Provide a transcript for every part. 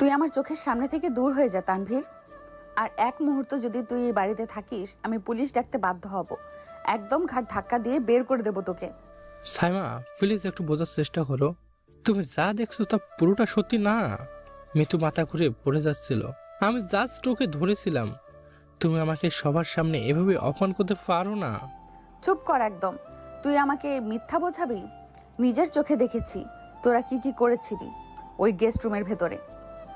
তুই আমার চোখের সামনে থেকে দূর হয়ে যা তানভীর। আর এক মুহূর্ত যদি তুই এই বাড়িতে থাকিস, আমি পুলিশ ডাকতে বাধ্য হব। একদম ঘাট ধাক্কা দিয়ে বের করে দেবো তোকে। সাইমা প্লিজ একটু বোঝার চেষ্টা করো, তুমি যা দেখছো তা পুরোটা সত্যি না। মিতু মাথা ঘুরে পড়ে যাচ্ছিল, আমি জাস্ট ওকে ধরেছিলাম। তুমি আমাকে সবার সামনে এভাবে অপমান করতে পারো না। চুপ কর একদম। তুই আমাকে মিথ্যা বোঝাবি? নিজের চোখে দেখেছি তোরা কি কি করেছিলি ওই গেস্ট রুমের ভেতরে।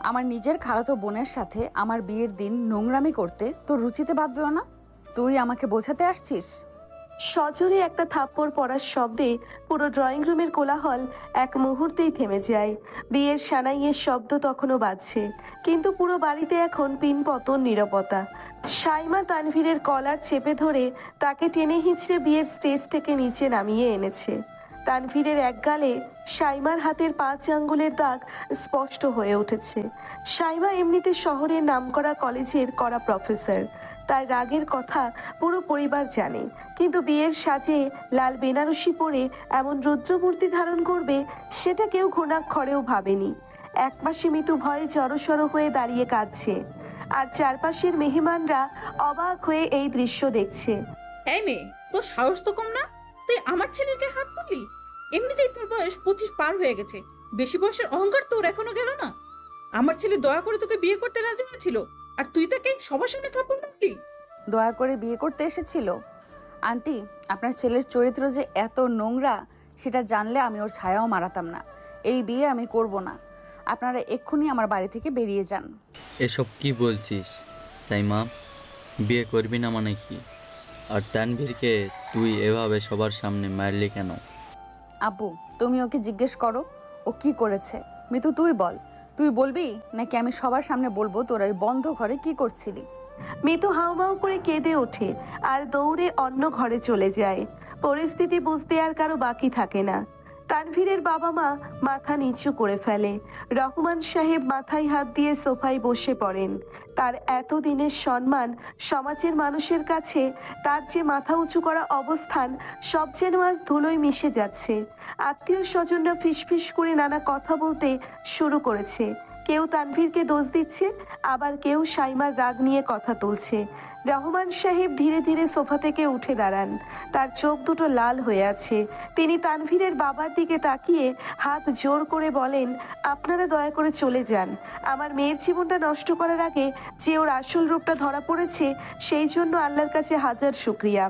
আমার নিজের খালাতো বোনের সাথে আমার বিয়ের দিন নোংরামি করতে তোর রুচিতে বাঁধল না? তুই আমাকে বোঝাতে আসছিস? সজোরে একটা থাপ্পড় পড়ার শব্দে পুরো ড্রয়িং রুমের কোলাহল এক মুহূর্তেই থেমে যায়। বিয়ের সানাইয়ের শব্দ তখনও বাজছে, কিন্তু পুরো বাড়িতে এখন পিনপতন নীরবতা। সাইমা তানভীরের কলার চেপে ধরে তাকে টেনে হিঁচড়ে বিয়ের স্টেজ থেকে নিচে নামিয়ে এনেছে। তানভীরের এক গালে সাইমার হাতের 5 আঙ্গুলের দাগ স্পষ্ট হয়ে উঠেছে। সাইমা এমনিতে শহরের নামকরা কলেজের করা প্রফেসর, তার রাগের কথা পুরো পরিবার জানে, কিন্তু বিয়ের সাজে লাল বেনারসি পরে এমন রুদ্রমূর্তি ধারণ করবে সেটা কেউ ঘুণাক্ষরেও ভাবেনি। একপাশে মিতু ভয়ে জড়সড় হয়ে দাঁড়িয়ে কাঁদছে, আর চারপাশের মেহমানরা অবাক হয়ে এই দৃশ্য দেখছে। এই মেয়ে, তোর সাহস তো কম না? তুই আমার ছেলের গায়ে হাত তুললি? এমনিতেই তোর বয়স 25 পার হয়ে গেছে, বেশি বয়সের অহংকার তোর এখনো গেল না? আমার ছেলে দয়া করে তোকে বিয়ে করতে রাজি হয়েছিল, আর তুই তাকে সবার সামনে থাপ্পড় মারলি। দয়া করে বিয়ে করতে এসেছিল? আন্টি, আপনার ছেলের চরিত্র যে এত নোংরা সেটা জানলে আমি ওর ছায়াও মারাতাম না। এই বিয়ে আমি করব না। আপনারা এক্ষুনি আমার বাড়ি থেকে বেরিয়ে যান। এসব কি বলছিস সাইমা? বিয়ে করবি না মানে কি? আর তানভীরকে তুই এভাবে সবার সামনে মারলি কেন? আব্বু, তুমি ওকে জিজ্ঞেস করো ও কি করেছে। মিতু, তুই বল। তুই বলবি নাকি আমি সবার সামনে বলবো তোরা ওই বন্ধ ঘরে কি করছিলি? মিতু হাউমাউ করে কেঁদে ওঠে আর দৌড়ে অন্য ঘরে চলে যায়। পরিস্থিতি বুঝতে আর কারো বাকি থাকে না। তানভীরের বাবা মা মাথা নিচু করে ফেলে। রহমান সাহেব মাথায় হাত দিয়ে সোফায় বসে পড়েন। তার এতদিনের সম্মান সমাজের মানুষের কাছে, তার যে মাথা উঁচু করা অবস্থান, সব যেন আজ ধুলোয় মিশে যাচ্ছে। আত্মীয় স্বজনরা ফিসফিস করে নানা কথা বলতে শুরু করেছে। কেউ তানভীরকে দোষ দিচ্ছে, আবার কেউ সাইমার রাগ নিয়ে কথা তুলছে। রহমান সাহেব ধীরে ধীরে সোফা থেকে উঠে দাঁড়ান। তার চোখ দুটো লাল হয়ে আছে। তিনি তানভীরের বাবার দিকে তাকিয়ে হাত জোর করে বলেন, আপনারা দয়া করে চলে যান। আমার মেয়ের জীবনটা নষ্ট করার আগে যে ওর আসল রূপটা ধরা পড়েছে, সেই জন্য আল্লাহর কাছে হাজার শুকরিয়া।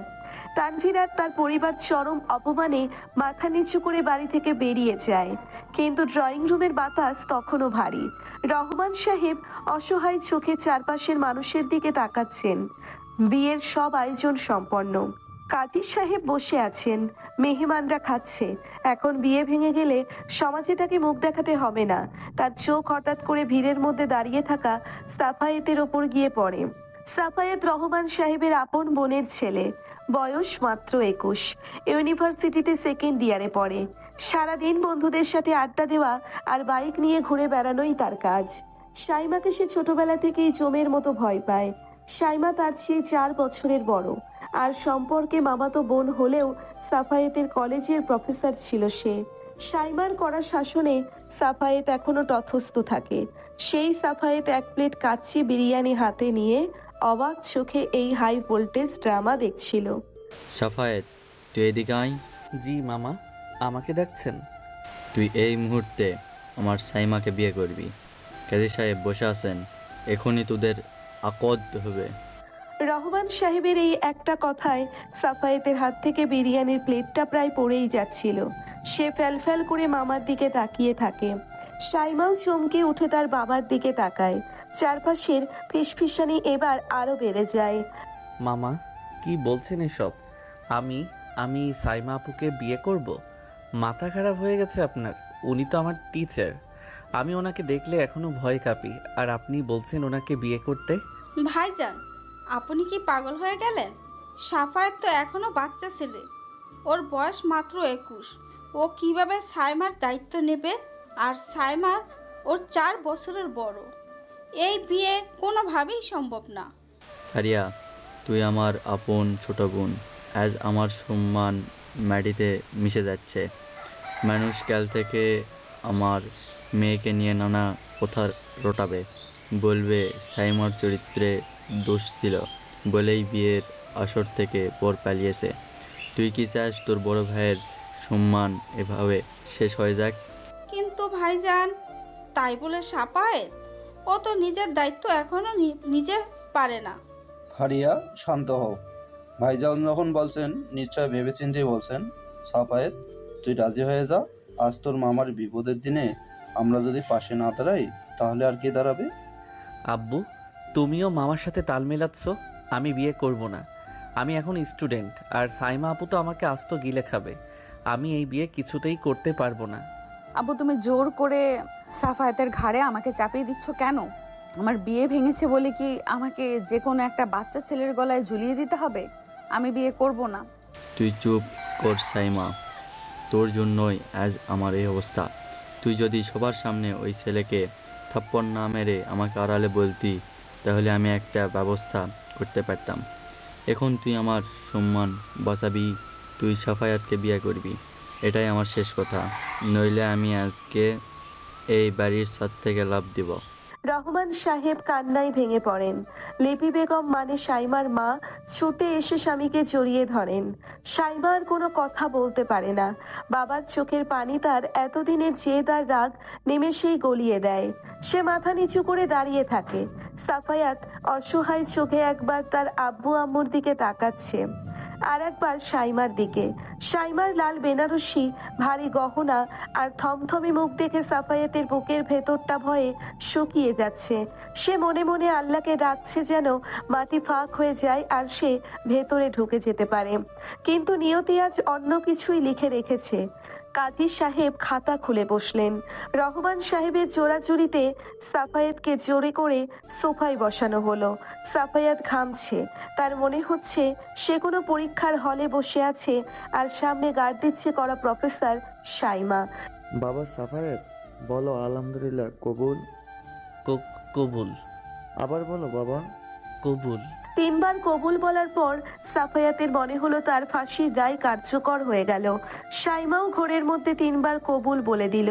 তানভীর আর তার পরিবার চরম অপমানে মাথা নিচু করে বাড়ি থেকে বেরিয়ে যায়। কিন্তু ড্রয়িং রুমের বাতাস তখনও ভারী। রহমান সাহেব অসহায় চোখে চারপাশের মানুষের দিকে তাকাচ্ছেন। বিয়ের সব আয়োজন সম্পন্ন। কাজী সাহেব বসে আছেন, মেহমানরা খাচ্ছে। এখন বিয়ে ভেঙে গেলে সমাজে তাকে মুখ দেখাতে হবে না। তার চোখ হঠাৎ করে ভিড়ের মধ্যে দাঁড়িয়ে থাকা সাফায়েতের ওপর গিয়ে পড়ে। সাফায়েত রহমান সাহেবের আপন বোনের ছেলে, বয়স মাত্র 21, ইউনিভার্সিটিতে সেকেন্ড ইয়ারে পড়ে। সারাদিন বন্ধুদের সাথে আড্ডা দেওয়া আর বাইক নিয়ে ঘুরে বেড়ানোই তার কাজ। সাইমাকে সে ছোটবেলা থেকেই জমের মতো ভয় পায়। সাইমা তার চেয়ে 4 বছরের বড়, আর সম্পর্কে মামাতো বোন হলেও সাফায়েতের কলেজের প্রফেসর ছিল সে। সাইমার কড়া শাসনে সাফায়েত এখনো তথস্থ থাকে। সেই সাফায়েত 1 প্লেট কাচ্চি বিরিয়ানি হাতে নিয়ে অবাক চোখে এই হাই ভোল্টেজ ড্রামা দেখছিল। সাফায়েত, তুই এদিকে আয়। জি মামা, আমাকে ডাকছেন? তুই এই মুহূর্তে আমার সাইমাকে বিয়ে করবি। কাজী সাহেব বসে আছেন, এখনই তোদের আকদ হবে। রহমান সাহেবের এই একটা কথায় সাফায়েতের হাত থেকে বিরিয়ানির প্লেটটা প্রায় পড়েই যাচ্ছিল। সে ফ্যালফ্যাল করে মামার দিকে তাকিয়ে থাকে। সাইমাও চমকে উঠে তার বাবার দিকে তাকায়। চারপাশের ফিসফিসানি এবার আরো বেড়ে যায়। মামা, কি বলছেন এসব? আমি আমি সাইমা আপুকে বিয়ে করব? মাথা খারাপ হয়ে গেছে আপনার? উনি তো আমার টিচার। আমি ওনাকে দেখলে এখনো ভয় কাঁপি, আর আপনি বলছেন ওনাকে বিয়ে করতে? ভাইজান, আপনি কি পাগল হয়ে গেলেন? সাফায়েত তো এখনো বাচ্চা ছেলে, ওর বয়স মাত্র 21। ও কিভাবে সাইমার দায়িত্ব নেবে? আর সাইমা ওর 4 বছরের বড়। এই বিয়ে কোনোভাবেই সম্ভব না। ফারিয়া, তুই আমার আপন ছোট বোন। আজ আমার সম্মান মাটিতে মিশে যাচ্ছে। মানুষ কাল থেকে আমার মেয়েকে নিয়ে নানা কথা রটাবে, বলবে সাইমার চরিত্রে দোষ ছিল বলেই বিয়ের আসর থেকে বর পালিয়েছে। তুই কি চাস তোর বড় ভাইয়ের সম্মান এভাবে শেষ হয়ে যাক? কিন্তু ভাইজান, তাই বলে সাপায়েত? ও তো নিজের দায়িত্ব এখনো নিজে পারে না। ফারিয়া, শান্ত হও। ভাইজান যখন বলছেন নিশ্চয় ভেবেচিন্তেই বলছেন। সাফায়েত, তুই রাজি হয়ে যা। আজ তোর মামার বিপদের দিনে আমরা যদি পাশে না দাঁড়াই তাহলে আর কে দাঁড়াবে? আব্বু, তুমিও মামার সাথে তাল মেলাচ্ছ। আমি বিয়ে করব না। আমি এখন স্টুডেন্ট, আর সাইমা আপু তো আমাকে আস্ত গিলে খাবে। আমি এই বিয়ে কিছুতেই করতে পারবো না। আব্বু, তুমি জোর করে সাফায়াতের ঘাড়ে আমাকে চাপিয়ে দিচ্ছ কেন? আমার বিয়ে ভেঙেছে বলে কি আমাকে যে কোনো একটা বাচ্চা ছেলের গলায় ঝুলিয়ে দিতে হবে? আমি বিয়ে করব না। তুই চুপ কর সাইমা, তোর জন্যই আজ আমার এই অবস্থা। তুই যদি সবার সামনে ওই ছেলেকে থাপ্পড় না মেরে আমাকে আড়ালে বলতি, তাহলে আমি একটা ব্যবস্থা করতে পারতাম। এখন তুই আমার সম্মান বাঁচাবি, তুই সাফায়াতকে বিয়ে করবি, এটাই আমার শেষ কথা। নইলে আমি আজকে এই বাড়ির ছাদ থেকে লাফ দিব। রহমান সাহেব কান্নায় ভেঙে পড়েন। লিপি বেগম মানে সাইমার মা ছুটে এসে স্বামীকে জড়িয়ে ধরেন। সাইমা আর কোনো কথা বলতে পারে না। বাবার চোখের পানি তার এতদিনের জেদ আর রাগ নিমেষেই গলিয়ে দেয়। সে মাথা নিচু করে দাঁড়িয়ে থাকে। সাফায়াত অসহায় চোখে একবার তার আব্বু আম্মুর দিকে তাকাচ্ছে, আর একবার সাইমার দিকে। সাইমার লাল বেনারসি ভারী গহনা আর থমথমে মুখ দেখে সাফায়াতের বুকের ভেতরটা ভয়ে শুকিয়ে যাচ্ছে। সে মনে মনে আল্লাহকে ডাকছে যেন মাটি ফাঁক হয়ে যায় আর সে ভেতরে ঢুকে যেতে পারে। কিন্তু নিয়তি আজ অন্য কিছুই লিখে রেখেছে। কাজী সাহেব খাতা খুলে বসলেন। রহমান সাহেবের জোড়াজুড়িতে সাফায়েতকে জোরে করে সোফায় বসানো হলো। সাফায়াত ঘামছে। তার মনে হচ্ছে সে কোনো পরীক্ষার হলে বসে আছে আর সামনে গার্ড দিচ্ছে করা প্রফেসর সাইমা। বাবা সাফায়েত, বলো আলহামদুলিল্লাহ। কবুল। কবুল। আবার বলো বাবা। কবুল। 3 বার কবুল বলার পর সাফায়াতের মনে হলো তার ফাঁসির রায় কার্যকর হয়ে গেল। সাইমাও ঘোরের মধ্যে 3 বার কবুল বলে দিল।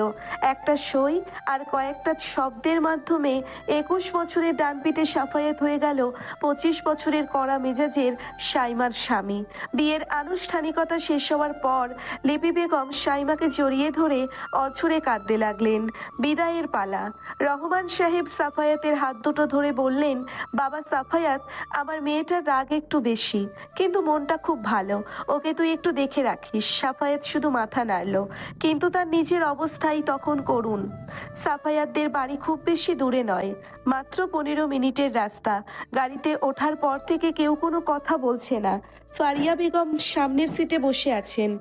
একটা সই আর কয়েকটা শব্দের মাধ্যমে 21 বছরের ডানপিটে সাফায়াত হয়ে গেল 25 বছরের কড়া মেজাজের সাইমার স্বামী। বিয়ের আনুষ্ঠানিকতা শেষ হওয়ার পর লিপি বেগম সাইমাকে জড়িয়ে ধরে অঝরে কাঁদতে লাগলেন। বিদায়ের পালা। রহমান সাহেব সাফায়াতের হাত দুটো ধরে বললেন, বাবা সাফায়াত, আমার মেয়েটার রাগ একটু বেশি, কিন্তু মনটা খুব ভালো। ওকে তুই একটু দেখে রাখিস। সাফায়াত শুধু মাথা নাড়ল, কিন্তু তার নিজের অবস্থাই তখন করুণ। সাফায়াতদের বাড়ি খুব বেশি দূরে নয়, মাত্র 15 মিনিটের রাস্তা। গাড়িতে ওঠার পর থেকে কেউ কোনো কথা বলছে না। ফারিয়া বেগম সামনের সিটে বসে আছেন,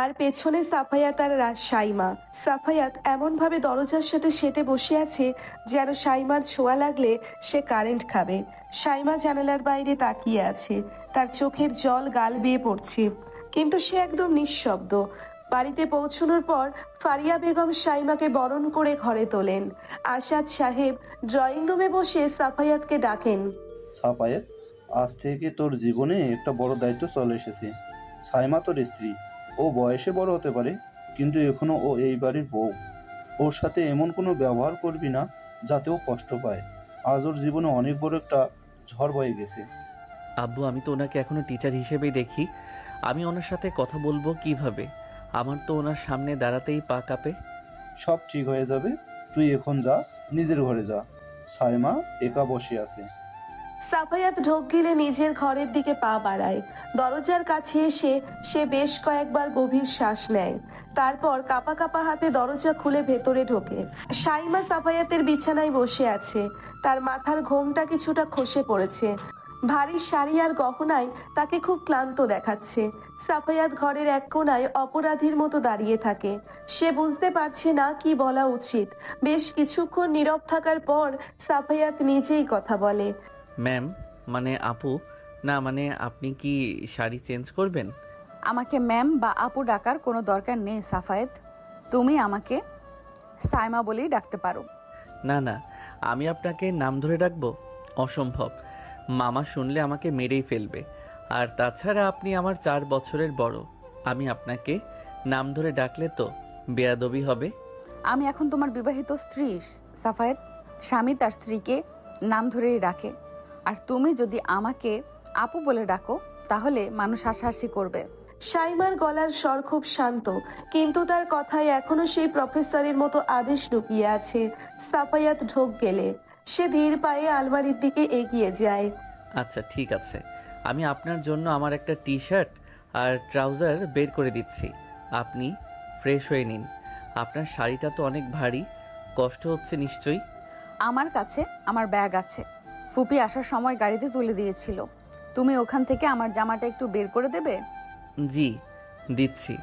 আর পেছনে সাফায়াত আর সাইমা। সাফায়াত এমনভাবে দরজার সাথে সেটে বসে আছে যেন সাইমার ছোঁয়া লাগলে সে কারেন্ট খাবে। সাইমা জানালার বাইরে তাকিয়ে আছে, তার চোখের জল গাল বেয়ে পড়ছে, কিন্তু সে একদম নিঃশব্দ। বাড়িতে পৌঁছানোর পর ফারিয়া বেগম সাইমাকে বরণ করে ঘরে তোলেন। আসাদ সাহেব ড্রয়িং রুমে বসে সাফায়াতকে ডাকেন। সাফায়েত, আজ থেকে তোর জীবনে একটা বড় দায়িত্ব চলে এসেছে। সাইমা তোর স্ত্রী, ও বয়সে বড় হতে পারে, কিন্তু এখনো ও এই বাড়ির বউ। ওর সাথে এমন কোনো ব্যবহার করবি না যাতে ও কষ্ট পায়। আজ ওর জীবনে অনেক বড় একটা ঝড় বয়ে গেছে। আব্বু, আমি তো ওনাকে এখনো টিচার হিসেবেই দেখি। আমি ওনার সাথে কথা বলবো কিভাবে? আমার তো ওনার সামনে দাঁড়াতেই পা কাঁপে। সব ঠিক হয়ে যাবে, তুই এখন যা, নিজের ঘরে যা। সাইমা একা বসে আছে। সাফায়াত ঢোক গিলে নিজের ঘরের দিকে পা বাড়ায়। দরজার কাছে এসে সে বেশ কয়েকবার গভীর শ্বাস নেয়, তারপর কাপা কাপা হাতে দরজা খুলে ভেতরে ঢোকে। সাইমা সাফায়াতের বিছানায় বসে আছে। তার মাথার ঘোমটা কিছুটা খসে পড়েছে। ভারী শাড়ি আর গহনায় তাকে খুব ক্লান্ত দেখাচ্ছে। সাফায়াত ঘরের এক কোণায় অপরাধীর মতো দাঁড়িয়ে থাকে। সে বুঝতে পারছে না কি বলা উচিত। বেশ কিছুক্ষণ নীরব থাকার পর সাফায়াত নিজেই কথা বলে। ম্যাম, মানে আপু, না মানে আপনি কি শাড়ি চেঞ্জ করবেন? আমাকে ম্যাম বা আপু ডাকার কোনো দরকার নেই সাফায়েত। তুমি আমাকে সাইমা বলেই ডাকতে পারো। না না, আমি আপনাকে নাম ধরে ডাকবো? অসম্ভব। মামা শুনলে আমাকে মেরেই ফেলবে। আর তাছাড়া আপনি আমার 4 বছরের বড়। আমি আপনাকে নাম ধরে ডাকলে তো বেয়াদবি হবে। আমি এখন তোমার বিবাহিত স্ত্রী সাফায়েত। স্বামী তার স্ত্রীকে নাম ধরেই ডাকে, আর তুমি যদি আমাকে আপু বলে ডাকো তাহলে মানুষ হাসাহাসি করবে। সাইমার গলার স্বর খুব শান্ত, কিন্তু তার কথায় এখনো সেই প্রফেসরের মতো আদেশ লুকিয়ে আছে। সাফায়াত ঢোক গেলে সে ধীর পায়ে আলমারির দিকে এগিয়ে যায়। আচ্ছা ঠিক আছে, আমি আপনার জন্য আমার একটা টি শার্ট আর ট্রাউজার বের করে দিচ্ছি, আপনি ফ্রেশ হয়ে নিন। আপনার শাড়িটা তো অনেক ভারী, কষ্ট হচ্ছে নিশ্চয়ই। আমার কাছে আমার ব্যাগ আছে, ফুপি আসার সময় গাড়িতে তুলে দিয়েছিল। তুমি ওখান থেকে আমার জামাটা একটু বের করে দেবে? জি দিচ্ছি।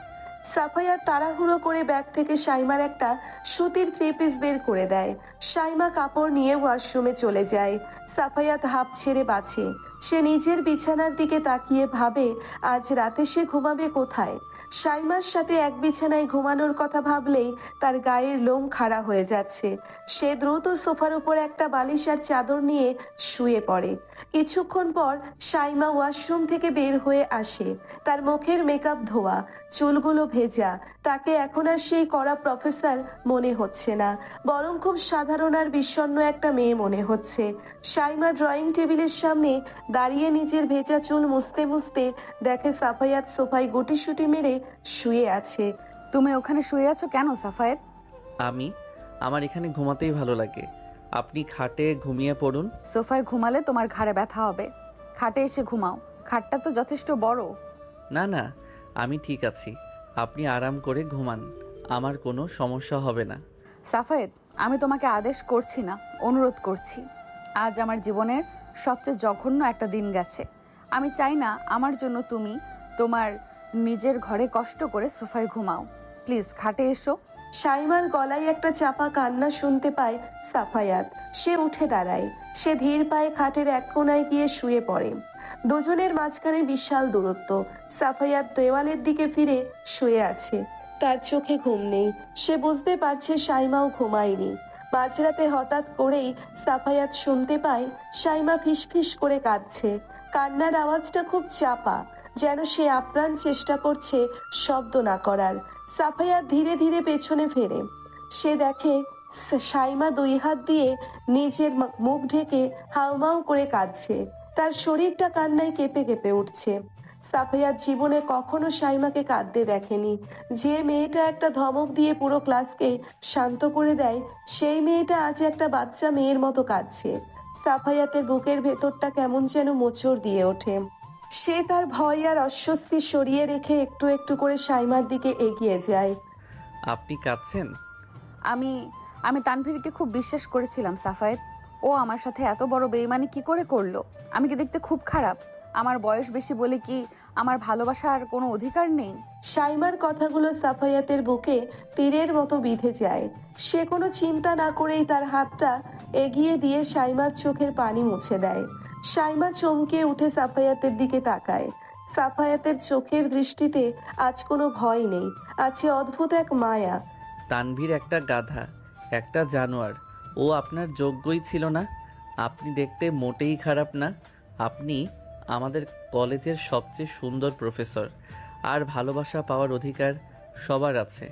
সাফায়াত তাড়াহুড়ো করে ব্যাগ থেকে সাইমার একটা সুতির থ্রি পিস বের করে দেয়। সাইমা কাপড় নিয়ে ওয়াশরুমে চলে যায়। সাফায়াত হাঁপ ছেড়ে বাঁচে। সে নিজের বিছানার দিকে তাকিয়ে ভাবে আজ রাতে সে ঘুমাবে কোথায়। সাইমার সাথে এক বিছানায় ঘুমানোর কথা ভাবলেই তার গায়ের লোম খাড়া হয়ে যাচ্ছে। সে দ্রুত সোফার উপর একটা বালিশ আর চাদর নিয়ে শুয়ে পড়ে। কিছুক্ষণ পর সাইমা ওয়াশরুম থেকে বের হয়ে আসে। তার মুখের মেকআপ ধোয়া, চুলগুলো ভেজা। তাকে এখন আর সেই কড়া প্রফেসর মনে হচ্ছে না, বরং খুব সাধারণ আর বিষণ্ণ একটা মেয়ে মনে হচ্ছে। সাইমা ড্রয়িং টেবিলের সামনে দাঁড়িয়ে নিজের ভেজা চুল মুছতে মুছতে দেখে সাফায়াত সোফায় গুটিসুটি মেরে শুয়ে আছে। তুমি ওখানে শুয়ে আছো কেন সাফায়েত? আমার এখানে ঘুমাতেই ভালো লাগে, আপনি খাটে ঘুমিয়ে পড়ুন। সোফায় ঘুমালে তোমার ঘাড়ে ব্যথা হবে, খাটে এসে ঘুমাও। খাটটা তো যথেষ্ট বড়। না না, আমি ঠিক আছি, আপনি আরাম করে ঘুমান, আমার কোনো সমস্যা হবে না। সাফায়েত, আমি তোমাকে আদেশ করছি না, অনুরোধ করছি। আজ আমার জীবনের সবচেয়ে জঘন্য একটা দিন গেছে। আমি চাই না আমার জন্য তুমি তোমার নিজের ঘরে কষ্ট করে সোফায় ঘুমাও। প্লিজ খাটে এসো। সাইমার গলায় একটা চাপা কান্না শুনতে পায় সাফায়াত। সে উঠে দাঁড়ায়। সে ধীর পায়ে খাটের এক কোণায় গিয়ে শুয়ে পড়ে। দুজনের মাঝখানে বিশাল দূরত্ব। সাফায়াত দেওয়ালের দিকে ফিরে শুয়ে আছে। তার চোখে ঘুম নেই। সে বুঝতে পারছে সাইমাও ঘুমায়নি। মাঝরাতে হঠাৎ করেই সাফায়াত শুনতে পায় সাইমা ফিসফিস করে কাঁদছে। কান্নার আওয়াজটা খুব চাপা, যেন সে আপ্রাণ চেষ্টা করছে শব্দ না করার। সাফায়াত ধীরে ধীরে পেছনে ফেরে। সে দেখে সাইমা দুই হাত দিয়ে নিজের মুখ ঢেকে হাউমাউ করে কাঁদছে। তার শরীরটা কান্নায় কেঁপে কেঁপে উঠছে। সাফায়াত জীবনে কখনো সাইমাকে কাঁদতে দেখেনি। যে মেয়েটা একটা ধমক দিয়ে পুরো ক্লাসকে শান্ত করে দেয়, সেই মেয়েটা আজ একটা বাচ্চা মেয়ের মতো কাঁদছে। সাফায়াতের বুকের ভেতরটা কেমন যেন মোচড় দিয়ে ওঠে। সে তার ভয় আর অস্বস্তি সরিয়ে রেখে একটু একটু করে সাইমার দিকে এগিয়ে যায়। আপনি কাঁদছেন? আমি তানভীরকে খুব বিশ্বাস করেছিলাম সাফায়েত। ও আমার সাথে এত বড় বেইমানি কি করে করলো? আমি কি দেখতে খুব খারাপ? আমার বয়স বেশি বলে কি আমার ভালোবাসার কোনো অধিকার নেই? সাইমার কথাগুলো সাফায়াতের বুকে তীরের মতো বিঁধে যায়। সে কোনো চিন্তা না করেই তার হাতটা এগিয়ে দিয়ে সাইমার চোখের পানি মুছে দেয়। সাইমা চমকে উঠে সাফায়াতের দিকে তাকায়। সাফায়াতের চোখের দৃষ্টিতে আজ কোনো ভয় নেই, আছে অদ্ভুত এক মায়া। তানভীর একটা গাধা, একটা জানোয়ার, ও আপনার যোগ্যই ছিল না। আপনি দেখতে মোটেই খারাপ না। আপনি আমাদের কলেজের সবচেয়ে সুন্দর প্রফেসর, আর ভালোবাসা পাওয়ার অধিকার সবার আছে।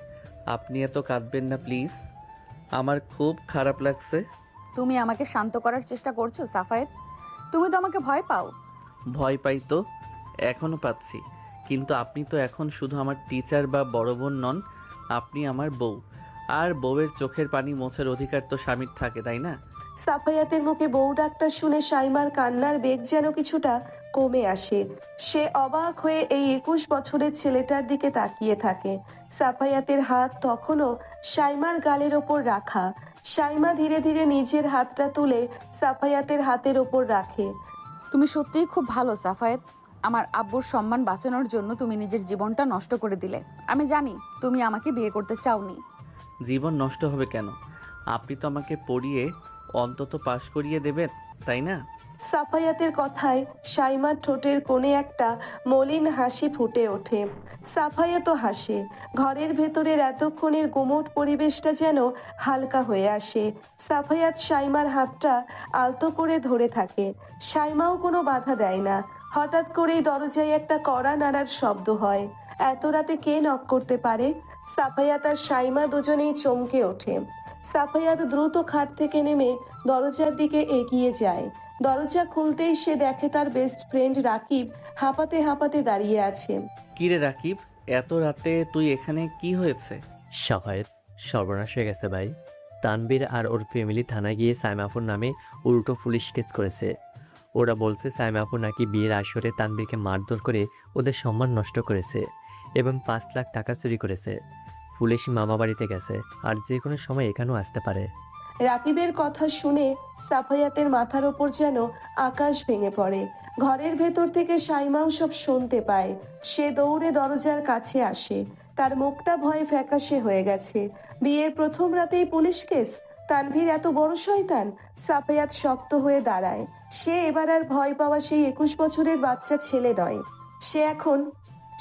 আপনি এত কাঁদবেন না প্লিজ, আমার খুব খারাপ লাগছে। তুমি আমাকে শান্ত করার চেষ্টা করছো সাফায়েত? তুমি তো আমাকে ভয় পাও। ভয় পাই তো, এখনও পাচ্ছি, কিন্তু আপনি তো এখন শুধু আমার টিচার বা বড় বোন নন, আপনি আমার বউ, আর বউয়ের চোখের পানি মোছার অধিকার তো স্বামীর থাকে, তাই না? সাফায়াতের মুখে বউ ডাকটা শুনে সাইমার কান্নার বেগ যেন কিছুটা কমে আসে। সে অবাক হয়ে এই 21 বছরের ছেলেটার দিকে তাকিয়ে থাকে। সাফায়াতের হাত তখনও সাইমার গালের ওপর রাখা। সাইমা ধীরে ধীরে নিজের হাতটা তুলে সাফায়াতের হাতের ওপর রাখে। তুমি সত্যিই খুব ভালো সাফায়েত। আমার আব্বুর সম্মান বাঁচানোর জন্য তুমি নিজের জীবনটা নষ্ট করে দিলে। আমি জানি তুমি আমাকে বিয়ে করতে চাওনি। জীবন নষ্ট হবে কেন? আপনি তো আমাকে পড়িয়ে অন্তত পাশ করিয়ে দেবেন, তাই না? সাফায়াতের কথায় সাইমার ঠোঁটের কোণে একটা মলিন হাসি ফুটে ওঠে। সাফায়াতও হাসে। ঘরের ভেতরের এতক্ষণের গুমোট পরিবেশটা যেন হালকা হয়ে আসে। সাফায়াত সাইমার হাতটা আলতো করে ধরে থাকে। সাইমাও কোনো বাধা দেয় না। হঠাৎ করেই দরজায় একটা কড়া নাড়ার শব্দ হয়। এত রাতে কে নক করতে পারে? সাফায়াত আর সাইমা দুজনেই চমকে ওঠে। সাফায়াত দ্রুত খাট থেকে নেমে দরজার দিকে এগিয়ে যায়। দরজা খুলতেই সে দেখে তার বেস্ট ফ্রেন্ড রাকিব হাঁপাতে হাঁপাতে দাঁড়িয়ে আছে। কিরে রাকিব, এত রাতে তুই এখানে, কি হয়েছে? সাফায়েত, সর্বনাশ হয়ে গেছে ভাই। তানবীর আর ওর ফ্যামিলি থানায় গিয়ে সাইমাপুর নামে উল্টো পুলিশ কেস করেছে। ওরা বলছে সাইমাপুর নাকি বিয়ের আসরে তানবীরকে মারধর করে ওদের সম্মান নষ্ট করেছে এবং 5 লাখ টাকা চুরি করেছে। পুলিশ মামা বাড়িতে গেছে আর যে কোনো সময় এখানেও আসতে পারে। রাকিবের কথা শুনে সাফায়াতের মাথার ওপর যেন আকাশ ভেঙে পড়ে। ঘরের ভেতর থেকে সাইমাও সব শুনতে পায়। সে দৌড়ে দরজার কাছে আসে। তার মুখটা ভয়ে ফ্যাকাশে হয়ে গেছে। বিয়ের প্রথম রাতেই পুলিশ কেস, তানভীর এত বড় শয়তান। সাফায়াত শক্ত হয়ে দাঁড়ায়। সে এবার আর ভয় পাওয়া সেই 21 বছরের বাচ্চা ছেলে নয়। সে এখন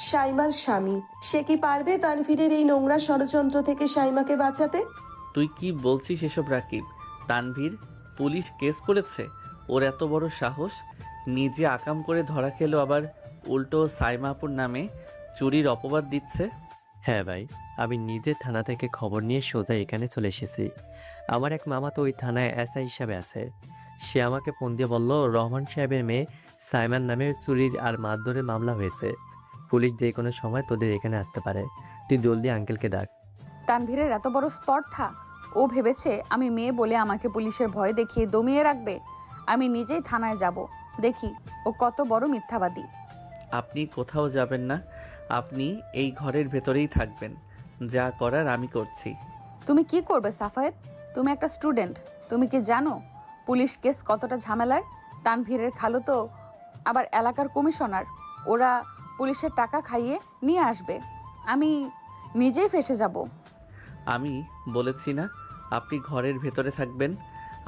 সাইমার স্বামী। সে কি পারবে তানভীরের এই নোংরা ষড়যন্ত্র থেকে সাইমাকে বাঁচাতে? তুই কি বলছিস এসব রাকিব? তানভীর পুলিশ কেস করেছে? ওর এত বড় সাহস! নিজে আকাম করে ধরা খেলো, আবার উল্টো সাইমাপুর নামে চুরির অপবাদ দিচ্ছে। হ্যাঁ ভাই, আমি নিজে থানা থেকে খবর নিয়ে সোজা এখানে চলে এসেছি। আমার এক মামা তো ওই থানায় এসআই হিসাবে আছে। সে আমাকে ফোন দিয়ে বলল রহমান সাহেবের মেয়ে সাইমান নামে চুরির আর মারধরের মামলা হয়েছে। পুলিশ যে কোনো সময় তোদের এখানে আসতে পারে। তুই জলদি আঙ্কেলকে ডাক। তানভীরের এত বড় স্পর্ধা! ও ভেবেছে আমি মেয়ে বলে আমাকে পুলিশের ভয় দেখিয়ে দমিয়ে রাখবে। আমি নিজেই থানায় যাব, দেখি ও কত বড় মিথ্যাবাদী। আপনি কোথাও যাবেন না, আপনি এই ঘরের ভেতরেই থাকবেন। যা করার আমি করছি। তুমি কি করবে সাফায়েত? তুমি একটা স্টুডেন্ট। তুমি কি জানো পুলিশ কেস কতটা ঝামেলার? তানভীরের খালু তো আবার এলাকার কমিশনার। ওরা পুলিশের টাকা খাইয়ে নিয়ে আসবে। আমি নিজেই ফেঁসে যাব। আমি বলেছি না আপনি ঘরের ভেতরে থাকবেন?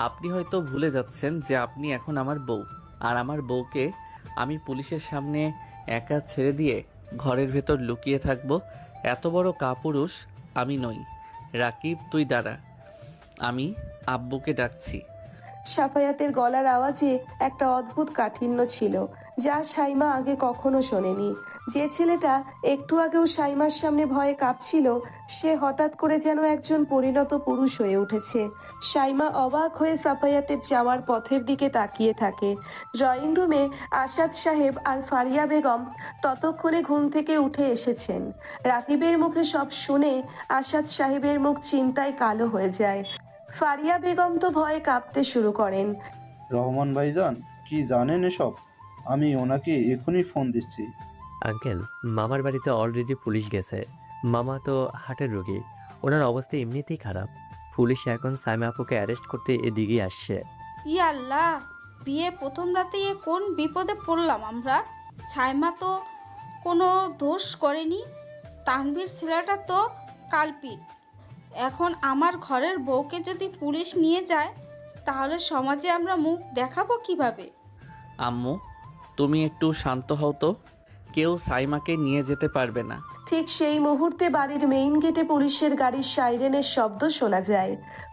আপনি হয়তো ভুলে যাচ্ছেন যে আপনি এখন আমার বউ, আর আমার বউকে আমি পুলিশের সামনে একা ছেড়ে দিয়ে ঘরের ভেতর লুকিয়ে থাকবো? এত বড় কাপুরুষ আমি নই। রাকিব, তুই দাঁড়া, আমি আব্বুকে ডাকছি। সাফায়াতের গলার আওয়াজে একটা অদ্ভুত কাঠিন্য ছিল, যা সাইমা আগে কখনো শোনেনি। যে ছেলেটা একটু আগেও সাইমার সামনে ভয়ে কাঁপছিল, সে হঠাৎ করে যেন একজন পরিণত পুরুষ হয়ে উঠেছে। সাইমা অবাক হয়ে সাফায়াতের যাওয়ার পথের দিকে তাকিয়ে থাকে। ড্রয়িং রুমে আসাদ সাহেব আর ফারিয়া বেগম ততক্ষণে ঘুম থেকে উঠে এসেছেন। রাকিবের মুখে সব শুনে আসাদ সাহেবের মুখ চিন্তায় কালো হয়ে যায়। ফারিয়া বেগম তো ভয়ে কাঁপতে শুরু করেন। রহমান ভাইজান, কি জানেন এসব? আমি ওনাকে এখনই ফোন দিচ্ছি। আঙ্কেল, মামার বাড়িতে অলরেডি পুলিশ গেছে। মামা তো হার্টের রোগী, ওনার অবস্থা এমনিতেই খারাপ। পুলিশ এখন সাইমা আপুকে অ্যারেস্ট করতে এদিকে আসছে। ইয়াল্লাহ, বিয়ে প্রথম রাতেই এ কোন বিপদে পড়লাম আমরা। সাইমা তো কোনো দোষ করেনি। তানভীর ছেলেটা তো কালপিট। এখন আমার ঘরের বউকে যদি পুলিশ নিয়ে যায়, তাহলে সমাজে আমরা মুখ দেখাবো কিভাবে? আম্মু, তুমি একটু শান্ত হও তো। কেউ সাইমাকে নিয়ে যেতে পারবে না। ঠিক সেই মুহূর্তে বাড়ির মেইন গেটে পুলিশের গাড়ির সাইরেনের শব্দ শোনা যায়।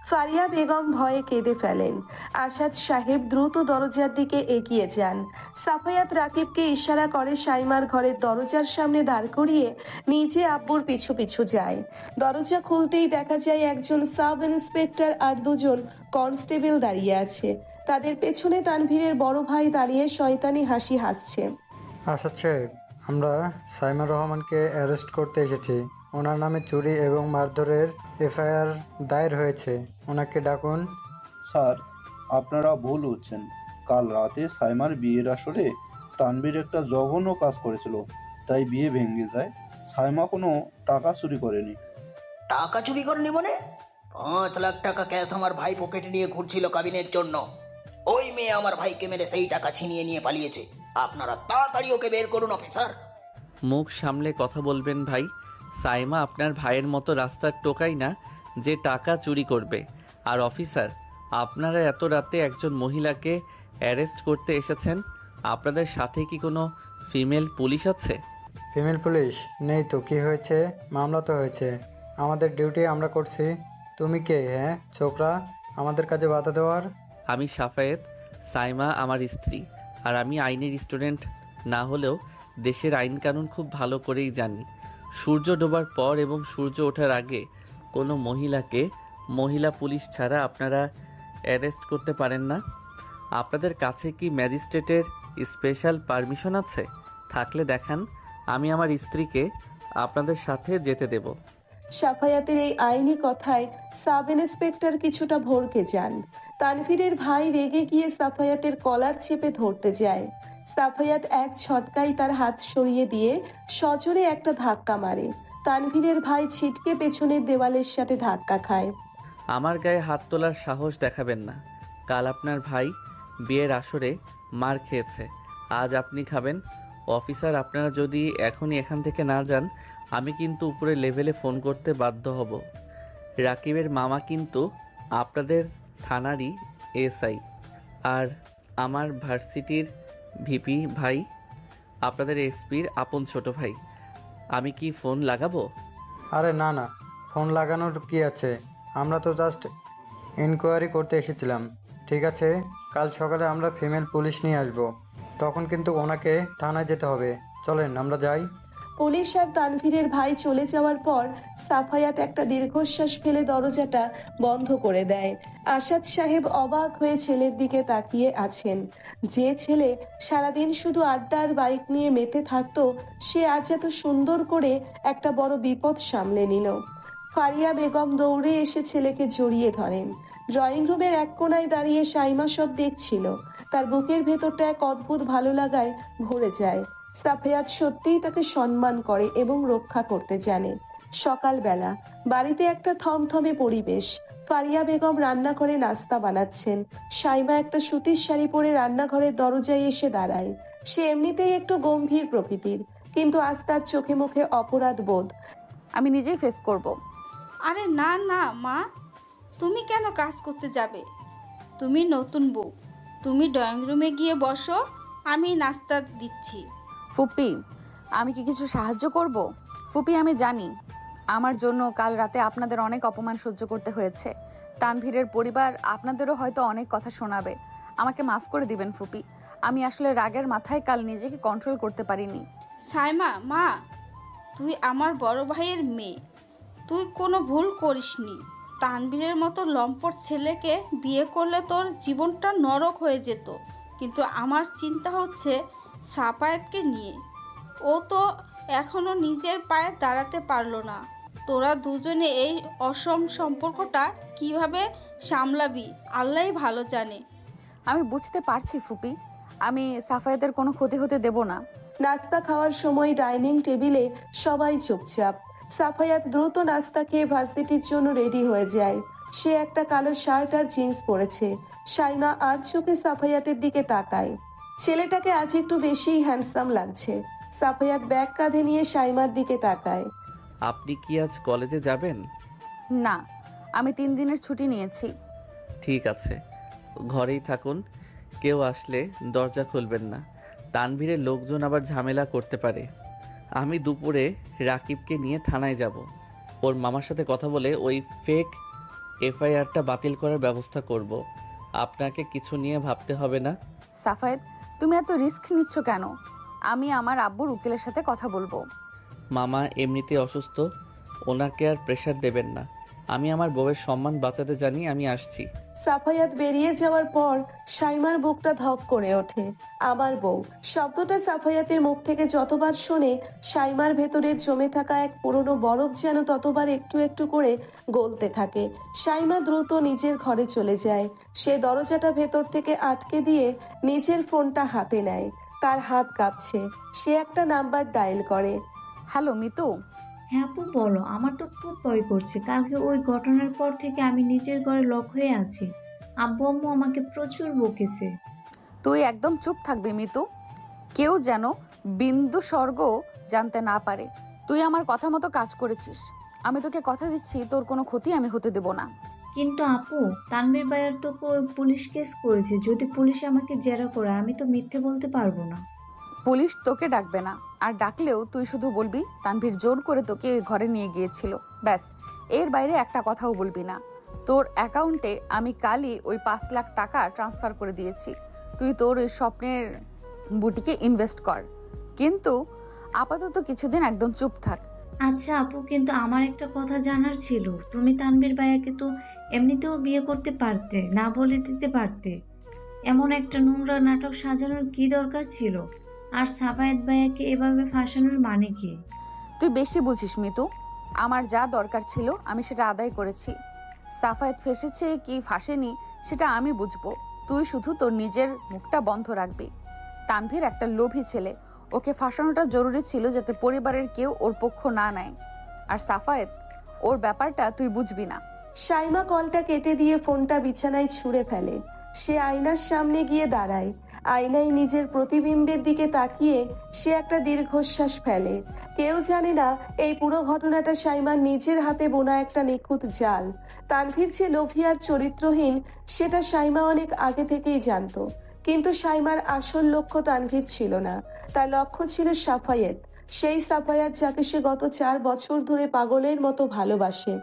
ফারিয়া বেগম ভয়ে কেঁদে ফেলেন। আসাদ সাহেব দ্রুত দরজার দিকে এগিয়ে যান। সাফায়াত রাকিবকে ইশারা করে সাইমার ঘরের দরজার সামনে দাঁড় করিয়ে নিজে আব্বুর পিছু পিছু যায়। দরজা খুলতেই দেখা যায় একজন সাব ইন্সপেক্টর আর দুজন কনস্টেবল দাঁড়িয়ে আছে। তাদের পেছনে তানভীরের বড় ভাই দাঁড়িয়ে শয়তানি হাসি হাসছে। আসাদ সাহেব, আমরা সাইমা রহমানকে অ্যারেস্ট করতে এসেছি। ওনার নামে চুরি এবং মারধরের এফআইআর দায়ের হয়েছে। ওনাকে ডাকুন। স্যার, আপনারা ভুল হচ্ছেন। কাল রাতে সাইমার বিয়ের আসরে তানভীর একটা জঘন্য কাজ করেছিল, তাই বিয়ে ভেঙে যায়। সাইমা কোনো টাকা চুরি করেনি। টাকা চুরি করেনি মানে? 5 লাখ টাকা ক্যাশ আমার ভাই পকেটে নিয়ে ঘুরছিল কাবিনের জন্য। ওই মেয়ে আমার ভাইকে মেরে সেই টাকা ছিনিয়ে নিয়ে পালিয়েছে। আপনারা তাড়াতাড়ি ওকে বের করুন অফিসার। মুখ সামলে কথা বলবেন ভাই। সাইমা আপনার ভাইয়ের মতো রাস্তার টোকাই না যে টাকা চুরি করবে। আর অফিসার, আপনারা এত রাতে একজন মহিলাকে অ্যারেস্ট করতে এসেছেন। আপনাদের সাথে কি কোনো ফিমেল পুলিশ আছে? ফিমেল পুলিশ নেই তো কি হয়েছে? মামলা তো হয়েছে, আমাদের ডিউটি আমরা করছি। তুমি কে? হ্যাঁ ছোকরা, আমাদের কাজে বাধা দেওয়ার? আমি সাফায়েত, সাইমা আমার স্ত্রী। আর আমি আইনের স্টুডেন্ট না হলেও দেশের আইন কানুন খুব ভালো করেই জানি। সূর্য ডোবার পর এবং সূর্য ওঠার আগে কোনো মহিলাকে মহিলা পুলিশ ছাড়া আপনারা অ্যারেস্ট করতে পারেন না? আপনাদের কাছে কি ম্যাজিস্ট্রেটের স্পেশাল পারমিশন আছে? থাকলে দেখান, আমি আমার স্ত্রীকে আপনাদের সাথে যেতে দেব। সাফায়াতের এই আইনি কথায় সাব ইন্সপেক্টর কিছুটা ভড়কে যান। তানভীরের ভাই রেগে গিয়ে সাফায়াতের কলার চেপে ধরতে যায়। সাফায়াত এক ঝটকায় তার হাত সরিয়ে দিয়ে সজোরে একটা ধাক্কা মারে। তানভীরের ভাই ছিটকে পেছনের দেওয়ালের সাথে ধাক্কা খায়। আমার গায়ে হাত তোলার সাহস দেখাবেন না। কাল আপনার ভাই বিয়ের আসরে মার খেয়েছে, আজ আপনি খাবেন। অফিসার, আপনারা যদি এখনই এখান থেকে না যান, আমি কিন্তু উপরের লেভেলে ফোন করতে বাধ্য হব। রাকিবের মামা কিন্তু আপনাদের থানারই এসআই, আর আমার ভার্সিটির ভিপি ভাই আপনাদের এসপির আপন ছোট ভাই। আমি কি ফোন লাগাবো? আরে না না, ফোন লাগানোর কি আছে, আমরা তো জাস্ট ইনকোয়ারি করতে এসেছিলাম। ঠিক আছে, কাল সকালে আমরা ফিমেল পুলিশ নিয়ে আসব, তখন কিন্তু ওনাকে থানায় যেতে হবে। চলেন আমরা যাই। পুলিশ আর তানভীরের ভাই চলে যাওয়ার পর সাফায়াত একটা দীর্ঘশ্বাস ফেলে দরজাটা বন্ধ করে দেয়। আসাদ সাহেব অবাক হয়ে ছেলের দিকে তাকিয়ে আছেন। যে ছেলে সারাদিন শুধু আড্ডা আর বাইক নিয়ে মেতে থাকতো, সে আজ এত সুন্দর করে একটা বড় বিপদ সামলে নিল। ফারিয়া বেগম দৌড়ে এসে ছেলেকে জড়িয়ে ধরেন। ড্রয়িং রুমের এক কোণায় দাঁড়িয়ে সাইমা সব দেখছিল। তার বুকের ভেতরটা এক অদ্ভুত ভালো লাগায় ভরে যায়। সাফায়াত সত্যিই তাকে সম্মান করে এবং রক্ষা করতে জানে। সকালবেলা বাড়িতে একটা থমথমে পরিবেশ। ফারিয়া বেগম রান্নাঘরে নাস্তা বানাচ্ছেন। সাইমা একটা সুতির শাড়ি পরে রান্নাঘরের দরজায় এসে দাঁড়ায়। সে এমনিতেই একটু গম্ভীর প্রকৃতির, কিন্তু আজ তার চোখে মুখে অপরাধ বোধ। আমি নিজেই ফেস করব। আরে না না মা, তুমি কেন কাজ করতে যাবে? তুমি নতুন বউ, তুমি ড্রয়িং রুমে গিয়ে বসো, আমি নাস্তা দিচ্ছি। ফুপি, আমি কি কিছু সাহায্য করব? ফুপি, আমি জানি আমার জন্য কাল রাতে আপনাদের অনেক অপমান সহ্য করতে হয়েছে। তানভীরের পরিবার আপনাদেরও হয়তো অনেক কথা শোনাবে। আমাকে মাফ করে দিবেন ফুপি। আমি আসলে রাগের মাথায় কাল নিজেকে কন্ট্রোল করতে পারিনি। সাইমা মা, তুই আমার বড় ভাইয়ের মেয়ে, তুই কোনো ভুল করিসনি। তানভীরের মতো লম্পট ছেলেকে বিয়ে করলে তোর জীবনটা নরক হয়ে যেত। কিন্তু আমার চিন্তা হচ্ছে সাফায়াতকে নিয়ে। ও তো এখনো নিজের পায়ে দাঁড়াতে পারলো না। তোরা দুজনে এই অসম সম্পর্কটা কিভাবে সামলাবি আল্লাহই ভালো জানে। আমি বুঝতে পারছি ফুপি, আমি সাফায়াতের কোনো ক্ষতি হতে দেব না। নাস্তা খাওয়ার সময় ডাইনিং টেবিলে সবাই চুপচাপ। সাফায়াত দ্রুত নাস্তা খেয়ে ভার্সিটির জন্য রেডি হয়ে যায়। সে একটা কালো শার্ট আর জিন্স পরেছে। সাইমা আর চোখে সাফায়াতের দিকে তাকায়। ছেলেটাকে আজ একটু বেশিই হ্যান্ডসাম লাগছে। সাফায়াত ব্যাগ কাঁধে নিয়ে সাইমার দিকে তাকায়। আপনি কি আজ কলেজে যাবেন? না, আমি 3 দিনের ছুটি নিয়েছি। ঠিক আছে, ঘরেই থাকুন। কেউ আসলে দরজা খুলবেন না, তানভীরের লোকজন আবার ঝামেলা করতে পারে। আমি দুপুরে রাকিবকে নিয়ে থানায় যাব। ওর মামার সাথে কথা বলে ওই ফেক এফআইআরটা বাতিল করার ব্যবস্থা করব। আপনাকে কিছু নিয়ে ভাবতে হবে না। সাফায়েত, তুমি এত রিস্ক নিচ্ছ কেন? আমি আমার আব্বুর উকিলের সাথে কথা বলবো। মামা এমনিতে অসুস্থ, ওনাকে আর প্রেশার দেবেন না। আমি আমার বউয়ের সম্মান বাঁচাতে জানি। আমি আসছি। সাফায়াত বেরিয়ে যাওয়ার পর সাইমার বুকটা ধক করে ওঠে। আমার বউ শব্দটা সাফায়াতের মুখ থেকে যতবার শোনে, সাইমার ভেতরের জমে থাকা এক পুরনো বরফ যেন ততবার একটু একটু করে গলতে থাকে। সাইমা দ্রুত নিজের ঘরে চলে যায়। সে দরজাটা ভেতর থেকে আটকে দিয়ে নিজের ফোনটা হাতে নেয়। তার হাত কাঁপছে। সে একটা নাম্বার ডায়াল করে। হ্যালো মিতু। হ্যাঁ আপু বলো, আমার তো খুব ভয় করছে। কালকে ওই ঘটনার পর থেকে আমি নিজের ঘরে লক হয়ে আছি। আব্বু আম্মু আমাকে প্রচুর বকেছে। তুই একদম চুপ থাকবি মিতু। কেউ যেন বিন্দু স্বর্গ জানতে না পারে তুই আমার কথা মতো কাজ করেছিস। আমি তোকে কথা দিচ্ছি, তোর কোনো ক্ষতি আমি হতে দেব না। কিন্তু আপু, তানভীর ভাইয়ার তো পুলিশ কেস করেছে। যদি পুলিশ আমাকে জেরা করে, আমি তো মিথ্যে বলতে পারবো না। পুলিশ তোকে ডাকবে না, আর ডাকলেও তুই শুধু বলবি তানভীর জোর করে তোকে ওই ঘরে নিয়ে গিয়েছিল, ব্যাস। এর বাইরে একটা কথাও বলবি না। তোর অ্যাকাউন্টে আমি কালই ওই 5 লাখ টাকা ট্রান্সফার করে দিয়েছি। তুই তোর ওই স্বপ্নের বুটিকে ইনভেস্ট কর। কিন্তু আপাতত কিছুদিন একদম চুপ থাক। আচ্ছা আপু, কিন্তু আমার একটা কথা জানার ছিল। তুমি তানভীর ভাইয়াকে তো এমনিতেও বিয়ে করতে পারতে, না বলে দিতে পারতে। এমন একটা নোংরা নাটক সাজানোর কি দরকার ছিল? আর সাফায়েত ভাইয়াকে এভাবে ফাঁসানোর মানে কি? তুই বেশি বুঝিস মিতু। আমার যা দরকার ছিল আমি সেটা আদায় করেছি। সাফায়েত ফেসেছে কি ফাঁসেনি সেটা আমি বুঝবো। তুই শুধু তোর নিজের মুখটা বন্ধ রাখবি। তানভীর একটা লোভী ছেলে, ওকে ফাঁসানোটা জরুরি ছিল যাতে পরিবারের কেউ ওর পক্ষ না নেয়। আর সাফায়েত, ওর ব্যাপারটা তুই বুঝবি না। শাইমা কলটা কেটে দিয়ে ফোনটা বিছানায় ছুঁড়ে ফেলে। সে আয়নার সামনে গিয়ে দাঁড়ায়। আয়নায় নিজের প্রতিবিম্বের দিকে তাকিয়ে সে একটা দীর্ঘশ্বাস ফেলে। কেউ জানে না এই পুরো ঘটনাটা শাইমার নিজের হাতে বোনা একটা নিখুঁত জাল। তানভীর যে লোভী আর চরিত্রহীন সেটা শাইমা অনেক আগে থেকেই জানতো। কিন্তু শাইমার আসল লক্ষ্য তানভীর ছিল না, তার লক্ষ্য ছিল সাফায়েত। সেই সাফায়াত যাকে সে গত 4 বছর ধরে পাগলের মতো ভালোবাসে।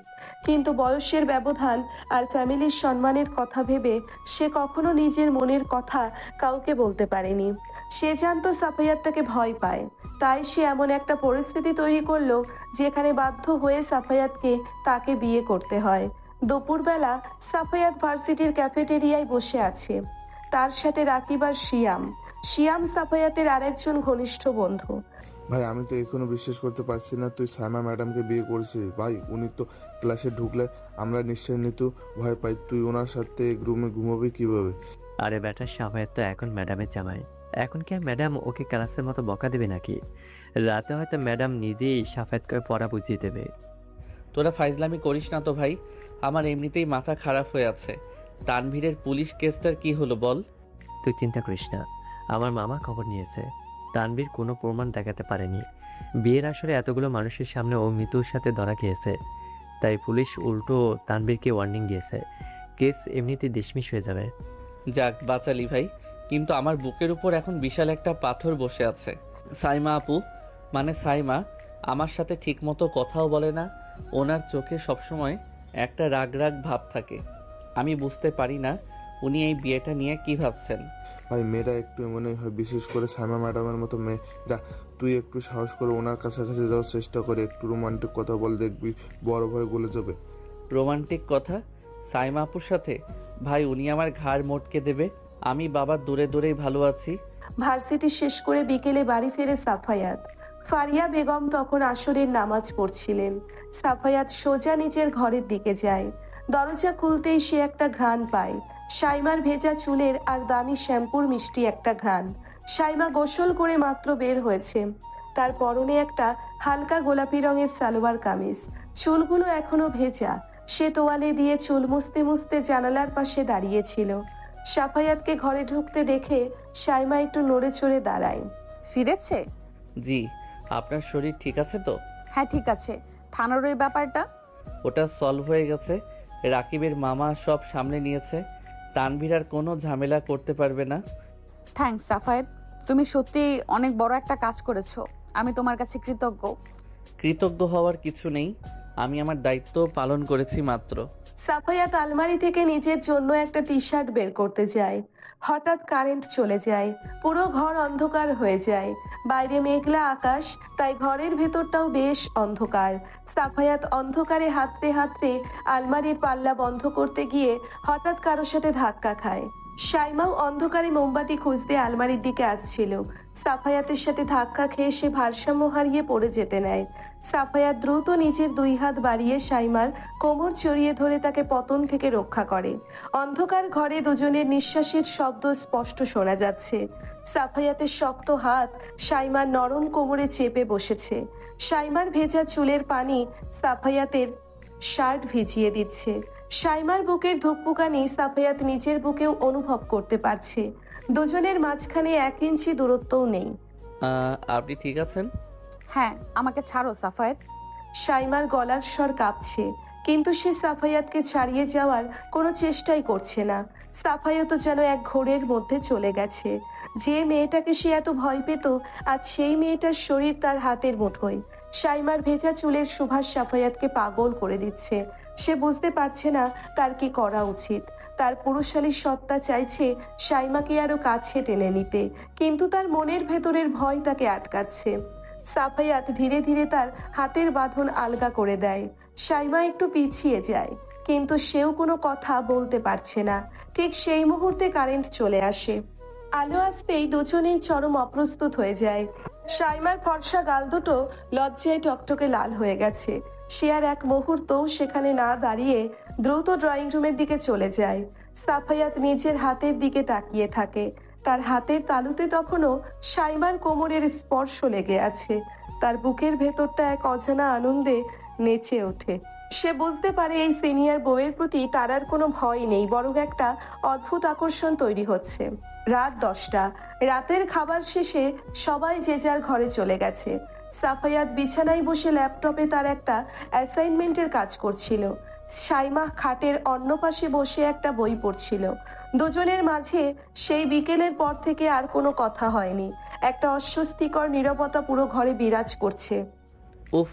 কিন্তু বয়সের ব্যবধান আর ফ্যামিলির সম্মানের কথা ভেবে সে কখনো নিজের মনের কথা কাউকে বলতে পারেনি। সে জানতো সাফায়াত তাকে ভয় পায়, তাই সে এমন একটা পরিস্থিতি তৈরি করলো যেখানে বাধ্য হয়ে সাফায়াতকে তাকে বিয়ে করতে হয়। দুপুরবেলা সাফায়াত ভার্সিটির ক্যাফেটেরিয়ায় বসে আছে। তার সাথে রাকিব আর শিয়াম সাফায়াতের আরেকজন ঘনিষ্ঠ বন্ধু। ভাই আমি তো এখনো বিশ্বাস করতে পারছি না তুই সাইমা ম্যাডামকে বিয়ে করেছিস। ভাই উনি তো ক্লাসে ঢুকলে আমরা নিশ্চয়ই নিতু ভয় পাই। তুই ওনার সাথে এক রুমে ঘুমাবি কিভাবে? আরে বেটা, সাফায়েত তো এখন ম্যাডামের জামাই। এখন কি ম্যাডাম ওকে ক্লাসের মতো বকা দেবে নাকি? রাতে হয়তো ম্যাডাম নিজেই সাফায়েতকে পড়া বুঝিয়ে দেবে। তোরা ফাইজলামি করিস না তো ভাই, আমার এমনিতেই মাথা খারাপ হয়ে আছে। তানভীরের পুলিশ কেসটার কি হলো বল? তুই চিন্তা করিস না, আমার মামা খবর নিয়েছে। তানভীর কোনো প্রমাণ দেখাতে পারেনি। বিয়ের আসরে এতগুলো মানুষের সামনে ও মৃত্যুর সাথে ধরা খেয়েছে, তাই পুলিশ উল্টো তানভীরকে ওয়ার্নিং দিয়েছে। কেস এমনিতেই ডিসমিস হয়ে যাবে। যাক বাঁচালি ভাই, কিন্তু আমার বুকের উপর এখন বিশাল একটা পাথর বসে আছে। সাইমা আপু, মানে সাইমা, আমার সাথে ঠিকমতো কথাও বলে না। ওনার চোখে সবসময় একটা রাগ রাগ ভাব থাকে। আমি বুঝতে পারি না উনি এই বিয়েটা নিয়ে কি ভাবছেন। ভাই মেয়েরা একটু এমনই হয়, বিশেষ করে সাইমা ম্যাডামের মতো মেয়েরা। তুই একটু সাহস করে ওনার কাছাকাছি যাওয়ার চেষ্টা করে, একটু রোমান্টিক কথা বল, দেখবি বড় ভয় গলে যাবে। রোমান্টিক কথা সাইমা আপুর সাথে? ভাই উনি আমার ঘাড় মোটকে দেবে। আমি বাবার দূরে দূরেই ভালো আছি। ভার্সিটি শেষ করে বিকেলে বাড়ি ফেরে সাফায়াত। ফারিয়া বেগম তখন আসরের নামাজ পড়ছিলেন। সাফায়াত সোজা নিজের ঘরের দিকে যায়। দরজা খুলতেই সে একটা ঘ্রাণ পায়, শাইমার ভেজা চুলের আর দামি শ্যাম্পুর মিষ্টি একটা ঘ্রাণ। শাইমা গোসল করে মাত্র বের হয়েছে। তার পরনে একটা হালকা গোলাপি রঙের সালোয়ার কামিজ, চুলগুলো এখনো ভেজা। সে তোয়ালে দিয়ে চুল মুছতে মুছতে জানালার পাশে দাঁড়িয়েছিল। সাফায়াতকে ঘরে ঢুকতে দেখে শাইমা একটু নড়ে চড়ে দাঁড়ায়। ফিরেছে? জি, আপনার শরীর ঠিক আছে তো? হ্যাঁ ঠিক আছে। থানার ওই ব্যাপারটা? ওটা সলভ হয়ে গেছে। রাকিবের মামা সব সামলে নিয়েছে। তানভীর আর কোনো ঝামেলা করতে পারবে না। থ্যাঙ্কস সাফায়েত, তুমি সত্যি অনেক বড় একটা কাজ করেছো। আমি তোমার কাছে কৃতজ্ঞ। কৃতজ্ঞ হওয়ার কিছু নেই, আমি আমার দায়িত্ব পালন করেছি মাত্র। সাফায়াত আলমারি থেকে নিজের জন্য একটা টি শার্ট বের করতে যায়। হঠাৎ কারেন্ট চলে যায়, পুরো ঘর অন্ধকার হয়ে যায়। বাইরে মেঘলা আকাশ, তাই ঘরের ভেতরটাও বেশ অন্ধকার। সাফায়াত অন্ধকারে হাতড়ে হাতড়ে আলমারির পাল্লা বন্ধ করতে গিয়ে হঠাৎ কারোর সাথে ধাক্কা খায়। শাইমাও অন্ধকারে মোমবাতি খুঁজতে আলমারির দিকে আসছিল। সাফায়াতের সাথে ধাক্কা খেয়ে সে ভারসাম্য হারিয়ে পড়ে যেতে নেয়। সাফায়াত দ্রুত নিজের 2 হাত বাড়িয়ে শাইমার কোমর জড়িয়ে ধরে তাকে পতন থেকে রক্ষা করে। অন্ধকার ঘরে দুজনের নিঃশ্বাসের শব্দ স্পষ্ট শোনা যাচ্ছে। সাফায়াতের শক্ত হাত শাইমার নরম কোমরে চেপে বসেছে। শাইমার ভেজা চুলের পানি সাফায়াতের শার্ট ভিজিয়ে দিচ্ছে। শাইমার বুকের ধুকপুকানি সাফায়াত নিজের বুকেও অনুভব করতে পারছে। দুজনের মাঝখানে 1 ইঞ্চি দূরত্বও নেই। আপনি ঠিক আছেন? হ্যাঁ, আমাকে ছাড়ো সাফায়েত। শাইমার গলার স্বর কাঁপছে, কিন্তু সে সাফায়াতকে ছাড়িয়ে যাওয়ার কোনো চেষ্টাই করছে না। সাফায়াত যেন এক ঘোরের মধ্যে চলে গেছে। যে মেয়েটাকে সে এত ভয় পেত, আজ সেই মেয়েটার শরীর তার হাতের মুঠোয়। শাইমার ভেজা চুলের সুভাষ সাফায়াতকে পাগল করে দিচ্ছে। সে বুঝতে পারছে না তার কি করা উচিত। তার পুরুষালী সত্তা চাইছে শাইমাকে আরো কাছে টেনে নিতে, কিন্তু তার মনের ভেতরের ভয় তাকে আটকাচ্ছে। সাফায়াত ধীরে ধীরে তার হাতের বাঁধন আলগা করে দেয়। সাইমা একটু পিছিয়ে যায়, কিন্তু সেও কোনো কথা বলতে পারছে না। ঠিক সেই মুহূর্তে কারেন্ট চলে আসে। আলো আসতেই দুজনেই চরম অপ্রস্তুত হয়ে যায়। সাইমার ফর্সা গাল দুটো লজ্জায় টকটকে লাল হয়ে গেছে। সে আর এক মুহূর্তও সেখানে না দাঁড়িয়ে দ্রুত ড্রয়িং রুমের দিকে চলে যায়। সাফায়াত নিজের হাতের দিকে তাকিয়ে থাকে। তার হাতের তালুতে তখনও সাইমার কোমরের স্পর্শ লেগে আছে। তার বুকের ভেতরটা এক অজানা আনন্দে নেচে ওঠে। সে বুঝতে পারে এই সিনিয়র বউয়ের প্রতি তার আর কোনো ভয় নেই, বরং একটা অদ্ভুত আকর্ষণ তৈরি হচ্ছে। রাত 10টা। রাতের খাবার শেষে সবাই যে যার ঘরে চলে গেছে। সাফায়াত বিছানায় বসে ল্যাপটপে তার একটা অ্যাসাইনমেন্টের কাজ করছিল। সাইমা খাটের অন্য পাশে বসে একটা বই পড়ছিল। দুজনের মাঝে সেই বিকেলের পর থেকে আর কোনো কথা হয়নি। একটা অস্বস্তিকর নীরবতা পুরো ঘরে বিরাজ করছে। উফ,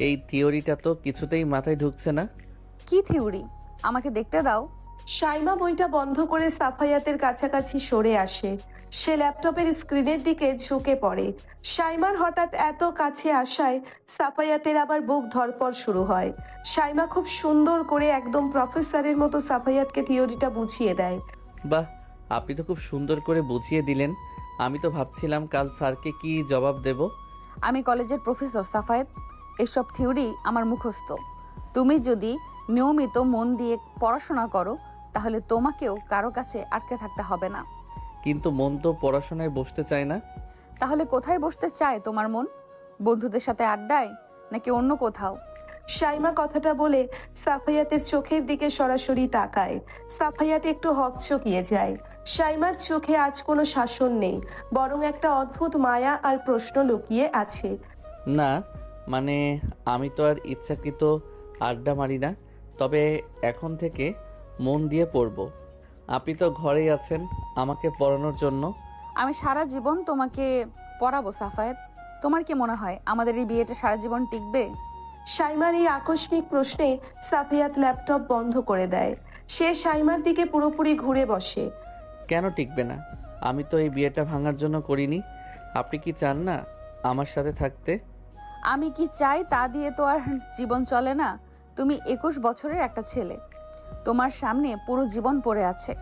এই থিওরিটা তো কিছুতেই মাথায় ঢুকছে না। কি থিওরি? আমাকে দেখতে দাও। সাইমা বইটা বন্ধ করে সাফায়াতের কাছাকাছি সরে আসে। সে ল্যাপটপের স্ক্রিনের দিকে ঝুঁকে পড়ে। সাইমার হঠাৎ এত কাছে আসায় সাফায়াতের আবার বুক ধড়ফড় শুরু হয়। সাইমা খুব সুন্দর করে একদম প্রফেসরের মতো সাফায়াতকে থিওরিটা বুঝিয়ে দেয়। বাহ, আপনি তো খুব সুন্দর করে বুঝিয়ে দিলেন। আমি তো ভাবছিলাম কাল স্যারকে কি জবাব দেব। আমি কলেজের প্রফেসর সাফায়েত, এসব থিওরি আমার মুখস্থ। তুমি যদি নিয়মিত মন দিয়ে পড়াশোনা করো তাহলে তোমাকেও কারো কাছে আটকে থাকতে হবে না। কিন্তু মন তো পড়াশোনায় বসতে চায় না। তাহলে কোথায় বসতে চায় তোমার মন? বন্ধুদের সাথে আড্ডায়, নাকি অন্য কোথাও? সাইমা কথাটা বলে সাফায়াতের চোখের দিকে সরাসরি তাকায়। সাফায়াত একটু হকচকিয়ে যায়। সাইমার চোখে আজ কোনো শাসন নেই, বরং একটা অদ্ভুত মায়া আর প্রশ্ন লুকিয়ে আছে। না মানে, আমি তো আর ইচ্ছাকৃত আড্ডা মারি না, তবে এখন থেকে মন দিয়ে পড়ব। আপনি তো ঘরেই আছেন আমাকে পড়ানোর জন্য। আমি সারা জীবন তোমাকে পড়াবো সাফায়েত। তোমার কি মনে হয় আমাদের এই বিয়েটা সারা জীবন টিকবে? সাইমার এই আকস্মিক প্রশ্নে সাফায়াত ল্যাপটপ বন্ধ করে দেয়। সে সাইমার দিকে পুরোপুরি ঘুরে বসে। কেন টিকবে না? আমি তো এই বিয়েটা ভাঙার জন্য করিনি। আপনি কি চান না আমার সাথে থাকতে? আমি কি চাই তা দিয়ে তো আর জীবন চলে না। তুমি 21 বছরের একটা ছেলে, তোমার সামনে পুরো জীবন পড়ে আছে।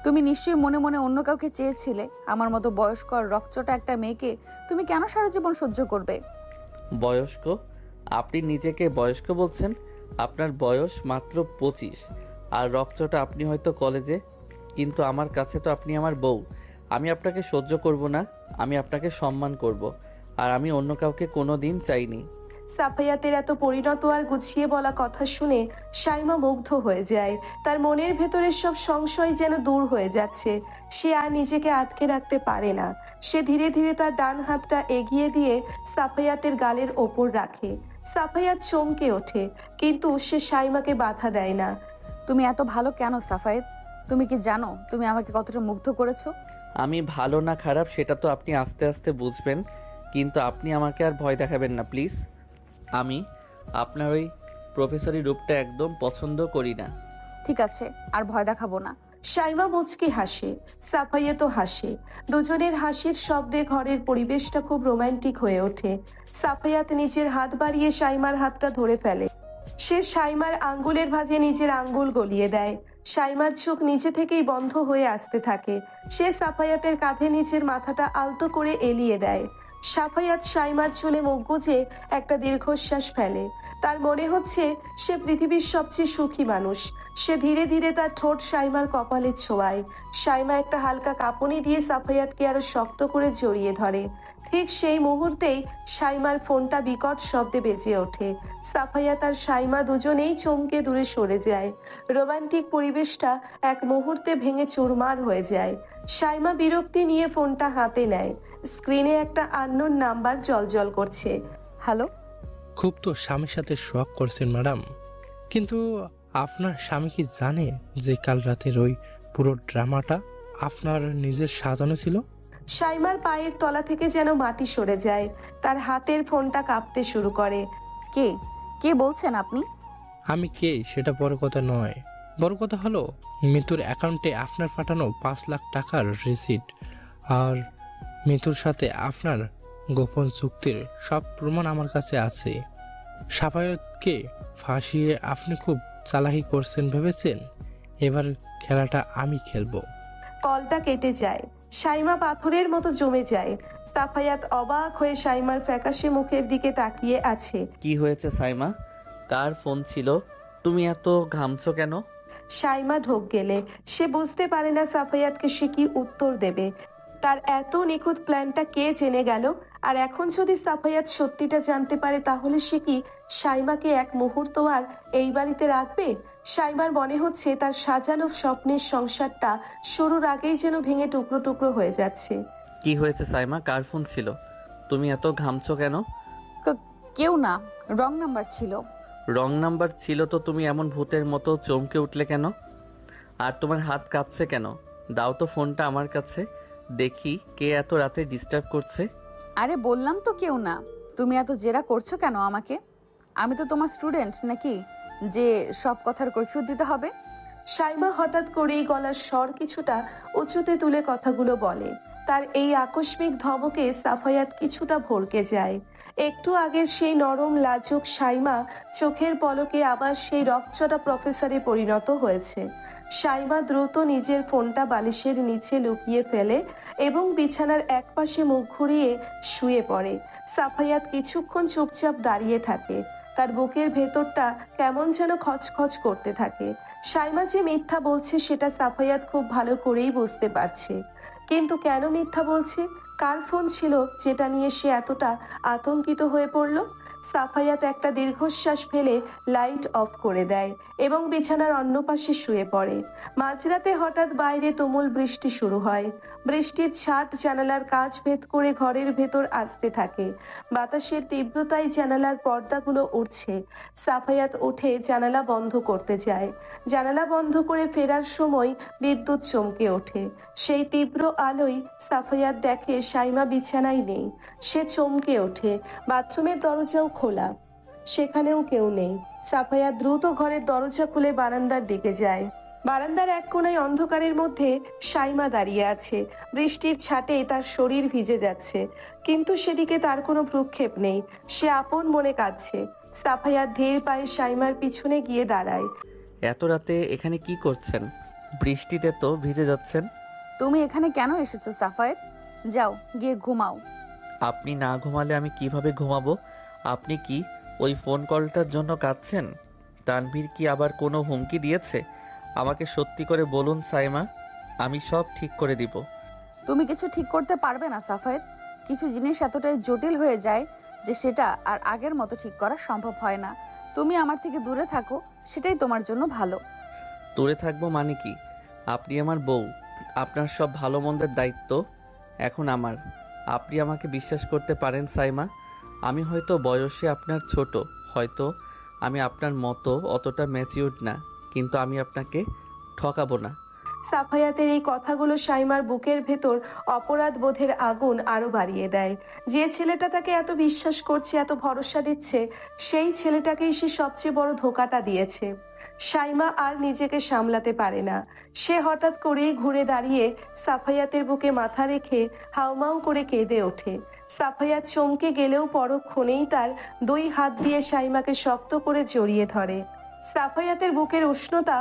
তুমি নিশ্চয়ই মনে মনে অন্য কাউকে চেয়েছিলে। আমার মতো বয়স্ক আর রকচটা একটা মেয়েকে তুমি কেন সারা জীবন সহ্য করবে? বয়স্ক? আপনি নিজেকে বয়স্ক বলছেন? আপনার বয়স মাত্র 25, আর রকচটা আপনি হয়তো কলেজে, কিন্তু আমার কাছে তো আপনি আমার বউ। আমি আপনাকে সহ্য করব না, আমি আপনাকে সম্মান করব, আর আমি অন্য কাউকে কোনো দিন চাইনি। সাফায়াতের এত পরিণত আর গুছিয়ে বলা কথা শুনে সাইমা মুগ্ধ হয়ে যায়। তার মনের ভেতরের সব সংশয় যেন দূর হয়ে যাচ্ছে। সে আর নিজেকে আটকে রাখতে পারে না। সে ধীরে ধীরে তার ডান হাতটা এগিয়ে দিয়ে সাফায়াতের গালের ওপর রাখে। সাফায়াত চমকে ওঠে, কিন্তু সে সাইমাকে বাধা দেয় না। তুমি এত ভালো কেন সাফায়েত? তুমি কি জানো তুমি আমাকে কতটা মুগ্ধ করেছো? আমি ভালো না খারাপ সেটা তো আপনি আস্তে আস্তে বুঝবেন, কিন্তু আপনি আমাকে আর ভয় দেখাবেন না প্লিজ। আমি আপনার ওই প্রফেসরি রূপটা একদম পছন্দ করি না। ঠিক আছে, আর ভয় দেখাবো না। সাইমা মুচকি হাসে, সাফায়াতও হাসে। দুজনের হাসির শব্দে ঘরের পরিবেশটা খুব রোমান্টিক হয়ে ওঠে। সাফায়াত নিজের হাত বাড়িয়ে সাইমার হাতটা ধরে ফেলে। সে সাইমার আঙ্গুলের ভাঁজে নিজের আঙ্গুল গলিয়ে দেয়। সাইমার চোখ নিচে থেকেই বন্ধ হয়ে আসতে থাকে। সে সাফায়াতের কাঁধে নিচের মাথাটা আলতো করে এলিয়ে দেয়। সাফায়াত সাইমার চুলে মুখ গুজে একটা দীর্ঘশ্বাস ফেলে। তার মনে হচ্ছে সে পৃথিবীর সবচেয়ে সুখী মানুষ। সে ধীরে ধীরে তার ঠোঁট সাইমার কপালে ছোঁয়ায়। সাইমা একটা হালকা কাঁপুনি দিয়ে সাফায়াতকে আরো শক্ত করে জড়িয়ে ধরে। ঠিক সেই মুহূর্তেই সাইমার ফোনটা বিকট শব্দে বেজে ওঠে। সাফায়াত আর সাইমা দুজনেই চমকে দূরে সরে যায়। রোমান্টিক পরিবেশটা এক মুহূর্তে ভেঙে চুরমার হয়ে যায়। সাইমা বিরক্তি নিয়ে ফোনটা হাতে নেয়। স্ক্রিনে একটা আননোন নাম্বার জ্বলজ্বল করছে। হ্যালো। খুব তো স্বামীর সাথে শখ করছেন ম্যাডাম, কিন্তু আপনার স্বামী কি জানে যে কাল রাতের ওই পুরো ড্রামাটা আপনার নিজের সাজানো ছিল? সাইমার পায়ের তলা থেকে যেন মাটি সরে যায়। তার হাতের ফোনটা কাঁপতে শুরু করে। কে কে বলছেন আপনি? আমি কে সেটা বড় কথা নয়, বড় কথা হলো মিতুর অ্যাকাউন্টে আপনার পাঠানো 5 লাখ টাকার রিসিট আর মিতুর সাথে আপনার গোপন চুক্তির সব প্রমাণ আমার কাছে আছে। সাফায়াতকে ফাঁসিয়ে আপনি খুব চালাকি করছেন ভেবেছেন? এবার খেলাটা আমি খেলবো। কলটা কেটে যায়। শাইমা পাথরের মতো জমে যায়। সাফায়াত অবাক হয়ে শাইমার ফ্যাকাশে মুখের দিকে তাকিয়ে আছে। কি হয়েছে সাইমা? কার ফোন ছিল? তুমি এত ঘামছো কেন? শাইমা ঢোক গেলে সে বুঝতে পারে না সাফায়াতকে সে কি উত্তর দেবে। তার এত নিখুঁত প্ল্যানটা কে জেনে গেল? আর এখন যদি সাফায়াত সত্যিটা জানতে পারে তাহলে সে কি শাইমাকে এক মুহূর্ত আর এই বাড়িতে রাখবে? শাইমার মনে হচ্ছে তার সাজানো স্বপ্নের সংসারটা শুরুর আগেই যেন ভেঙে টুকরো টুকরো হয়ে যাচ্ছে। কি হয়েছে সাইমা? কার ফোন ছিল? তুমি এত ঘামছো কেন? কেউ না, রং নাম্বার ছিল। রং নাম্বার ছিল তো তুমি এমন ভূতের মতো চমকে উঠলে কেন? আর তোমার হাত কাঁপছে কেন? দাও তো ফোনটা আমার কাছে, দেখি কে এত রাতে ডিস্টার্ব করছে। আরে বললাম তো কেউ না। তুমি এত জেরা করছো কেন আমাকে? আমি তো তোমার স্টুডেন্ট নাকি যে সব কথার কৈফিয়ত দিতে হবে? শাইমা হঠাৎ করেই গলার স্বর কিছুটা উঁচুতে তুলে কথাগুলো বলে। তার এই আকস্মিক ধমকে সাফায়াত কিছুটা ভড়কে যায়। একটু আগের সেই নরম লাজুক শাইমা চোখের পলকে আবার সেই রকচটা প্রফেসরে পরিণত হয়েছে। শাইমা দ্রুত নিজের ফোনটা বালিশের নিচে লুকিয়ে ফেলে এবং বিছানার একপাশে মুখ ঘুরিয়ে শুয়ে পড়ে। সাফায়াত কিছুক্ষণ চুপচাপ দাঁড়িয়ে থাকে। তার বুকের ভেতরটা কেমন যেন খচখচ করতে থাকে। শাইমা যে মিথ্যা বলছে সেটা সাফায়াত খুব ভালো করেই বুঝতে পারছে। কিন্তু কেন মিথ্যা বলছে? কার ফোন ছিল যেটা নিয়ে সে এতটা আতঙ্কিত হয়ে পড়ল? সাফায়াত একটা দীর্ঘশ্বাস ফেলে লাইট অফ করে দেয় এবং বিছানার অন্য পাশে শুয়ে পড়ে। মাঝরাতে হঠাৎ বাইরে তুমুল বৃষ্টি শুরু হয়। বৃষ্টির ছাদ জানালার কাঁচ ভেদ করে ঘরের ভেতর আসতে থাকে। বাতাসের তীব্রতায় জানালার পর্দাগুলো উঠছে। সাফায়াত উঠে জানালা বন্ধ করতে যায়। জানালা বন্ধ করে ফেরার সময় বিদ্যুৎ চমকে ওঠে। সেই তীব্র আলোয় সাফায়াত দেখে শাইমা বিছানায় নেই। সে চমকে ওঠে। বাথরুমের দরজাও খোলা, সেখানেও কেউ নেই। সাফায়াত দ্রুত ঘরের দরজা খুলে বারান্দার দিকে যায়। বারান্দার এক কোণায় অন্ধকারের মধ্যে শাইমা দাঁড়িয়ে আছে। বৃষ্টির ছাটে তার শরীর ভিজে যাচ্ছে, কিন্তু সেদিকে তার কোনো ভ্রুক্ষেপ নেই। সে আপন মনে কাঁদছে। সাফায়াত ধীর পায়ে শাইমার পিছনে গিয়ে দাঁড়ায়। এত রাতে এখানে কি করছেন? বৃষ্টিতে তো ভিজে যাচ্ছেন। তুমি এখানে কেন এসেছো সাফায়েত? যাও গিয়ে ঘুমাও। আপনি না ঘুমালে আমি কিভাবে ঘুমাবো? আপনি কি ওই ফোন কলটার জন্য কাঁদছেন? তানভীর কি আবার কোনো হুমকি দিয়েছে? আমাকে সত্যি করে বলুন সাইমা, আমি সব ঠিক করে দিব। তুমি কিছু ঠিক করতে পারবে না সাফায়েত। কিছু জিনিস এতটাই জটিল হয়ে যায় যে সেটা আর আগের মতো ঠিক করা সম্ভব হয় না। তুমি আমার থেকে দূরে থাকো, সেটাই তোমার জন্য ভালো। দূরে থাকবো মানে কি? আপনি আমার বউ, আপনার সব ভালো মন্দের দায়িত্ব এখন আমার। আপনি আমাকে বিশ্বাস করতে পারেন সাইমা। আমি হয়তো বয়সে আপনার ছোট, হয়তো আমি আপনার মতো অতটা ম্যাচিউরড না, কিন্তু আমি আপনাকে ঠকাবো না। সাফায়াতের এই কথাগুলো শাইমার বুকের ভেতর অপরাধ বোধের আগুন আরো বাড়িয়ে দেয়। যে ছেলেটা তাকে এত বিশ্বাস করছে, এত ভরসা দিচ্ছে, সেই ছেলেটাকেই সে সবচেয়ে বড় ধোঁকাটা দিয়েছে। শাইমা আর নিজেকে সামলাতে পারে না। সে হঠাৎ করেই ঘুরে দাঁড়িয়ে সাফায়াতের বুকে মাথা রেখে হাউমাউ করে কেঁদে ওঠে। সাফায়াত চমকে গেলেও পরক্ষণেই তার দুই হাত দিয়ে শাইমাকে শক্ত করে জড়িয়ে ধরে। সাফায়াতের বুকের উষ্ণতা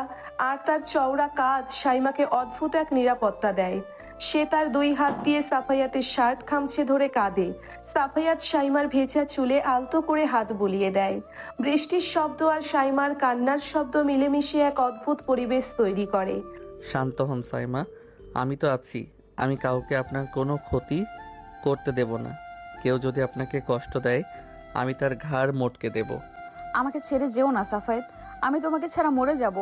আর তার চওড়া কাঁধ শাইমাকে অদ্ভুত এক নিরাপত্তা দেয়। সে তার দুই হাত দিয়ে সাফায়াতের শার্ট খামচে ধরে কাঁদে। সাফায়াত শাইমার ভেজা চুলে আলতো করে হাত বুলিয়ে দেয়। বৃষ্টির শব্দ আর শাইমার কান্নার শব্দ মিলেমিশে এক অদ্ভুত পরিবেশ তৈরি করে। শান্ত হন সাইমা, আমি তো আছি। আমি কাউকে আপনার কোনো ক্ষতি করতে দেব না। কেউ যদি আপনাকে কষ্ট দেয় আমি তার ঘাড় মোটকে দেব। আমাকে ছেড়ে যেও না সাফায়েত, আমি তোমাকে ছাড়া মরে যাব।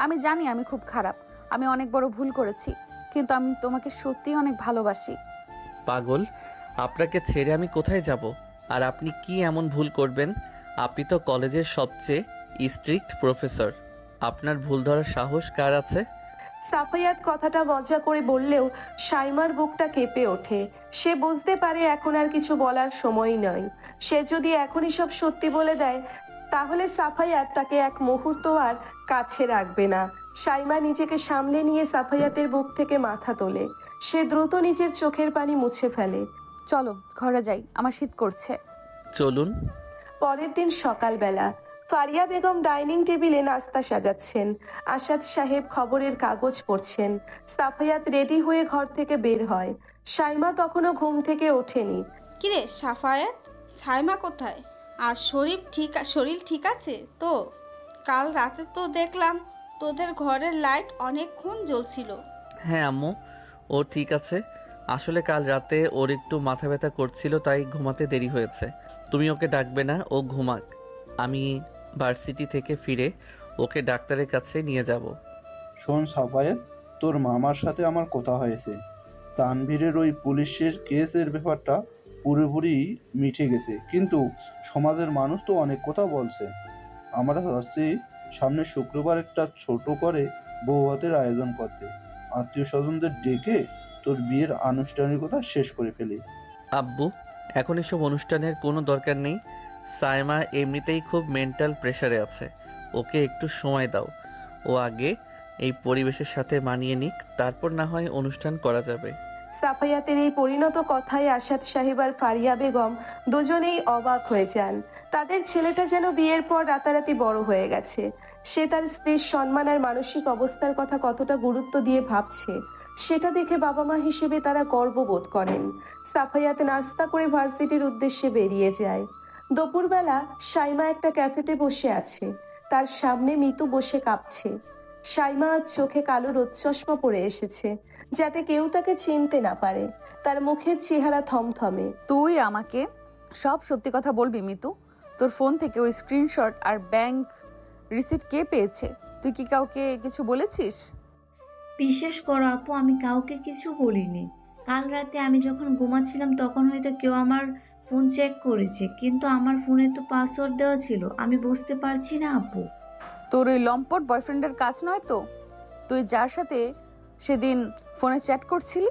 আমি জানি আমি খুব খারাপ, আমি অনেক বড় ভুল করেছি, কিন্তু আমি তোমাকে সত্যিই অনেক ভালোবাসি। পাগল, আপনাকে ছেড়ে আমি কোথায় যাব? আর আপনি কি এমন ভুল করবেন? আপনি তো কলেজের সবচেয়ে স্ট্রিক্ট প্রফেসর। আপনার ভুল ধরার সাহস কার আছে? সাফায়াত কথাটা মজা করে বললেও শাইমার বুকটা কেঁপে ওঠে। সে বুঝতে পারে এখন আর কিছু বলার সময় নয়। সে যদি এখনই সব সত্যি বলে দেয় তাহলে সাফায়াত তাকে এক মুহূর্ত আর কাছে রাখবে না। শাইমা নিজেকে সামলে নিয়ে সাফায়াতের বুক থেকে মাথা তোলে। সে দ্রুত নিজের চোখের পানি মুছে ফেলে। চলো ঘরে যাই, আমার শীত করছে। চলুন। পরের দিন সকালবেলা ফারিয়া বেগম ডাইনিং টেবিলে নাস্তা সাজাচ্ছেন, আসাদ সাহেব খবরের কাগজ পড়ছেন, সাফায়াত রেডি হয়ে ঘর থেকে বের হয়। সাইমা তখনও ঘুম থেকে ওঠেনি। কিরে সাফায়াত, সাইমা কোথায়? আর শরীর ঠিক আছে তো? কাল রাতে তো দেখলাম তোদের ঘরের লাইট অনেকক্ষণ জ্বলছিল। হ্যাঁ আম্মু, ও ঠিক আছে। আসলে কাল রাতে ওর একটু মাথা ব্যথা করছিল, তাই ঘুমাতে দেরি হয়েছে। তুমি ওকে ডাকবে না, ও ঘুমাক। আমি ভার্সিটি থেকে ফিরে ওকে ডাক্তারের কাছে নিয়ে যাব। শোন সাফায়েত, তোর মামার সাথে আমার কথা হয়েছে। তানভীরের ওই পুলিশের কেসের ব্যাপারটা পুরোপুরি মিটে গেছে, কিন্তু সমাজের মানুষ তো অনেক কথা বলছে। আমরা চাচ্ছি সামনে শুক্রবার একটা ছোট করে বৌভাতের আয়োজন করতে, আত্মীয় স্বজনদের ডেকে তোর বিয়ের আনুষ্ঠানিকতা শেষ করে ফেলি। আব্বু, এখন এসব অনুষ্ঠানের কোনো দরকার নেই। সাইমা এমনিতেই খুব মেন্টাল প্রেশারে আছে, ওকে একটু সময় দাও। ও আগে এই পরিবেশের সাথে মানিয়ে নিক, তারপর না হয় অনুষ্ঠান করা যাবে। সাফায়াতের এই পরিণত কথায় আসাদ সাহেব আর ফারিয়া বেগম দুজনেই অবাক হয়ে যান। তাদের ছেলেটা যেন বিয়ের পর রাতারাতি বড় হয়ে গেছে। সে তার স্ত্রীর সম্মান আর মানসিক অবস্থার কথা কতটা গুরুত্ব দিয়ে ভাবছে, সেটা দেখে বাবা মা হিসেবে তারা গর্ববোধ করেন। সাফায়াত নাস্তা করে ভার্সিটির উদ্দেশ্যে বেরিয়ে যায়। দুপুরবেলা সাইমা একটা ক্যাফেতে বসে আছে, তার সামনে মিতু বসে কাঁপছে। সাইমা আজ চোখে কালো রোদ চশমা পরে এসেছে, যাতে কেউ তাকে চিনতে না পারে। তার মুখের চেহারা থমথমে। তুই আমাকে সব সত্যি কথা বলবি মিতু? তোর ফোন থেকে ওই স্ক্রিনশট আর ব্যাংক রিসিট কে পেয়েছে? তুই কি কাউকে কিছু বলেছিস? বিশ্বাস করো আপু, আমি কাউকে কিছু বলিনি। কাল রাতে আমি যখন ঘুমাচ্ছিলাম তখন হয়তো কেউ আমার ফোন চেক করেছে, কিন্তু আমার ফোনে তো পাসওয়ার্ড দেওয়া ছিল, আমি বুঝতে পারছি না আপু। তোর ওই লম্পট বয়ফ্রেন্ডের কাজ নয় তো? তুই যার সাথে সেদিন ফোনে চ্যাট করছিলি?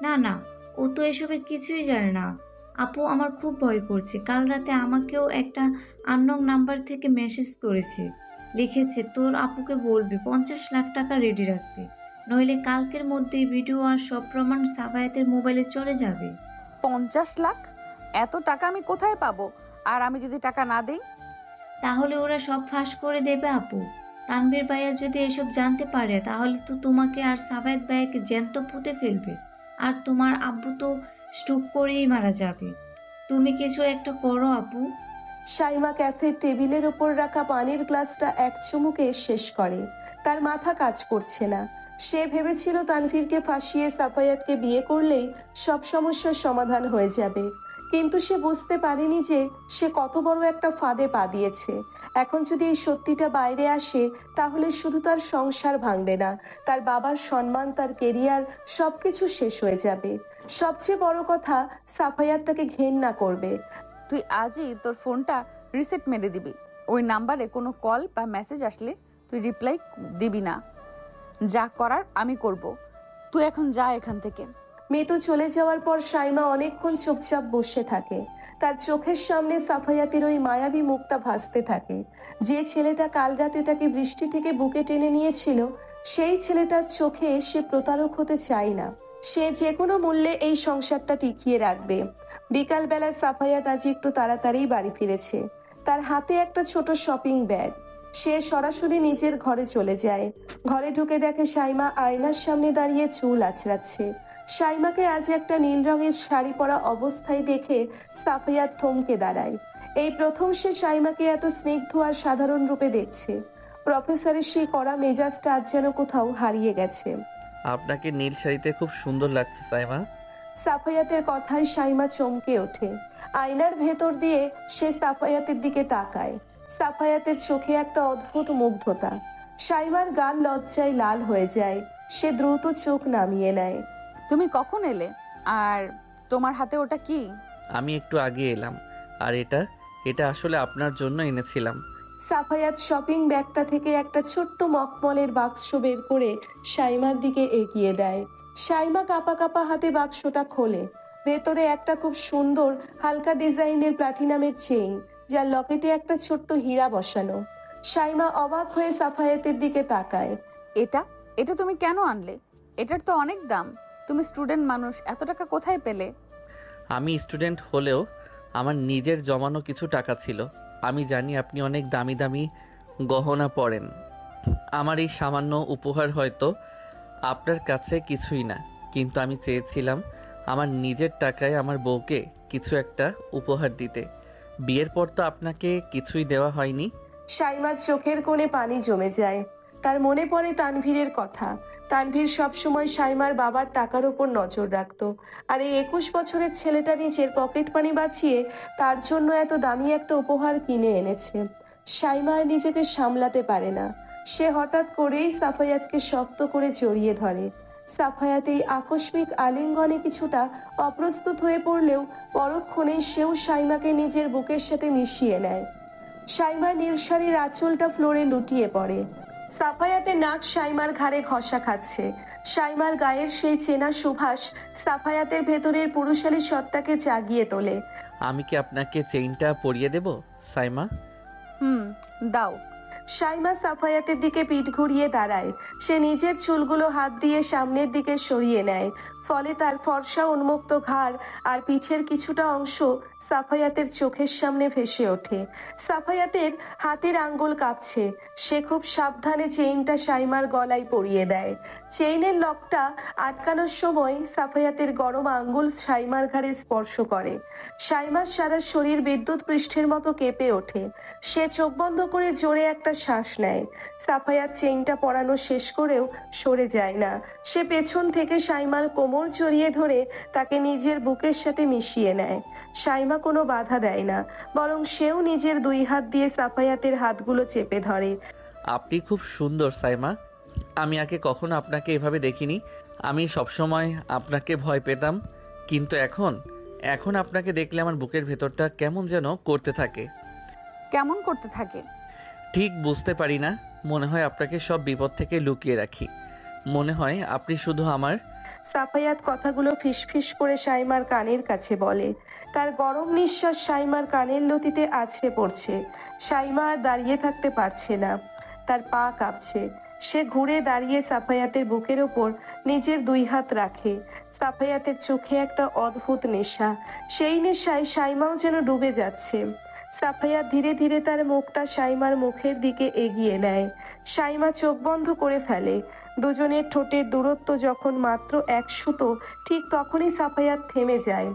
না না, ও তো এসবের কিছুই জানে না আপু। আমার খুব ভয় করছে। কাল রাতে আমাকেও একটা আননোন নাম্বার থেকে মেসেজ করেছে, লিখেছে তোর আপুকে বলবি 50 লাখ টাকা রেডি রাখতে, নইলে কালকের মধ্যেই ভিডিও আর সব প্রমাণ সাফায়াতের মোবাইলে চলে যাবে। 50 লাখ? এত টাকা আমি কোথায় পাবো? আর আমি যদি টাকা না দেই? তাহলে ওরা সব ফাঁস করে দেবে আপু। তানভীর ভাইয়া যদি এসব জানতে পারে তাহলে তো তোমাকে আর সাফায়াত ভাইয়াকে জ্যান্ত পুঁতে ফেলবে, আর তোমার আব্বু তো স্ট্রোক করেই মারা যাবে। তুমি কিছু একটা করো আপু। সাইমা ক্যাফের টেবিলের উপর রাখা পানির গ্লাসটা এক চুমুকে শেষ করে। তার মাথা কাজ করছে না। সে ভেবেছিল তানভীরকে ফাঁসিয়ে সাফায়াতকে বিয়ে করলেই সব সমস্যার সমাধান হয়ে যাবে, কিন্তু সে বুঝতে পারেনি যে সে কত বড় একটা ফাঁদে পা দিয়েছে। এখন যদি এই সত্যিটা বাইরে আসে তাহলে শুধু তার সংসার ভাঙবে না, তার বাবার সম্মান, তার কেরিয়ার সবকিছু শেষ হয়ে যাবে। সবচেয়ে বড় কথা, সাফায়াত তাকে ঘেন্না করবে। তুই আজই তোর ফোনটা রিসেট মেরে দিবি। ওই নাম্বারে কোনো কল বা মেসেজ আসলে তুই রিপ্লাই দিবি না। যা করার আমি করব। তুই এখন যা এখান থেকে। মিতু চলে যাওয়ার পর সাইমা অনেকক্ষণ চুপচাপ বসে থাকে। তার চোখের সামনে সাফায়াতের ওই মায়াবী মুখটা ভাসতে থাকে। যে ছেলেটা কাল রাতে তাকে বৃষ্টি থেকে বুকে টেনে নিয়েছিল, সেই ছেলেটার চোখে সে প্রতারক হতে চায় না। সে যে কোনো মূল্যে এই সংসারটা টিকিয়ে রাখবে। বিকালবেলা সাফায়াত আজ একটু তাড়াতাড়ি বাড়ি ফিরেছে। তার হাতে একটা ছোট শপিং ব্যাগ। সে সরাসরি নিজের ঘরে চলে যায়। ঘরে ঢুকে দেখে সাইমা আয়নার সামনে দাঁড়িয়ে চুল আঁচড়াচ্ছে। সাইমাকে আজ একটা নীল রঙের শাড়ি পরা অবস্থায় দেখে সাফায়াত থমকে দাঁড়ায়। এই প্রথম সে সাইমাকে এত স্নিগ্ধ আর সাধারণ রূপে দেখছে। প্রফেসরের সেই কড়া মেজাজটা আজ যেন কোথাও হারিয়ে গেছে। আপনাকে নীল শাড়িতে খুব সুন্দর লাগছে সাইমা। সাফায়াতের কথায় সাইমা চমকে ওঠে। আয়নার ভেতর দিয়ে সে সাফায়াতের দিকে তাকায়। সাফায়াতের চোখে একটা অদ্ভুত মুগ্ধতা। সাইমার গাল লজ্জায় লাল হয়ে যায়। সে দ্রুত চোখ নামিয়ে নেয়। তুমি কখন এলে? আর তোমার হাতে ওটা কি? আমি একটু আগে এলাম, আর এটা আসলে আপনার জন্য এনেছিলাম। সাফায়াত শপিং ব্যাগটা থেকে একটা ছোট্ট মখমলের বাক্স বের করে সাইমার দিকে এগিয়ে দেয়। সাইমা কাঁপা কাঁপা হাতে বাক্সটা খোলে। ভেতরে একটা খুব সুন্দর হালকা ডিজাইনের প্লাটিনামের চেইন, যার লকেটে একটা ছোট্ট হীরা বসানো। সাইমা অবাক হয়ে সাফায়াতের দিকে তাকায়। এটা তুমি কেন আনলে? এটার তো অনেক দাম। তুমি স্টুডেন্ট মানুষ, এত টাকা কোথায় পেলে? আমি স্টুডেন্ট হলেও আমার নিজের জমানো কিছু টাকা ছিল। আমি জানি আপনি অনেক দামি দামি গহনা পরেন। আমার এই সামান্য উপহার হয়তো আপনার কাছে কিছুই না, কিন্তু আমি চেয়েছিলাম আমার নিজের টাকায় আমার বউকে কিছু একটা উপহার দিতে। বিয়ের পর তো আপনাকে কিছুই দেওয়া হয়নি। সাইমার চোখের কোণে পানি জমে যায়। তার মনে পড়ে তানভীরের কথা। তানভীর সবসময় সাইমার বাবার টাকার ওপর নজর রাখতো, আর এই 21 বছরের ছেলেটা নিজের পকেট মানি বাঁচিয়ে তার জন্য এত দামি একটা উপহার কিনে এনেছে। সাইমা আর নিজেকে সামলাতে পারে না। সে হঠাৎ করেই সাফায়াতকে শক্ত করে জড়িয়ে ধরে। সাফায়াত এই আকস্মিক আলিঙ্গনে কিছুটা অপ্রস্তুত হয়ে পড়লেও পরক্ষণেই সেও সাইমাকে নিজের বুকের সাথে মিশিয়ে নেয়। সাইমার নীল শাড়ির আঁচলটা ফ্লোরে লুটিয়ে পড়ে। সাফায়াতের নাক সাইমার ঘাড়ে ঘষা খাচ্ছে। সাইমার গায়ের সেই চেনা সুভাষ সাফায়াতের ভেতরের পুরুষালী সত্তাকে জাগিয়ে তোলে। আমি কি আপনাকে চেইনটা পরিয়ে দেব সাইমা? দাও। সাইমা সাফায়াতের দিকে পিঠ ঘুরিয়ে দাঁড়ায়। সে নিজের চুলগুলো হাত দিয়ে সামনের দিকে সরিয়ে নেয়, ফলে তার ফর্সা উন্মুক্ত ঘাড় আর পিঠের কিছুটা অংশ সাফায়াতের চোখের সামনে ভেসে ওঠে। সাফায়াতের হাতের আঙ্গুল কাঁপছে। সে খুব সাবধানে চেইনটা সাইমার গলায় পরিয়ে দেয়। চেইনের লকটা আটকানোর সময় সাফায়াতের গরম আঙ্গুল সাইমার ঘাড়ে স্পর্শ করে। সাইমার সারা শরীর বিদ্যুৎ পৃষ্ঠের মতো কেঁপে ওঠে। সে চোখ বন্ধ করে জোরে একটা শ্বাস নেয়। সাফায়াত চেইনটা পরানো শেষ করেও সরে যায় না। সে পেছন থেকে সাইমার কোমর জড়িয়ে ধরে তাকে নিজের বুকের সাথে মিশিয়ে নেয়। সাইমা কোনো বাধা দেয় না, বরং সেও নিজের দুই হাত দিয়ে সাফায়াতের হাতগুলো চেপে ধরে। আপনি খুব সুন্দর সাইমা। আমি আগে কখনো আপনাকে এভাবে দেখিনি। আমি সবসময় আপনাকে ভয় পেতাম, কিন্তু এখন আপনাকে দেখলে আমার বুকের ভেতরটা কেমন যেন করতে থাকে। কেমন করতে থাকে? ঠিক বুঝতে পারি না। মনে হয় আপনাকে সব বিপদ থেকে লুকিয়ে রাখি। মনে হয় আপনি শুধু আমার। সাফায়াত কথাগুলো ফিসফিস করে সাইমার কানের কাছে বলে। তার গরম নিঃশ্বাস সাইমার কানের লতিতে আছড়ে পড়ছে। সাইমা আর দাঁড়িয়ে থাকতে পারছে না, তার পা কাঁপছে। সে ঘুরে দাঁড়িয়ে সাফায়াতের বুকের ওপর নিজের দুই হাত রাখে। সাফায়াতের চোখে একটা অদ্ভুত নেশা। সেই নেশায় সাইমাও যেন ডুবে যাচ্ছে। সাফায়াত ধীরে ধীরে তার মুখটা সাইমার মুখের দিকে এগিয়ে নেয়। সাইমা চোখ বন্ধ করে ফেলে। দুজনের ঠোঁটের দূরত্ব যখন মাত্র 1 সুতো, ঠিক তখনই সাফায়াত থেমে যায়।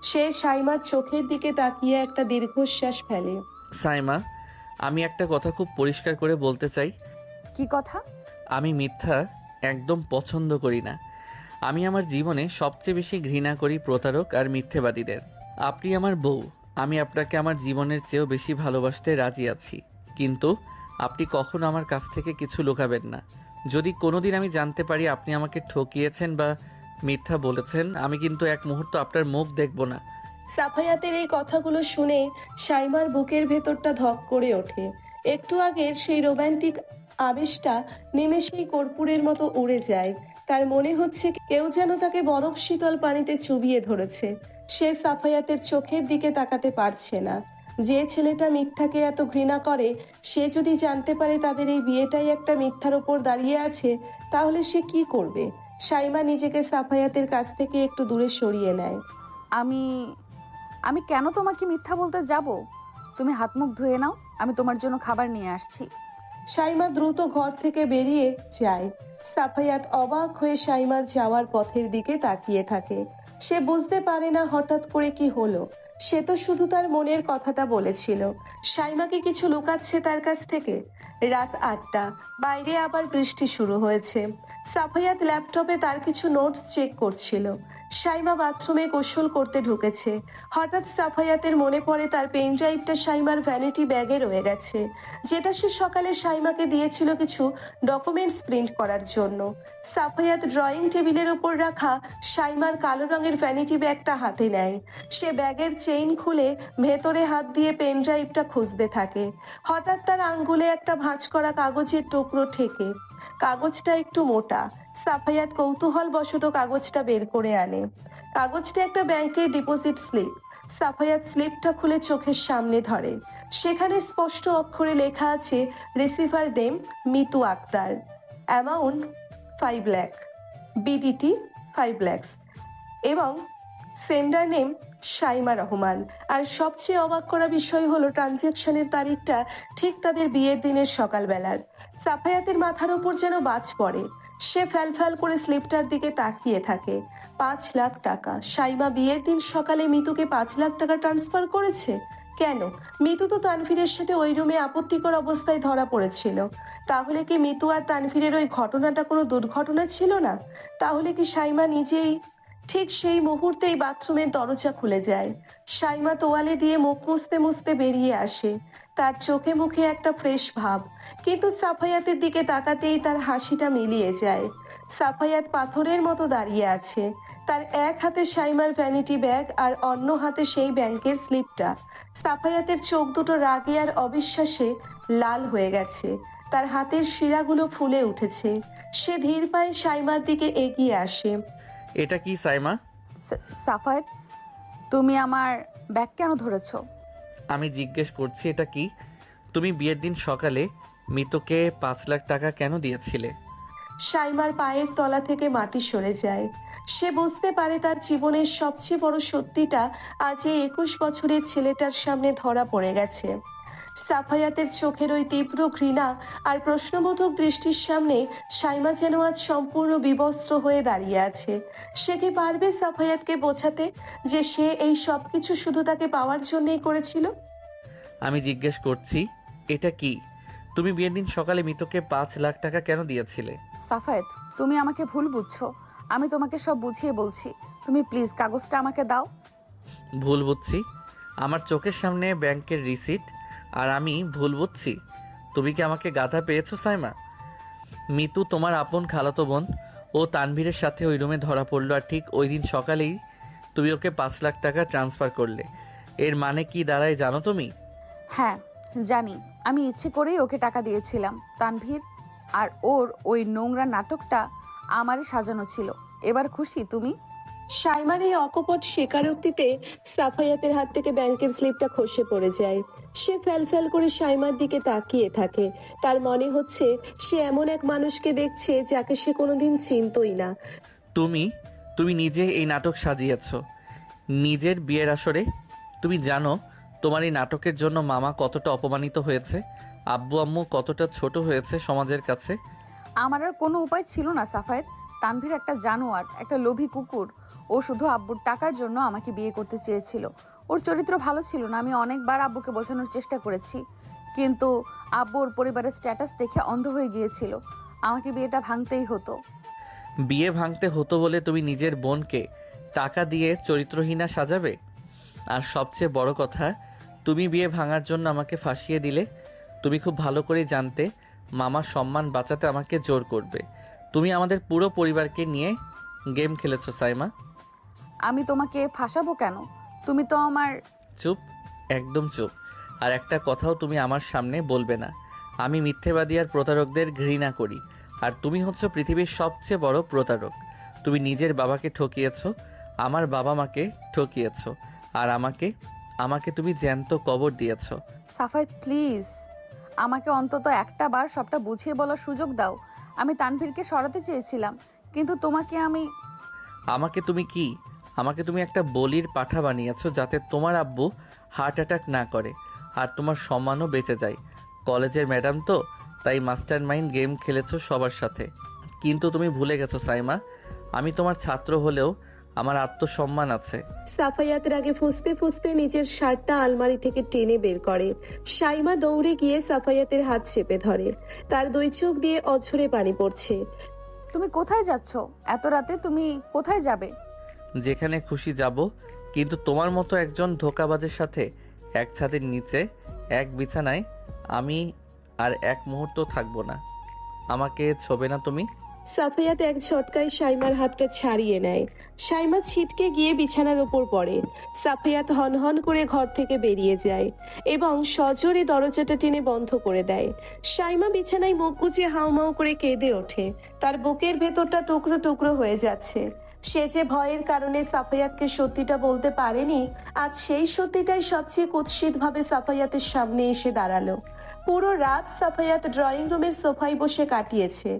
সে সাইমার চোখের দিকে তাকিয়ে একটা দীর্ঘশ্বাস ফেলে। সাইমা, আমি একটা কথা খুব পরিষ্কার করে বলতে চাই। কি কথা? আমি মিথ্যা একদম পছন্দ করি না। আমি আমার জীবনে সবচেয়ে বেশি ঘৃণা করি প্রতারক আর মিথ্যেবাদীদের। আপনি আমার বউ। আমি আপনাকে আমার জীবনের চেয়েও বেশি ভালোবাসতে রাজি আছি, কিন্তু আপনি কখনো আমার কাছ থেকে কিছু লুকাবেন না। যদি কোনোদিন আমি জানতে পারি আপনি আমাকে ঠকিয়েছেন বা মিথ্যা বলেছেন, আমি কিন্তু এক মুহূর্ত আপনার মুখ দেখব না। সাফায়াতের এই কথাগুলো শুনে সাইমার বুকের ভেতরটা ধক করে ওঠে। একটু আগের সেই রোমান্টিক আবেশটা নিমেষেই কর্পূরের মতো উড়ে যায়। তার মনে হচ্ছে কেউ যেন তাকে বরফ শীতল পানিতে চুবিয়ে ধরেছে। সে সাফায়াতের চোখের দিকে তাকাতে পারছে না। যে ছেলেটা মিথ্যাকে এত ঘৃণা করে, সে যদি জানতে পারে তাদের এই বিয়েটাই একটা মিথ্যার ওপর দাঁড়িয়ে আছে, তাহলে সে কি করবে? সাইমা নিজেকে সাফায়াতের কাছ থেকে একটু দূরে সরিয়ে নেয়। আমি কেন তোমাকে মিথ্যা বলতে যাব? তুমি হাত মুখ ধুয়ে নাও, আমি তোমার জন্য খাবার নিয়ে আসছি। সাইমা দ্রুত ঘর থেকে বেরিয়ে যায়। সাফায়াত অবাক হয়ে সাইমার যাওয়ার পথের দিকে তাকিয়ে থাকে। সে বুঝতে পারে না হঠাৎ করে কি হলো। সে তো শুধু তার মনের কথাটা বলেছিল। সাইমাকে কিছু লুকাচ্ছে তার কাছ থেকে। রাত 8টা, বাইরে আবার বৃষ্টি শুরু হয়েছে। সাফায়াত ল্যাপটপে তার কিছু নোটস চেক করছিল। সাইমা বাথরুমে গোসল করতে ঢুকেছে। হঠাৎ সাফায়াতের মনে পড়ে তার পেন ড্রাইভটা সাইমার ভ্যানিটি ব্যাগে রয়ে গেছে, যেটা সে সকালে সাইমাকে দিয়েছিল কিছু ডকুমেন্টস প্রিন্ট করার জন্য। সাফায়াত ড্রয়িং টেবিলের ওপর রাখা সাইমার কালো রঙের ভ্যানিটি ব্যাগটা হাতে নেয়। সে ব্যাগের চেইন খুলে ভেতরে হাত দিয়ে পেন ড্রাইভটা খুঁজতে থাকে। হঠাৎ তার আঙ্গুলে একটা ভাঁজ করা কাগজের টুকরো ঠেকে। কাগজটা একটু মোটা। সাফায়াত কৌতূহল বশত কাগজটা বের করে আনে। কাগজটা একটা ব্যাংকের ডিপোজিট স্লিপ। সাফায়াত স্লিপটা খুলে চোখের সামনে ধরে। সেখানে স্পষ্ট অক্ষরে লেখা আছে receiver name Mitu Akter, amount 5 lakh, BDT 5 lakh এবং সেন্ডার নেম শাইমা রহমান। আর সবচেয়ে অবাক করা বিষয় হলো ট্রানজ্যাকশনের তারিখটা ঠিক তাদের বিয়ের দিনের সকালবেলার। সাফায়াতের মাথার উপর যেন বাজ পড়ে। সে ফ্যাল করে স্লিপটার দিকে তাকিয়ে থাকে। 5 লাখ টাকা। শাইমা বিয়ের দিন সকালে মিতুকে 5 লাখ টাকা ট্রান্সফার করেছে। কেন? মিতু তো তানভীরের সাথে ওই রুমে আপত্তিকর অবস্থায় ধরা পড়েছিল। তাহলে কি মিতু আর তানভীরের ওই ঘটনাটা কোনো দুর্ঘটনা ছিল না? তাহলে কি শাইমা নিজেই? ঠিক সেই মুহূর্তেই বাথরুমের দরজা খুলে যায়। শাইমা তোয়ালে দিয়ে মুখ মুছতে মুছতে বেরিয়ে আসে। তার চোখে মুখে একটা ফ্রেশ ভাব, কিন্তু সাফায়াতের দিকে তাকাতেই তার হাসিটা মিলিয়ে যায়। সাফায়াত পাথরের মতো দাঁড়িয়ে আছে। তার এক হাতে শাইমার ভ্যানিটি ব্যাগ আর অন্য হাতে সেই ব্যাংকের স্লিপটা। সাফায়াতের চোখ দুটো রাগে আর অবিশ্বাসে লাল হয়ে গেছে। তার হাতের শিরাগুলো ফুলে উঠেছে। সে ধীর পায়ে শাইমার দিকে এগিয়ে আসে। এটা কি সাইমা? সাফায়েত, তুমি আমার ব্যাগ কেন ধরেছো? আমি জিজ্ঞেস করছি এটা কি? তুমি বিয়ের দিন সকালে মিতুকে 5 লাখ টাকা কেন দিয়েছিলে? শাইমার পায়ের তলা থেকে মাটি সরে যায়। সে বুঝতে পারে তার জীবনের সবচেয়ে বড় সত্যিটা আজ এই 21 বছরের ছেলেটার সামনে ধরা পড়ে গেছে। সাফায়াতের চোখের ওই তীব্র ঘৃণা আর প্রশ্নবোধক দৃষ্টির সামনে শাইমা যেন আজ সম্পূর্ণ বিবস্ত্র হয়ে দাঁড়িয়ে আছে। সে কি পারবে সাফায়াতকে বোঝাতে যে সে এই সব কিছু শুধু তাকে পাওয়ার জন্যই করেছিল? আমি জিজ্ঞেস করছি এটা কি? তুমি বিয়ের দিন সকালে মিতুকে 5 লাখ টাকা কেন দিয়েছিলে? সাফায়েত, তুমি আমাকে ভুল বুঝছো। আমি তোমাকে সব বুঝিয়ে বলছি। তুমি প্লিজ কাগজটা আমাকে দাও। ভুল বুঝছি? আমার চোখের সামনে ব্যাংকের রিসিট আর আমি ভুল বুঝছি? তুমি কি আমাকে গাধা পেয়েছো সাইমা? মিতু তোমার আপন খালাতো বোন। ও তানভীরের সাথে ওই রুমে ধরা পড়লো আর ঠিক ওই দিন সকালেই তুমি ওকে 5 লাখ টাকা ট্রান্সফার করলে। এর মানে কি দাঁড়ায় জানো তুমি? হ্যাঁ জানি। আমি ইচ্ছে করেই ওকে টাকা দিয়েছিলাম। তানভীর আর ওর ওই নোংরা নাটকটা আমারই সাজানো ছিল। এবার খুশি তুমি? শাইমার এই অকপট স্বীকারোক্তিতে সাফায়াতের হাত থেকে ব্যাংকের স্লিপটা খসে পড়ে যায়। সে ফ্যাল করে শাইমার দিকে তাকিয়ে থাকে। তার মনে হচ্ছে সে এমন এক মানুষকে দেখছে যাকে সে কোনোদিন চিনতই না। তুমি নিজে এই নাটক সাজিয়েছ নিজের বিয়ের আসরে। তুমি জানো তোমার এই নাটকের জন্য মামা কতটা অপমানিত হয়েছে, আব্বু আম্মু কতটা ছোট হয়েছে সমাজের কাছে। আমার আর কোনো উপায় ছিল না সাফায়েত। তানভীর একটা জানোয়ার, একটা লোভী কুকুর। ও শুধু আব্বুর টাকার জন্য আমাকে বিয়ে করতে চেয়েছিল। ওর চরিত্র ভালো ছিল না। আমি অনেকবার আব্বুকে বোঝানোর চেষ্টা করেছি, কিন্তু আব্বু ওর পরিবারের স্ট্যাটাস দেখে অন্ধ হয়ে গিয়েছিল। আমাকে বিয়েটা ভাঙতেই হতো। বিয়ে ভাঙতে হতো বলে তুমি নিজের বোনকে টাকা দিয়ে চরিত্রহীনা সাজাবে? আর সবচেয়ে বড় কথা, তুমি বিয়ে ভাঙার জন্য আমাকে ফাঁসিয়ে দিলে। তুমি খুব ভালো করে জানতে মামার সম্মান বাঁচাতে আমাকে জোর করবে। তুমি আমাদের পুরো পরিবারকে নিয়ে গেম খেলেছো সাইমা। আমি তোমাকে ফাঁসাবো কেন? তুমি তো আমার... চুপ, একদম চুপ। আর একটা কথাও তুমি আমার সামনে বলবে না। আমি মিথ্যেবাদী আর প্রতারকদের ঘৃণা করি, আর তুমি হচ্ছ পৃথিবীর সবচেয়ে বড় প্রতারক। তুমি নিজের বাবাকে ঠকিয়েছো, আমার বাবা মাকে ঠকিয়েছো, আর আমাকে তুমি জ্যান্ত কবর দিয়েছো। সাফায়েত প্লিজ, আমাকে অন্তত একটা বার সবটা বুঝিয়ে বলার সুযোগ দাও। আমি তানভীরকে সরাতে চেয়েছিলাম, কিন্তু আমাকে তুমি একটা বলির পাঠা বানিয়েছো যাতে তোমার আব্বু হার্ট অ্যাটাক না করে আর তোমার সম্মানও বেঁচে যায়। কলেজের ম্যাডাম তো, তাই মাস্টার মাইন্ড গেম খেলেছো সবার সাথে। কিন্তু তুমি ভুলে গেছো সাইমা, আমি তোমার ছাত্র হলেও আমার আত্মসম্মান আছে। সাফায়াতের আগে ফুসতে ফুসতে নিজের শার্টটা আলমারি থেকে টেনে বের করে। শাইমা দৌড়ে গিয়ে সাফায়াতের হাত চেপে ধরে। তার 2 চোখ দিয়ে অঝরে পানি পড়ছে। তুমি কোথায় যাচ্ছ এত রাতে? তুমি কোথায় যাবে? যেখানে খুশি যাব, কিন্তু তোমার মতো একজন ধোঁকাবাজের সাথে এক ছাদের নিচে এক বিছানায় আমি আর এক মুহূর্ত থাকবো না। আমাকে ছোবে না তুমি। সাফায়াত এক ঝটকায় শাইমার হাতটা ছাড়িয়ে নেয়। শাইমা ছিটকে গিয়ে বিছানার উপর পড়ে। সাফায়াত হনহন করে ঘর থেকে বেরিয়ে যায় এবং সজোরে দরজাটা টেনে বন্ধ করে দেয়। শাইমা বিছানায় মুখ গুজে হাউমাউ করে কেঁদে ওঠে। তার বুকের ভেতরটা টুকরো টুকরো হয়ে যাচ্ছে। সে যে ভয়ের কারণে সাফায়াতকে সত্যিটা বলতে পারেনি, আজ সেই সত্যিটাই সবচেয়ে কুৎসিতভাবে সাফায়াতের সামনে এসে দাঁড়ালো। পুরো রাত সাফায়াত ড্রয়িং রুমের সোফায় বসে কাটিয়েছে,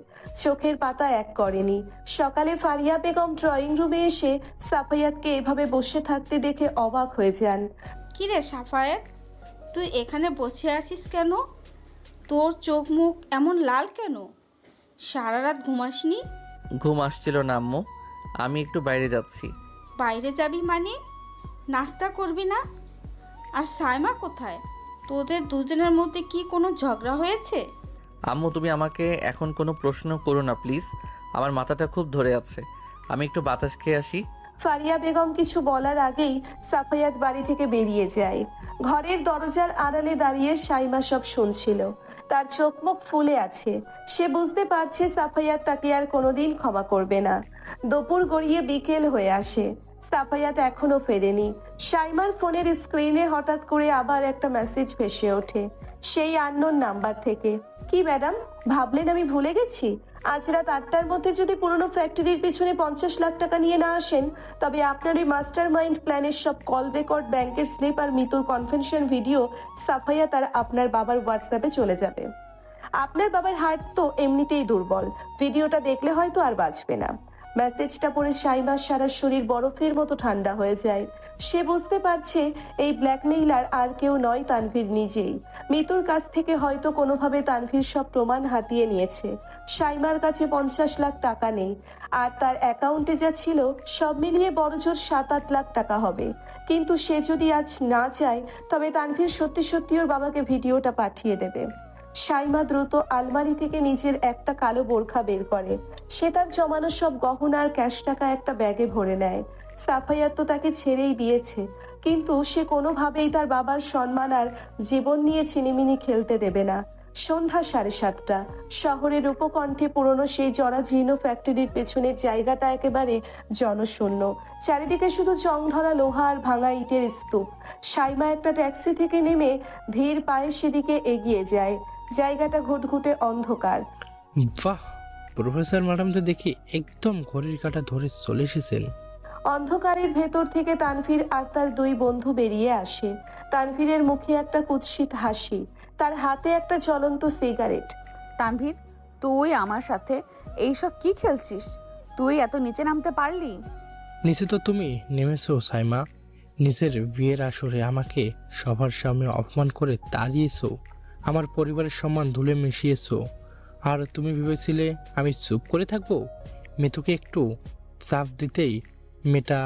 চোখের পাতা এক করেনি। সকালে ফারিয়া বেগম ড্রয়িং রুমে এসে সাফায়াতকে এভাবে বসে থাকতে দেখে অবাক হয়ে যান। কিরে সাফায়েত, তুই এখানে বসে আছিস কেন? তোর চোখ মুখ এমন লাল কেন? সারা রাত ঘুমাসনি? ঘুম আসছিল না আম্মু, আমি একটু বাইরে যাচ্ছি। বাইরে যাবি মানে? নাস্তা করবি না? আর সাইমা কোথায়? তোদের দুজনের মধ্যে কি কোনো ঝগড়া হয়েছে? আম্মু তুমি আমাকে এখন কোনো প্রশ্ন করো না প্লিজ, আমার মাথাটা খুব ধরে আছে, আমি একটু বাতাস খেয়ে আসি। ফারিয়া বেগম কিছু বলার আগেই সাফায়াত বাড়ি থেকে বেরিয়ে যায়। ঘরের দরজার আড়ালে দাঁড়িয়ে সাইমা সব শুনছিল। তার চোখ মুখ ফুলে আছে। সে বুঝতে পারছে সাফায়াত তাকে আর কোনোদিন ক্ষমা করবে না। দুপুর গড়িয়ে বিকেল হয়ে আসে, সাফায়াত এখনো ফেরেনি। সাইমার ফোনের স্ক্রিনে হঠাৎ করে আবার একটা মেসেজ ভেসে ওঠে, সেই আননোন নাম্বার থেকে। কি ম্যাডাম, ভাবলেন আমি ভুলে গেছি? আজ রাত 8টার মধ্যে যদি পুরনো ফ্যাক্টরির পিছনে 50 লাখ টাকা নিয়ে না আসেন, তবে আপনার ওই মাস্টার মাইন্ড প্ল্যানের সব কল রেকর্ড, ব্যাংকের স্লিপ আর মিতুর কনফেশন ভিডিও সাফায়াত আর আপনার বাবার হোয়াটসঅ্যাপে চলে যাবে। আপনার বাবার হার্ট তো এমনিতেই দুর্বল, ভিডিওটা দেখলে হয়তো আর বাঁচবে না। মেসেজটা পড়ে সাইমার সারা শরীর বরফের মতো ঠান্ডা হয়ে যায়। সে বুঝতে পারছে এই ব্ল্যাকমেইলার আর কেউ নয়, তানভীর নিজেই। মিতুর কাছ থেকে হয়তো কোনোভাবে তানভীর সব প্রমাণ হাতিয়ে নিয়েছে। সাইমার কাছে 50 লাখ টাকা নেই, আর তার অ্যাকাউন্টে যা ছিল সব মিলিয়ে বড়জোর 7-8 লাখ টাকা হবে। কিন্তু সে যদি আজ না চায়, তবে তানভীর সত্যি সত্যি ওর বাবাকে ভিডিওটা পাঠিয়ে দেবে। সাইমা দ্রুত আলমারি থেকে নিজের একটা কালো বোরখা বের করে। সে তার জমানো সব গহনা আর ক্যাশ টাকা একটা ব্যাগে ভরে নেয়। সাফায়াত তো তাকে ছেড়েই দিয়েছে, কিন্তু সে কোনোভাবেই তার বাবার সম্মান আর জীবন নিয়ে ছিনিমিনি খেলতে দেবে না। সন্ধ্যা 7:30। শহরের উপকণ্ঠে পুরনো সেই জরাজীর্ণ ফ্যাক্টরির পেছনের জায়গাটা একেবারে জনশূন্য। চারিদিকে শুধু জং ধরা লোহা আর ভাঙা ইটের স্তূপ। সাইমা একটা ট্যাক্সি থেকে নেমে ধীর পায়ে সেদিকে এগিয়ে যায়। জায়গাটা ঘুটঘুটে অন্ধকার। বাহ, প্রফেসর ম্যাডাম তো দেখি একদম ঘড়ির কাঁটা ধরে চলে এসেছেন। অন্ধকারের ভেতর থেকে তানভীর আর তার দুই বন্ধু বেরিয়ে আসে। তানভীরের মুখে একটা কুৎসিত হাসি, তার হাতে একটা জ্বলন্ত সিগারেট। তানভীর, তুই আমার সাথে এইসব কি খেলছিস? তুই এত নিচে নামতে পারলি? নিচে তো তুমি নেমেছো সাইমা। নিজের বিয়ের আসরে আমাকে সবার সামনে অপমান করে তাড়িয়েছো, আমার পরিবারের সম্মান ধুলে মিশিয়েছো। আর তুমি ভেবেছিলে আমি চুপ করে থাকবো? মিতুকে একটু চাপ দিতেই মেয়েটা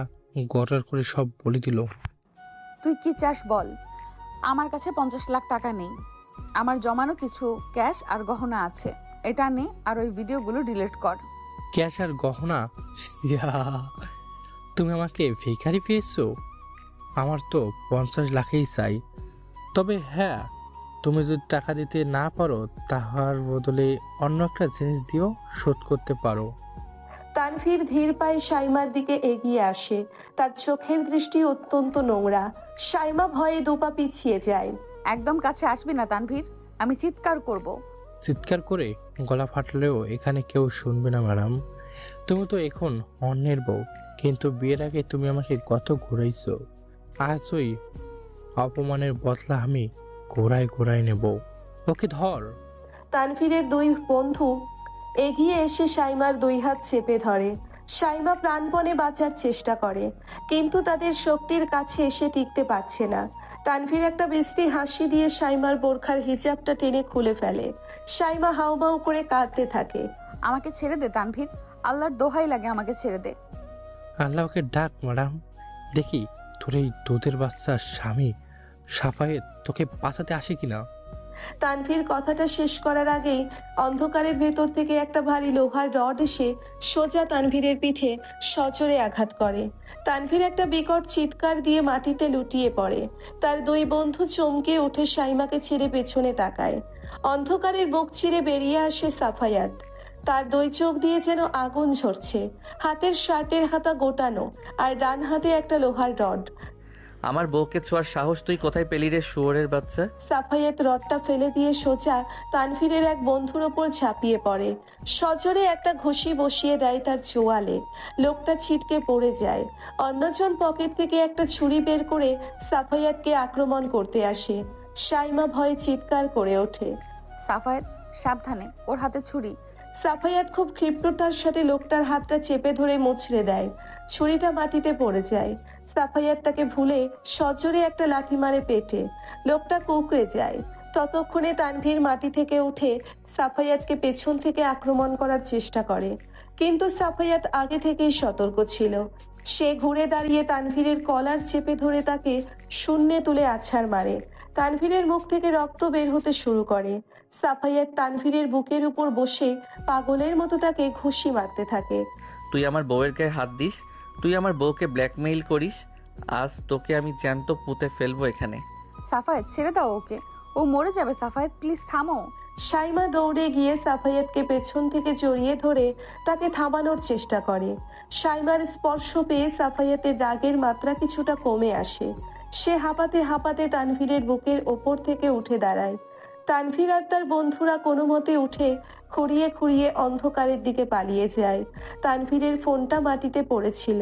গড়ার করে সব বলে দিল। তুই কি চাস বল? আমার কাছে 50 লাখ টাকা নেই। আমার জমানো কিছু ক্যাশ আর গহনা আছে, এটা নে আর ওই ভিডিওগুলো ডিলিট কর। ক্যাশ আর গহনা? সিয়া, তুমি আমাকে ভিখারি পেয়েছো? আমার তো 50 লাখই চাই। তবে হ্যাঁ, তুমি যদি টাকা দিতে না পারো, তাহার বদলে অন্য একটা জিনিস দিও, শোধ করতে পারো। তানভীর ধীর পায়ে সাইমার দিকে এগিয়ে আসে। তার চোখের দৃষ্টি অত্যন্ত নোংরা। সাইমা ভয়ে দুপা পিছিয়ে যায়। একদম কাছে আসবি না তানভীর, আমি চিৎকার করব। চিৎকার করে গলা ফাটলেও এখানে কেউ শুনবে না ম্যাডাম। তুমি তো এখন অন্যের বউ, কিন্তু বিয়ের আগে তুমি আমাকে কত ঘুরাইছো। আজ ওই অপমানের বদলা আমি ঘোরায় ঘোরায় নেব। ওকে ধর। তানভীরের দুই বন্ধু এগিয়ে এসে সাইমার দুই হাত চেপে ধরে। সাইমা প্রাণপণে বাঁচার চেষ্টা করে, কিন্তু তাদের শক্তির কাছে এসে টিকতে পারছে না। তানভীর একটা বিশ্রী হাসি দিয়ে সাইমার বোরখার হিজাবটা টেনে খুলে ফেলে। সাইমা হাউমাউ করে কাঁদতে থাকে। আমাকে ছেড়ে দে তানভীর, আল্লাহর দোহাই লাগে, আমাকে ছেড়ে দে। আল্লাহকে ডাক ম্যাডাম, দেখি তোর এই দুধের বাচ্চার স্বামী সাফায়েত তোকে বাঁচাতে আসে কিনা। তানভীর কথাটা শেষ করার আগেই অন্ধকারের ভেতর থেকে একটা ভারী লোহার রড এসে সোজা তানভীরের পিঠে সজোরে আঘাত করে। তানভীর একটা বিকট চিৎকার দিয়ে মাটিতে লুটিয়ে পড়ে। তার দুই বন্ধু চমকে উঠে সাইমাকে ছেড়ে পেছনে তাকায়। অন্ধকারের বুক চিরে বেরিয়ে আসে সাফায়াত। তার দুই চোখ দিয়ে যেন আগুন ঝরছে। হাতের শার্টের হাতা গোটানো, আর ডান হাতে একটা লোহার রড। আমার বউকে ছোঁয়ার সাহস তুই কোথায় পেলি রে শুয়োরের বাচ্চা? সাফায়েত রডটা ফেলে দিয়ে সোজা তানভীরের এক বন্ধুর ওপর ঝাঁপিয়ে পড়ে। সজোরে একটা ঘুষি বসিয়ে দেয় তার চোয়ালে। লোকটা ছিটকে পড়ে যায়। অন্যজন পকেট থেকে একটা ছুরি বের করে সাফায়েতকে আক্রমণ করতে আসে। সাইমা ভয়ে চিৎকার করে ওঠে। সাফায়েত, সাবধানে, ওর হাতে ছুরি। সাফায়াত খুব ক্ষিপ্রতার সাথে লোকটার হাতটা চেপে ধরে মুচড়ে দেয়। ছুরিটা মাটিতে পড়ে যায়। সাফায়াত তাকে ভুলে সজোরে একটা লাথি মারে পেটে। লোকটা কুঁকড়ে যায়। ততক্ষণে তানভীর মাটি থেকে উঠে সাফায়াতকে পেছন থেকে আক্রমণ করার চেষ্টা করে, কিন্তু সাফায়াত আগে থেকেই সতর্ক ছিল। সে ঘুরে দাঁড়িয়ে তানভীরের কলার চেপে ধরে তাকে শূন্যে তুলে আছাড় মারে। তানভীরের মুখ থেকে রক্ত বের হতে শুরু করে। সাফায়াত তানভীরের বুকের উপর বসে পাগলের মতো তাকে ঘুষি মারতে থাকে। তুই আমার বউয়ের গায়ে হাত দিস, তুই আমার বউকে ব্ল্যাকমেইল করিস, আজ তোকে আমি জ্যান্ত পুঁতে ফেলবো এখানে। সাফায়েত, ছেড়ে দাও ওকে, ও মরে যাবে। সাফায়েত, প্লিজ থামো। সাইমা দৌড়ে গিয়ে সাফায়াতকে পেছন থেকে জড়িয়ে ধরে তাকে থামানোর চেষ্টা করে। সাইমার স্পর্শ পেয়ে সাফায়াতের রাগের মাত্রা কিছুটা কমে আসে। সে হাঁপাতে হাঁপাতে তানভীরের বুকের ওপর থেকে উঠে দাঁড়ায়। তানভীর আর তার বন্ধুরা কোনো মতে উঠে খুঁড়িয়ে খুঁড়িয়ে অন্ধকারের দিকে পালিয়ে যায়। তানভীরের ফোনটা মাটিতে পড়েছিল।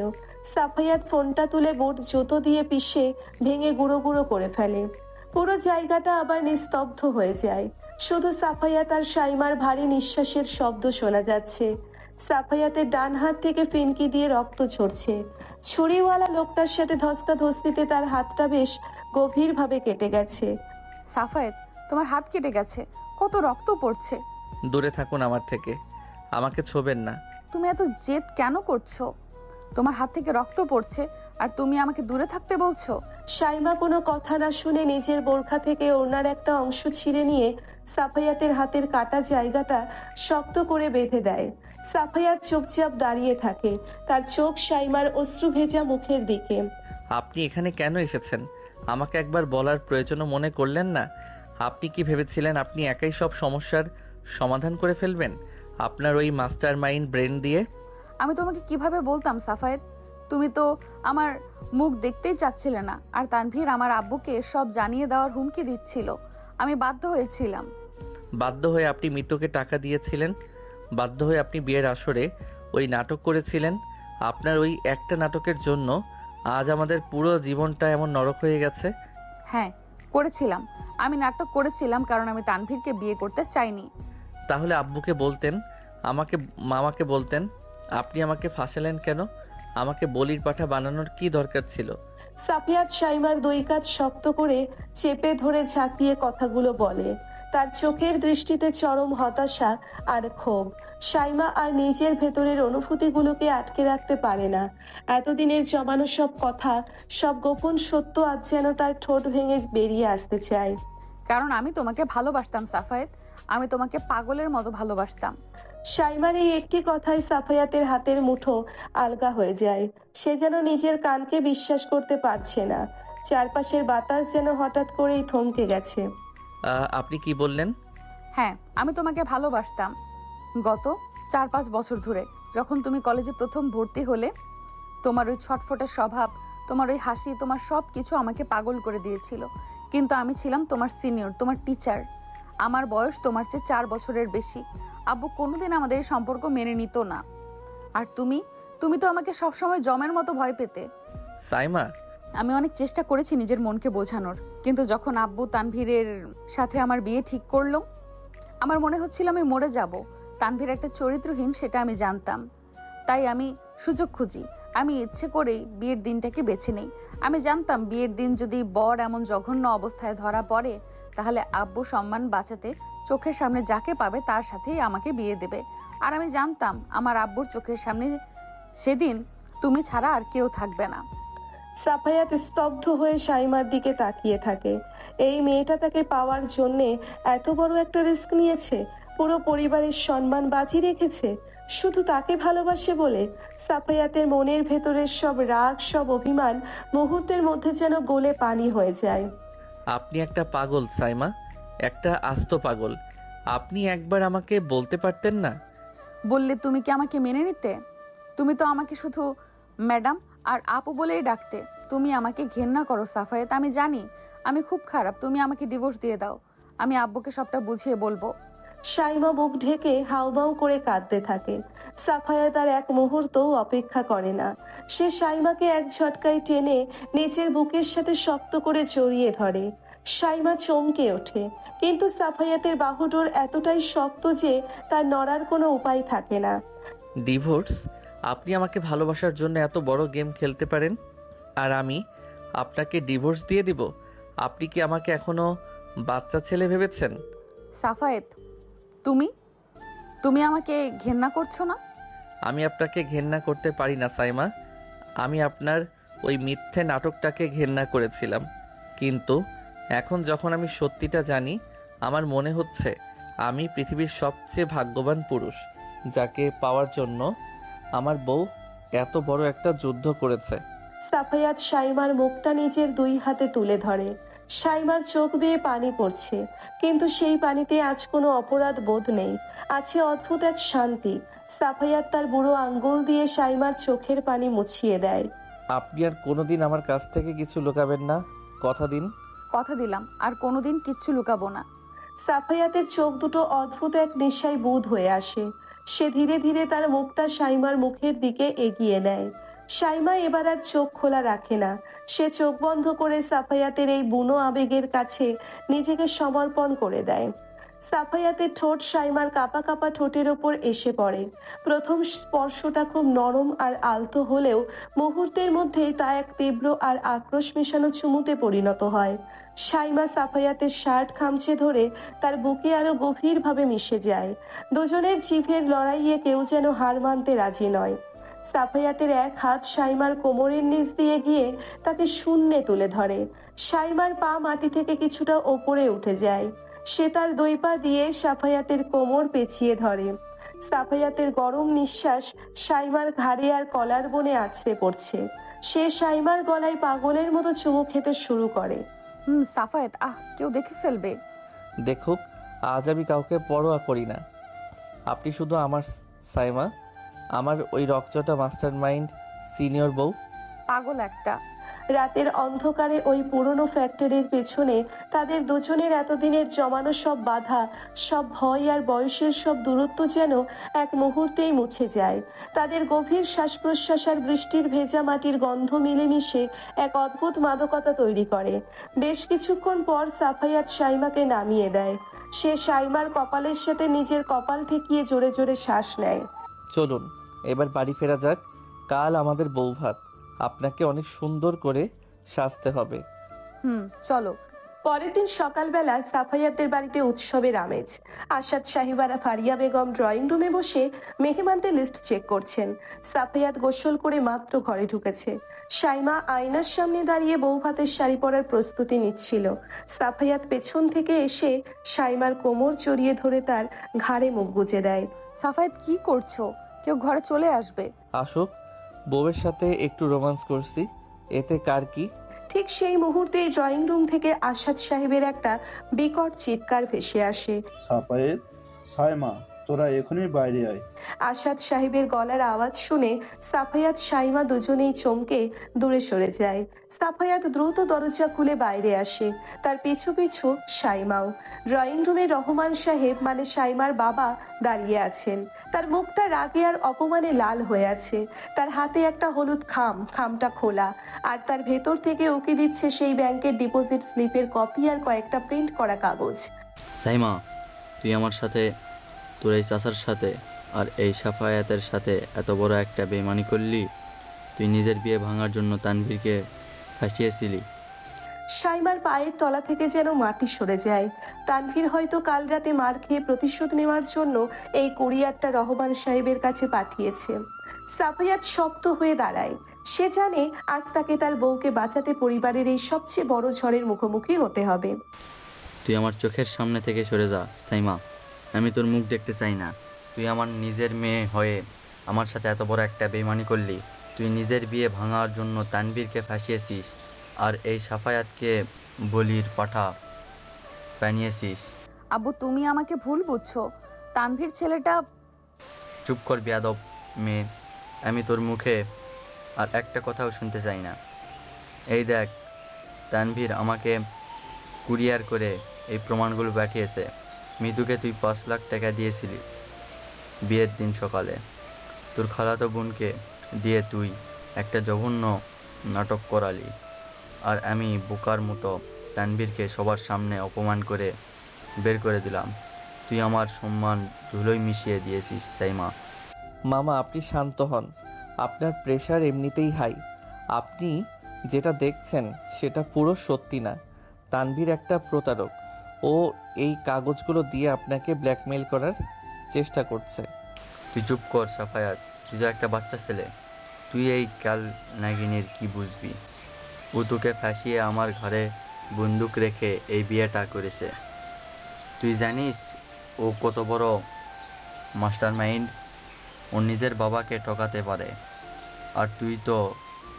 সাফায়াত ফোনটা তুলে বোট জুতো দিয়ে পিষে ভেঙে গুঁড়ো গুঁড়ো করে ফেলে। পুরো জায়গাটা আবার নিস্তব্ধ হয়ে যায়। শুধু সাফায়াত আর সাইমার ভারী নিঃশ্বাসের শব্দ শোনা যাচ্ছে। সাফায়াতের ডান হাত থেকে ফিনকি দিয়ে রক্ত ঝরছে। ছুরিওয়ালা লোকটার সাথে ধস্তাধস্তিতে তার হাতটা বেশ গভীরভাবে কেটে গেছে। সাফায়েত, তোমার হাত কেটে গেছে, কত রক্ত পড়ছে। দূরে থাকুন আমার থেকে, আমাকে ছোবেন না। তুমি এত জেদ কেন করছো? তোমার হাত থেকে রক্ত পড়ছে আর তুমি আমাকে দূরে থাকতে বলছো? সাইমা কোনো কথা না শুনে নিজের বোরখা থেকে ওনার একটা অংশ ছিঁড়ে নিয়ে সাফায়াতের হাতের কাটা জায়গাটা শক্ত করে বেঁধে দেয়। সাফায়াত চুপচাপ দাঁড়িয়ে থাকে, তার চোখ সাইমার অশ্রু ভেজা মুখের দিকে। আপনি এখানে কেন এসেছেন? আমাকে একবার বলার প্রয়োজনও মনে করলেন না? আপনি কি ভেবেছিলেন আপনি একাই সব সমস্যার সমাধান করে ফেলবেন আপনার ওই মাস্টার মাইন্ড ব্রেন দিয়ে? আমি তোমাকে কিভাবে বলতাম সাফায়েত? তুমি তো আমার মুখ দেখতেই চাচ্ছিলে না, আর তানভীর আমার আব্বুকে সব জানিয়ে দেওয়ার হুমকি দিচ্ছিল। আমি বাধ্য হয়েছিলাম। বাধ্য হয়ে আপনি মিতুকে টাকা দিয়েছিলেন, বাধ্য হয়ে আপনি বিয়ের আসরে ওই নাটক করেছিলেন। আপনার ওই একটা নাটকের জন্য আজ আমাদের পুরো জীবনটা এমন নরক হয়ে গেছে। হ্যাঁ, করেছিলাম। আমি নাটক করেছিলাম কারণ আমি তানভীরকে বিয়ে করতে চাইনি। তাহলে আব্বুকে বলতেন, আমাকে, মামাকে বলতেন। আপনি আমাকে ফাঁসালেন কেন? আমাকে বলির পাঠা বানানোর কি দরকার ছিল? সাফিয়াত সাইমার দুই কাঁধ শক্ত করে চেপে ধরে ঝাঁকিয়ে কথাগুলো বলে। তার চোখের দৃষ্টিতে চরম হতাশা আর ক্ষোভ। সাইমা আর নিজের ভেতরের অনুভূতিগুলোকে আটকে রাখতে পারে না। এতদিনের জমানো সব কথা, সব গোপন সত্য আজ যেন তার ঠোঁট ভেঙে বেরিয়ে আসতে চায়। কারণ আমি তোমাকে ভালোবাসতাম সাফায়েত, আমি তোমাকে পাগলের মতো ভালোবাসতাম। সাইমার এই একটি কথায় সাফায়াতের হাতের মুঠো আলগা হয়ে যায়। সে যেন নিজের কানকে বিশ্বাস করতে পারছে না। চারপাশের বাতাস যেন হঠাৎ করেই থমকে গেছে। আপনি কি বললেন? হ্যাঁ, আমি তোমাকে ভালোবাসতাম। গত 4-5 বছর ধরে, যখন তুমি কলেজে প্রথম ভর্তি হলে, তোমার ওই ছটফটে স্বভাব, তোমার ওই হাসি, তোমার সব কিছু আমাকে পাগল করে দিয়েছিল। কিন্তু আমি ছিলাম তোমার সিনিয়র, তোমার টিচার। আমার বয়স তোমার চেয়ে 4 বছরের বেশি। আব্বু কোনোদিন আমাদের এই সম্পর্ক মেনে নিত না। আর তুমি তো আমাকে সবসময় জমের মতো ভয় পেতে। সাইমা, আমি অনেক চেষ্টা করেছি নিজের মনকে বোঝানোর, কিন্তু যখন আব্বু তানভীরের সাথে আমার বিয়ে ঠিক করলো, আমার মনে হচ্ছিল আমি মরে যাব। তানভীর একটা চরিত্রহীন, সেটা আমি জানতাম। তাই আমি সুযোগ খুঁজি। আমি ইচ্ছে করেই বিয়ের দিনটাকে বেছে নেই। আমি জানতাম বিয়ের দিন যদি বর এমন জঘন্য অবস্থায় ধরা পড়ে, তাহলে আব্বু সম্মান বাঁচাতে চোখের সামনে যাকে পাবে তার সাথেই আমাকে বিয়ে দেবে। আর আমি জানতাম আমার আব্বুর চোখের সামনে সেদিন তুমি ছাড়া আর কেউ থাকবে না। সাফায়াত স্তব্ধ হয়ে সাইমার দিকে তাকিয়ে থাকে। এই মেয়েটা তাকে পাওয়ার জন্যে এত বড় একটা রিস্ক নিয়েছে, পুরো পরিবারের সম্মান বাজি রেখেছে শুধু তাকে ভালোবাসে বলে। সাফায়াতের মনের ভেতরের সব রাগ, সব অভিমান মুহূর্তের মধ্যে যেন গলে পানি হয়ে যায়। আপনি একটা পাগল সাইমা, একটা আস্ত পাগল। আপনি একবার আমাকে বলতে পারতেন না? বললে তুমি কি আমাকে মেনে নিতে? তুমি তো আমাকে শুধু ম্যাডাম আর আপু বলেই ডাকতে। তুমি আমাকে ঘেন্না করো সাফায়েত, আমি জানি আমি খুব খারাপ। তুমি আমাকে ডিভোর্স দিয়ে দাও, আমি আব্বুকে সবটা বুঝিয়ে বলবো। সাইমা বুক ঢেকে হাউমাউ করে কাঁদতে থাকে। সাফায়াত আর এক মুহূর্তও অপেক্ষা করে না। সে সাইমাকে এক ঝটকায় টেনে নিজের বুকের সাথে শক্ত করে জড়িয়ে ধরে। সাইমা চমকে ওঠে, কিন্তু সাফায়াতের বাহুডোর এতটাই শক্ত যে তার নড়ার কোনো উপায় থাকে না। ডিভোর্স? আপনি আমাকে ভালোবাসার জন্য এত বড় গেম খেলতে পারেন, আর আমি আপনাকে ডিভোর্স দিয়ে দিব? আপনি কি আমাকে এখনো বাচ্চা ছেলে ভেবেছেন? সাফায়েত, তুমি তুমি আমাকে ঘেন্না করছো না? আমি আপনাকে ঘেন্না করতে পারি না সাইমা। আমি আপনার ওই মিথ্যে নাটকটাকে ঘেন্না করেছিলাম, কিন্তু এখন যখন আমি সত্যিটা জানি, আমার মনে হচ্ছে আমি পৃথিবীর সবচেয়ে ভাগ্যবান পুরুষ, যাকে পাওয়ার জন্য আমার বউ এত বড় একটা যুদ্ধ করেছে। সাফায়াত সাইমার মুখটা নিজের দুই হাতে তুলে ধরে। সাইমার চোখ বেয়ে পানি পড়ছে, কিন্তু সেই পানিতে আজ কোনো অপরাধ বোধ নেই, আছে অদ্ভুত এক শান্তি। সাফায়াত তার বুড়ো আঙ্গুল দিয়ে সাইমার চোখের পানি মুছিয়ে দেয়। আপনি আর কোনোদিন আমার কাছ থেকে কিছু লুকাবেন না, কথা দিন। কথা দিলাম, আর কোনোদিন কিচ্ছু লুকাবো না। সাফায়াতের চোখ দুটো অদ্ভুত এক নেশায় বুঁদ হয়ে আসে। সে ধীরে ধীরে তার মুখটা সাইমার মুখের দিকে এগিয়ে নেয়। সাইমা এবার আর চোখ খোলা রাখে না। সে চোখ বন্ধ করে সাফায়াতের এই বুনো আবেগের কাছে নিজেকে সমর্পণ করে দেয়। সাফায়াতের ঠোঁট সাইমার কাঁপা কাঁপা ঠোঁটের ওপর এসে পড়ে। প্রথম স্পর্শটা খুব নরম আর আলতো হলেও মুহূর্তের মধ্যেই তা এক তীব্র আর আক্রোশ মেশানো চুমুতে পরিণত হয়। সাইমা সাফায়াতের শার্ট খামচে ধরে তার বুকে আরো গভীরভাবে মিশে যায়। দুজনের জিভের লড়াইয়ে কেউ যেন হার মানতে রাজি নয়। সাফায়াতের এক হাত সাইমার কোমরের নিচ দিয়ে গিয়ে তাকে শূন্যে তুলে ধরে। সাইমার পা মাটি থেকে কিছুটা ওপরে উঠে যায়। সে তার দুই পা দিয়ে সাফায়াতের কোমর পেঁচিয়ে ধরে। সাফায়াতের গরম নিঃশ্বাস সাইমার ঘাড়ে আর কলার বনে আছড়ে পড়ছে। সে সাইমার গলায় পাগলের মতো চুমু খেতে শুরু করে। সাফায়েত, কেউ দেখে ফেলবে। দেখুক, আজ আমি কাউকে পরোয়া করি না। আপনি শুধু আমার সাইমা, আমার ওই রকচটা মাস্টার মাইন্ড সিনিয়র বউ। পাগল একটা। রাতের অন্ধকারে ওই পুরনো ফ্যাক্টরির পেছনে তাদের দুজনের এতদিনের জমানো সব বাধা, সব ভয় আর বয়সের সব দূরত্ব যেন এক মুহূর্তেই মুছে যায়। তাদের গভীর শ্বাস প্রশ্বাস আর বৃষ্টির ভেজা মাটির গন্ধ মিলেমিশে এক অদ্ভুত মাদকতা তৈরি করে। বেশ কিছুক্ষণ পর সাফায়াত সাইমাকে নামিয়ে দেয়। সে সাইমার কপালের সাথে নিজের কপাল ঠেকিয়ে জোরে জোরে শ্বাস নেয়। চলুন এবার বাড়ি ফেরা যাক, কাল আমাদের বৌভাত, আপনাকে অনেক সুন্দর করে সাজতে হবে। চলো। পরের দিন সকালবেলা সাফায়াতের বাড়িতে উৎসবের আমেজ। আসাদ সাহিবারা ফারিয়া বেগম ড্রয়িং রুমে বসে মেহমানদের লিস্ট চেক করছেন। সাফায়াত গোসল করে মাত্র ঘরে ঢুকেছে। সাইমা আয়নার সামনে দাঁড়িয়ে বৌভাতের শাড়ি পরার প্রস্তুতি নিচ্ছিল। সাফায়াত পেছন থেকে এসে সাইমার কোমর জড়িয়ে ধরে তার ঘাড়ে মুখ গুজে দেয়। সাফায়েত, কি করছো? কেউ ঘরে চলে আসবে। আসুক, বউয়ের সাথে একটু রোমান্স করছি, এতে কার কি? ঠিক সেই মুহূর্তে ড্রয়িং রুম থেকে আসাদ সাহেবের একটা বিকট চিৎকার ভেসে আসে। সাফায়েত, সাইমা, তোরা এখনই বাইরে আয়। আসাদ সাহেবের গলার আওয়াজ শুনে সাফায়াত সাইমা দুজনেই চমকে দূরে সরে যায়। সাফায়াত দ্রুত দরজা খুলে বাইরে আসে, তার পিছু পিছু সাইমাও। ড্রয়িং রুমে রহমান সাহেব মানে সাইমার বাবা দাঁড়িয়ে আছেন। তার মুখটা রাগে আর অপমানে লাল হয়ে আছে। তার হাতে একটা হলুদ খামটা খোলা, আর তার ভেতর থেকে উকি দিচ্ছে সেই ব্যাংকের ডিপোজিট স্লিপের কপি আর কয়েকটা প্রিন্ট করা কাগজ। সাইমা, তুই আমার সাথে, তোর এই চাচার সাথে আর এই সাফায়াতের সাথে এত বড় একটা বেইমানি করলি। তুই নিজের বিয়ে ভাঙার জন্য তানভীরকে ফাঁসিয়েছিলি। সাইমার পায়ের তলা থেকে যেন মাটি সরে যায়। তানভীর হয়তো কাল রাতে মার খেয়ে প্রতিশোধ নেওয়ার জন্য এই কুরিয়ারটা রহমান সাহেবের কাছে পাঠিয়েছে। সাফায়াত শক্ত হয়ে দাঁড়ায়। সে জানে আজ তাকে তার বউকে বাঁচাতে পরিবারের এই সবচেয়ে বড় ঝড়ের মুখোমুখি হতে হবে। তুই আমার চোখের সামনে থেকে সরে যা সাইমা, আমি তোর মুখ দেখতে চাই না। তুই আমার নিজের মেয়ে হয়ে আমার সাথে এত বড় একটা বেইমানি করলি। তুই নিজের বিয়ে ভাঙার জন্য তানভীরকে ফাঁসিয়েছিস আর এই সাফায়াতকে বলির পাঠা বানিয়েছিস। আব্বু, তুমি আমাকে ভুল বুঝছো। তানভীর ছেলেটা। চুপ কর বেয়াদব মেয়ে, আমি তোর মুখে আর একটা কথাও শুনতে চাই না। এই দেখ, তানভীর আমাকে কুরিয়ার করে এই প্রমাণগুলো পাঠিয়েছে। মৃদুকে তুই 5 লাখ টাকা দিয়েছিলি বিয়ের দিন সকালে। তোর খালাতো বোনকে দিয়ে তুই একটা জঘন্য নাটক করালি, আর আমি বোকার মতো তানভীরকে সবার সামনে অপমান করে বের করে দিলাম। তুই আমার সম্মান ধুলোয় মিশিয়ে দিয়েছিস সাইমা। মামা আপনি শান্ত হন, আপনার প্রেশার এমনিতেই হাই। আপনি যেটা দেখছেন সেটা পুরো সত্যি না। তানভীর একটা প্রতারক। ও এই কাগজগুলো দিয়ে আপনাকে ব্ল্যাকমেইল করার চেষ্টা করছে। তুই চুপ কর সাফায়াত, তুই তো একটা বাচ্চা ছেলে। তুই এই কাল নাগিনীর কি বুঝবি? ও তোকে ফাঁসিয়ে আমার ঘরে বন্দুক রেখে এই বিয়েটা করেছে। তুই জানিস ও কত বড় মাস্টার মাইন্ড? ও নিজের বাবাকে ঠকাতে পারে। আর তুই তো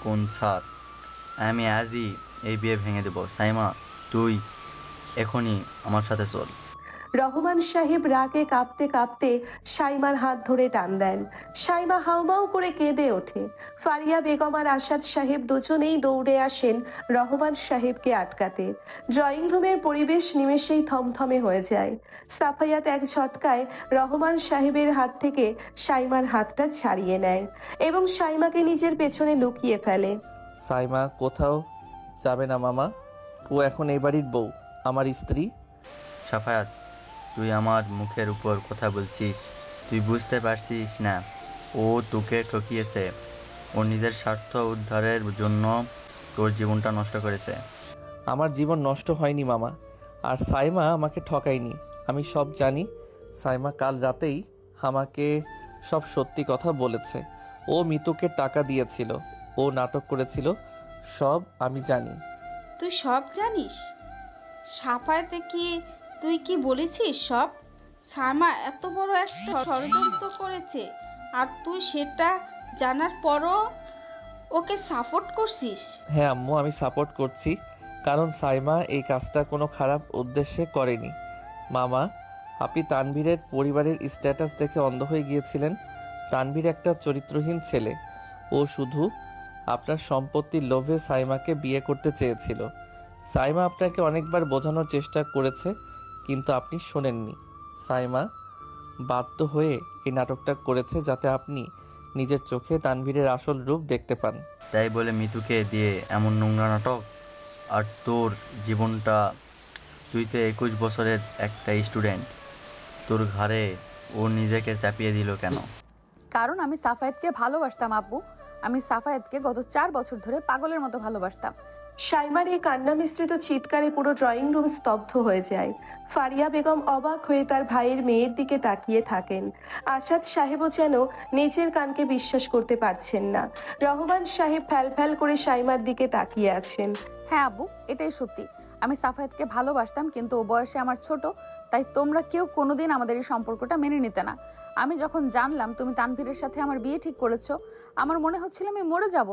কোন স্যার? আমি আজই এই বিয়ে ভেঙে দেব। সাইমা, তুই এখনই আমার সাথে চল। রহমান সাহেব রাগে কাঁপতে কাঁপতে সাইমার হাত ধরে টান দেন। সাইমা হাউমাউ করে কেঁদে ওঠে। ফারিয়া বেগম আর আসাদ সাহেব দুজনেই দৌড়ে আসেন রহমান সাহেবকে আটকাতে। ড্রয়িং রুমের পরিবেশ নিমেষেই থমথমে হয়ে যায়। সাফায়াত এক ঝটকায় রহমান সাহেবের হাত থেকে সাইমার হাতটা ছাড়িয়ে নেয় এবং সাইমাকে নিজের পেছনে লুকিয়ে ফেলে। সাইমা কোথাও যাবে না মামা, ও এখন এই বাড়ির বউ, আমার স্ত্রী। সাফায়াত, তুই আমার মুখের উপর কথা বলছিস। তুই বুঝতে পারছিস না ও তোকে ঠকিয়েছে। ও নিজের স্বার্থ উদ্ধারের জন্য তোর জীবনটা নষ্ট করেছে। আমার জীবন নষ্ট হয়নি মামা, আর সাইমা আমাকে ঠকায়নি। আমি সব জানি। সাইমা কাল রাতেই আমাকে সব সত্যি কথা বলেছে। ও মিতুকে টাকা দিয়েছিল, ও নাটক করেছিল, সব আমি জানি। তুই সব জানিস? সাফায়াতে কি তুই কি বলেছিস সব? সাইমা এত বড় একটা ষড়যন্ত্র করেছে আর তুই সেটা জানার পরও ওকে সাপোর্ট করছিস? হ্যাঁ আম্মু, আমি সাপোর্ট করছি, কারণ সাইমা এই কাজটা কোনো খারাপ উদ্দেশ্যে করেনি। মামা, আপনি তানভীরের পরিবারের স্ট্যাটাস দেখে অন্ধ হয়ে গিয়েছিলেন। তানভীর একটা চরিত্রহীন ছেলে। ও শুধু আপনার সম্পত্তির লোভে সাইমাকে বিয়ে করতে চেয়েছিল। সাইমা আপনাকে অনেকবার বোঝানোর চেষ্টা করেছে, কিন্তু আপনি শোনেননি। সাইমা বাধ্য হয়ে এই নাটকটা করেছে যাতে আপনি নিজের চোখে তানভীরের আসল রূপ দেখতে পান। তাই বলে মিতুকে দিয়ে এমন নোংরা নাটক? আর তোর জীবনটা, তুই তো 21 বছরের একটা স্টুডেন্ট, তোর ঘাড়ে ও নিজেকে চাপিয়ে দিল কেন? কারণ আমি সাফায়েতকে ভালোবাসতাম আব্বু। আমি সাফায়েতকে গত 4 বছর ধরে পাগলের মতো ভালোবাসতাম। সাইমার এই কান্না মিশ্রিত চিৎকারে পুরো ড্রয়িং রুম স্তব্ধ হয়ে যায়। ফারিয়া বেগম অবাক হয়ে তার ভাইয়ের মেয়ের দিকে তাকিয়ে থাকেন। আসাদ সাহেবও যেন নিজের কানকে বিশ্বাস করতে পারছেন না। রহমান সাহেব ফ্যাল করে সাইমার দিকে তাকিয়ে আছেন। হ্যাঁ আব্বু, এটাই সত্যি। আমি সাফায়েতকে ভালোবাসতাম, কিন্তু ও বয়সে আমার ছোট, তাই তোমরা কেউ কোনোদিন আমাদের এই সম্পর্কটা মেনে নিতে না। আমি যখন জানলাম তুমি তানভীরের সাথে আমার বিয়ে ঠিক করেছো, আমার মনে হচ্ছিল আমি মরে যাব।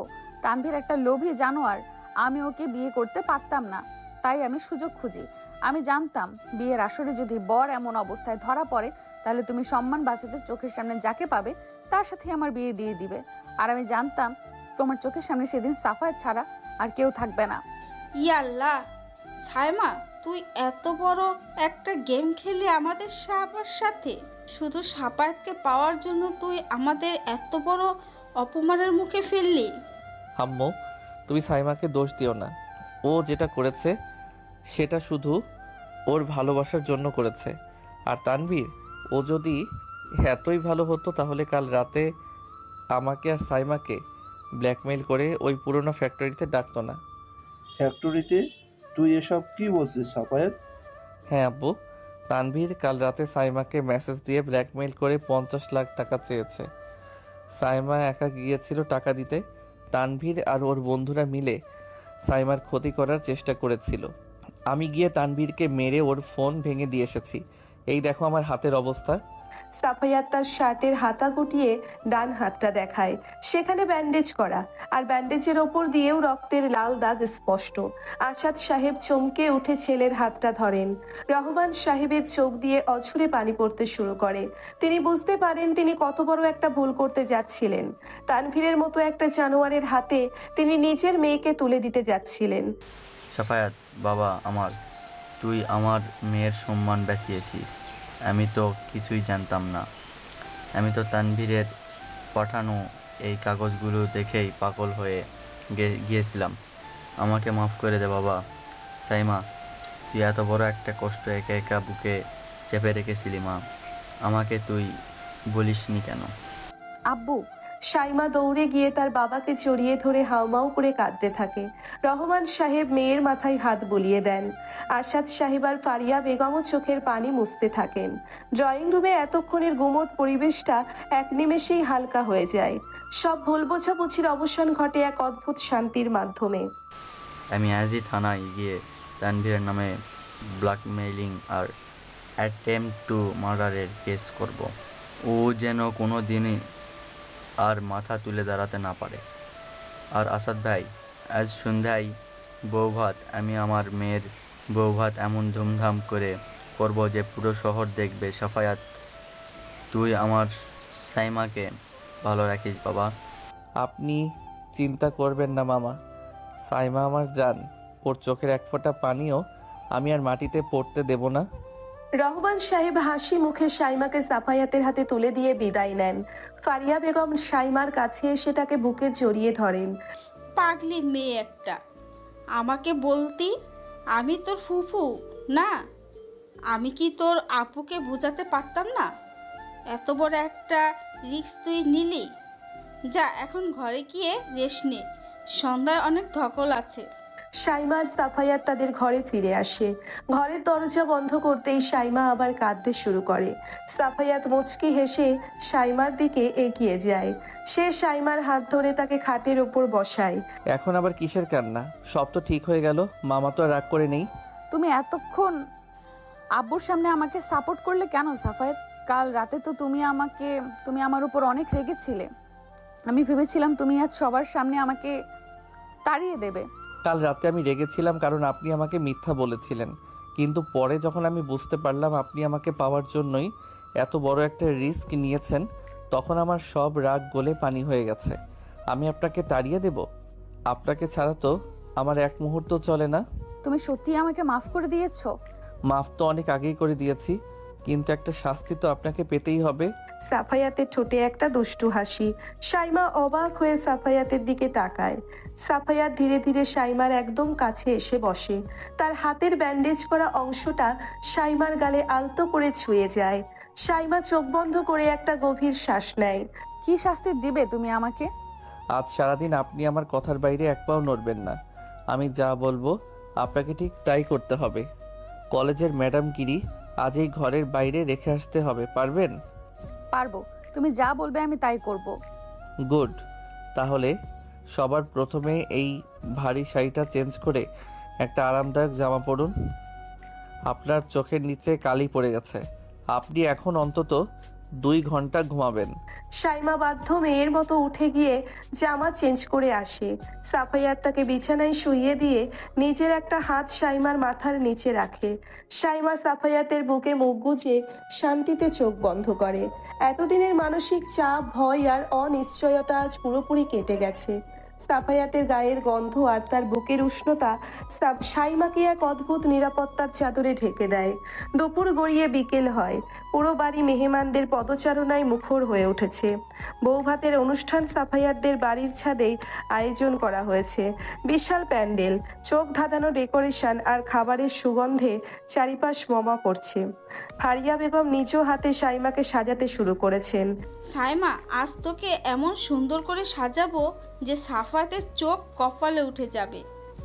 তানভীর একটা লোভী জানোয়ার, আমি ওকে বিয়ে করতে পারতাম না, তাই আমি সুযোগ খুঁজি। আমি জানতাম বিয়ের আসরে যদি বর এমন অবস্থায় ধরা পড়ে, তাহলে তুমি সম্মান বাঁচাতে চোখের সামনে যাকে পাবে তার সাথে আমার বিয়ে দিয়ে দিবে। আর আমি জানতাম তোমার চোখের সামনে সেদিন সাফায়েত ছাড়া আর কেউ থাকবে না। ইয়াল্লাহ, সাইমা তুই এত বড় একটা গেম খেলি আমাদের সবার সাথে, শুধু সাফায়াতকে পাওয়ার জন্য তুই আমাদের এত বড় অপমানের মুখে ফেললি। আম্মু, তুমি সাইমাকে দোষ দিও না। ও যেটা করেছে সেটা শুধু ওর ভালোবাসার জন্য করেছে। আর তানভীর, ও যদি এতই ভালো হতো তাহলে কাল রাতে আমাকে আর সাইমাকে ব্ল্যাকমেইল করে ওই পুরোনো ফ্যাক্টরিতে ডাকতো না। ফ্যাক্টরিতে? তুই এসব কি বলছিস সাফায়াত? হ্যাঁ আব্বু, তানভীর কাল রাতে সাইমাকে মেসেজ দিয়ে ব্ল্যাকমেইল করে 50 লাখ টাকা চেয়েছে। সাইমা একা গিয়েছিল টাকা দিতে। তানভীর আর ওর বন্ধুরা মিলে সাইমার ক্ষতি করার চেষ্টা করেছিল। আমি গিয়ে তানভীরকে মেরে ওর ফোন ভেঙে দিয়ে এসেছি। এই দেখো আমার হাতের অবস্থা। সাফায়াত তার শার্টের হাতা গুটিয়ে ডান হাতটা দেখায়। সেখানে ব্যান্ডেজ করা, আর ব্যান্ডেজের ওপর দিয়েও রক্তের লাল দাগ স্পষ্ট। আসাদ সাহেব চমকে উঠে ছেলের হাতটা ধরেন। রহমান সাহেবের চোখ দিয়ে অঝরে পানি পড়তে শুরু করে। তিনি বুঝতে পারেন তিনি কত বড় একটা ভুল করতে যাচ্ছিলেন। তানভীরের মতো একটা জানোয়ারের হাতে তিনি নিজের মেয়েকে তুলে দিতে যাচ্ছিলেন। সাফায়াত বাবা আমার, তুই আমার মেয়ের সম্মান বাঁচিয়েছিস। আমি তো কিছুই জানতাম না। আমি তো তানভীরের পাঠানো এই কাগজগুলো দেখেই পাগল হয়ে গিয়েছিলাম। আমাকে মাফ করে দে বাবা। সাইমা, তুই এত বড় একটা কষ্ট একা একা বুকে চেপে রেখেছিলি মা, আমাকে তুই বলিসনি কেন? আব্বু, সাইমা দৌড়ে গিয়ে তার বাবাকে জড়িয়ে ধরে হাউমাউ করে কাঁদতে থাকে। রহমান সাহেব মেয়ের মাথায় হাত বুলিয়ে দেন। আসাদ সাহেব আর ফারিয়া বেগমও চোখের পানি মুছতে থাকেন। ড্রয়িং রুমে এতক্ষণের গুমোট পরিবেশটা এক নিমেষেই হালকা হয়ে যায়। সব ভুল বোঝাবুঝির অবসান ঘটে এক অদ্ভুত শান্তির মাধ্যমে। আমি আজই থানায় গিয়ে তানভীরের নামে ব্ল্যাকমেইলিং আর অ্যাটেম্প টু মার্ডারের কেস করব। ও যেন কোনো দিনই আর মাথা তুলে দাঁড়াতে না পারে। আর আসাদ ভাই, আজ সন্ধ্যায় বৌভাত, আমি আমার মেয়ের বৌভাত এমন ধুমধাম করে করব যে পুরো শহর দেখবে। সাফায়াত, তুই আমার সাইমাকে ভালো রাখিস বাবা। আপনি চিন্তা করবেন না মামা, সাইমা আমার জান, ওর চোখের এক ফোঁটা পানিও আমি আর মাটিতে পড়তে দেব না। রহমান সাহেব হাসি মুখে সাইমাকে সাফায়াতের হাতে তুলে দিয়ে বিদায় নেন। ফারিয়া বেগম সাইমার কাছে এসে তাকে বুকে জড়িয়ে ধরেন। পাগলি মেয়ে একটা, আমাকে বলতি আমি তোর ফুফু না? আমি কি তোর আপুকে বোঝাতে পারতাম না? এত বড় একটা রিস্ক তুই নিলি। যা এখন ঘরে গিয়ে রেস্ট নে, সন্ধ্যায় অনেক ধকল আছে। সাইমা আর সাফায়াত তাদের ঘরে ফিরে আসে। ঘরের দরজা বন্ধ করতেই সাইমা আবার কাঁদতে শুরু করে। সাফায়াত মুচকি হেসে সাইমার দিকে এগিয়ে যায়। সে সাইমার হাত ধরে তাকে খাটের ওপর বসায়। এখন আবার কিসের কান্না? সব তো ঠিক হয়ে গেল, মামা তো আর রাগ করে নেই। তুমি এতক্ষণ আব্বুর সামনে আমাকে সাপোর্ট করলে কেন সাফায়েত? কাল রাতে তো তুমি আমার উপর অনেক রেগেছিলে। আমি ভেবেছিলাম তুমি আজ সবার সামনে আমাকে তাড়িয়ে দেবে। কাল রাতে আমি রেগেছিলাম কারণ আপনি আমাকে মিথ্যা বলেছিলেন, কিন্তু পরে যখন আমি বুঝতে পারলাম আপনি আমাকে পাওয়ার জন্যই এত বড় একটা রিস্ক নিয়েছেন, তখন আমার সব রাগ গলে পানি হয়ে গেছে। আমি আপনাকে তাড়িয়ে দেব? আপনাকে ছাড়া তো আমার এক মুহূর্ত চলে না। তুমি সত্যি আমাকে মাফ করে দিয়েছো? মাফ তো অনেক আগেই করে দিয়েছি, কিন্তু একটা শাস্তি তো আপনাকে পেতেই হবে। সাফায়াতের ঠোঁটে একটা দুষ্টু হাসি। সাইমা অবাক হয়ে সাফায়াতের দিকে তাকায়। সাফায়াত ধীরে ধীরে সাইমার একদম কাছে এসে বসে। তার হাতের ব্যান্ডেজ করা অংশটা সাইমার গালে আলতো করে ছুঁয়ে যায়। সাইমা চোখ বন্ধ করে একটা গভীর শ্বাস নেয়। কি শাস্তি দিবে তুমি আমাকে? আজ সারাদিন আপনি আমার কথার বাইরে এক পাও নড়বেন না। আমি যা বলবো আপনাকে ঠিক তাই করতে হবে। কলেজের ম্যাডামগিরি আজ এই ঘরের বাইরে রেখে আসতে হবে, পারবেন? পারবো, তুমি যা বলবে আমি তাই করব। গুড, তাহলে সবার প্রথমে এই ভারী শাড়িটা চেঞ্জ করে একটা আরামদায়ক জামা পরুন। আপনার চোখের নিচে কালি পড়ে গেছে, আপনি এখন অন্তত 2 ঘন্টা ঘুমাবেন। সাইমা বাধ্য মেয়ের মতো উঠে গিয়ে জামা চেঞ্জ করে আসে। সাফায়াত তাকে বিছানায় শুইয়ে দিয়ে নিজের একটা হাত সাইমার মাথার নিচে রাখে। সাইমা সাফায়াতের বুকে মুখ গুজে শান্তিতে চোখ বন্ধ করে। এতদিনের মানসিক চাপ, ভয় আর অনিশ্চয়তা আজ পুরোপুরি কেটে গেছে। সাফায়াতের গায়ের গন্ধ আর তার বুকের উষ্ণতা সাইমাকে এক অদ্ভুত নিরাপত্তার চাদরে ঢেকে দেয়। দুপুর গড়িয়ে বিকেল হয়। পুরো বাড়ি মেহমানদের পদচারণায় মুখর হয়ে উঠেছে। বৌভাতের অনুষ্ঠান সাফায়াতদের বাড়ির ছাদেই আয়োজন করা হয়েছে। বিশাল প্যান্ডেল, চোখ ধাঁধানো ডেকোরেশন আর খাবারের সুগন্ধে চারিপাশ মমা করছে। ফারিয়া বেগম নিজ হাতে সাইমাকে সাজাতে শুরু করেছেন। সাইমা, আজ তোকে এমন সুন্দর করে সাজাবো যে সাফাতের চোখ কপালে উঠে যাবে।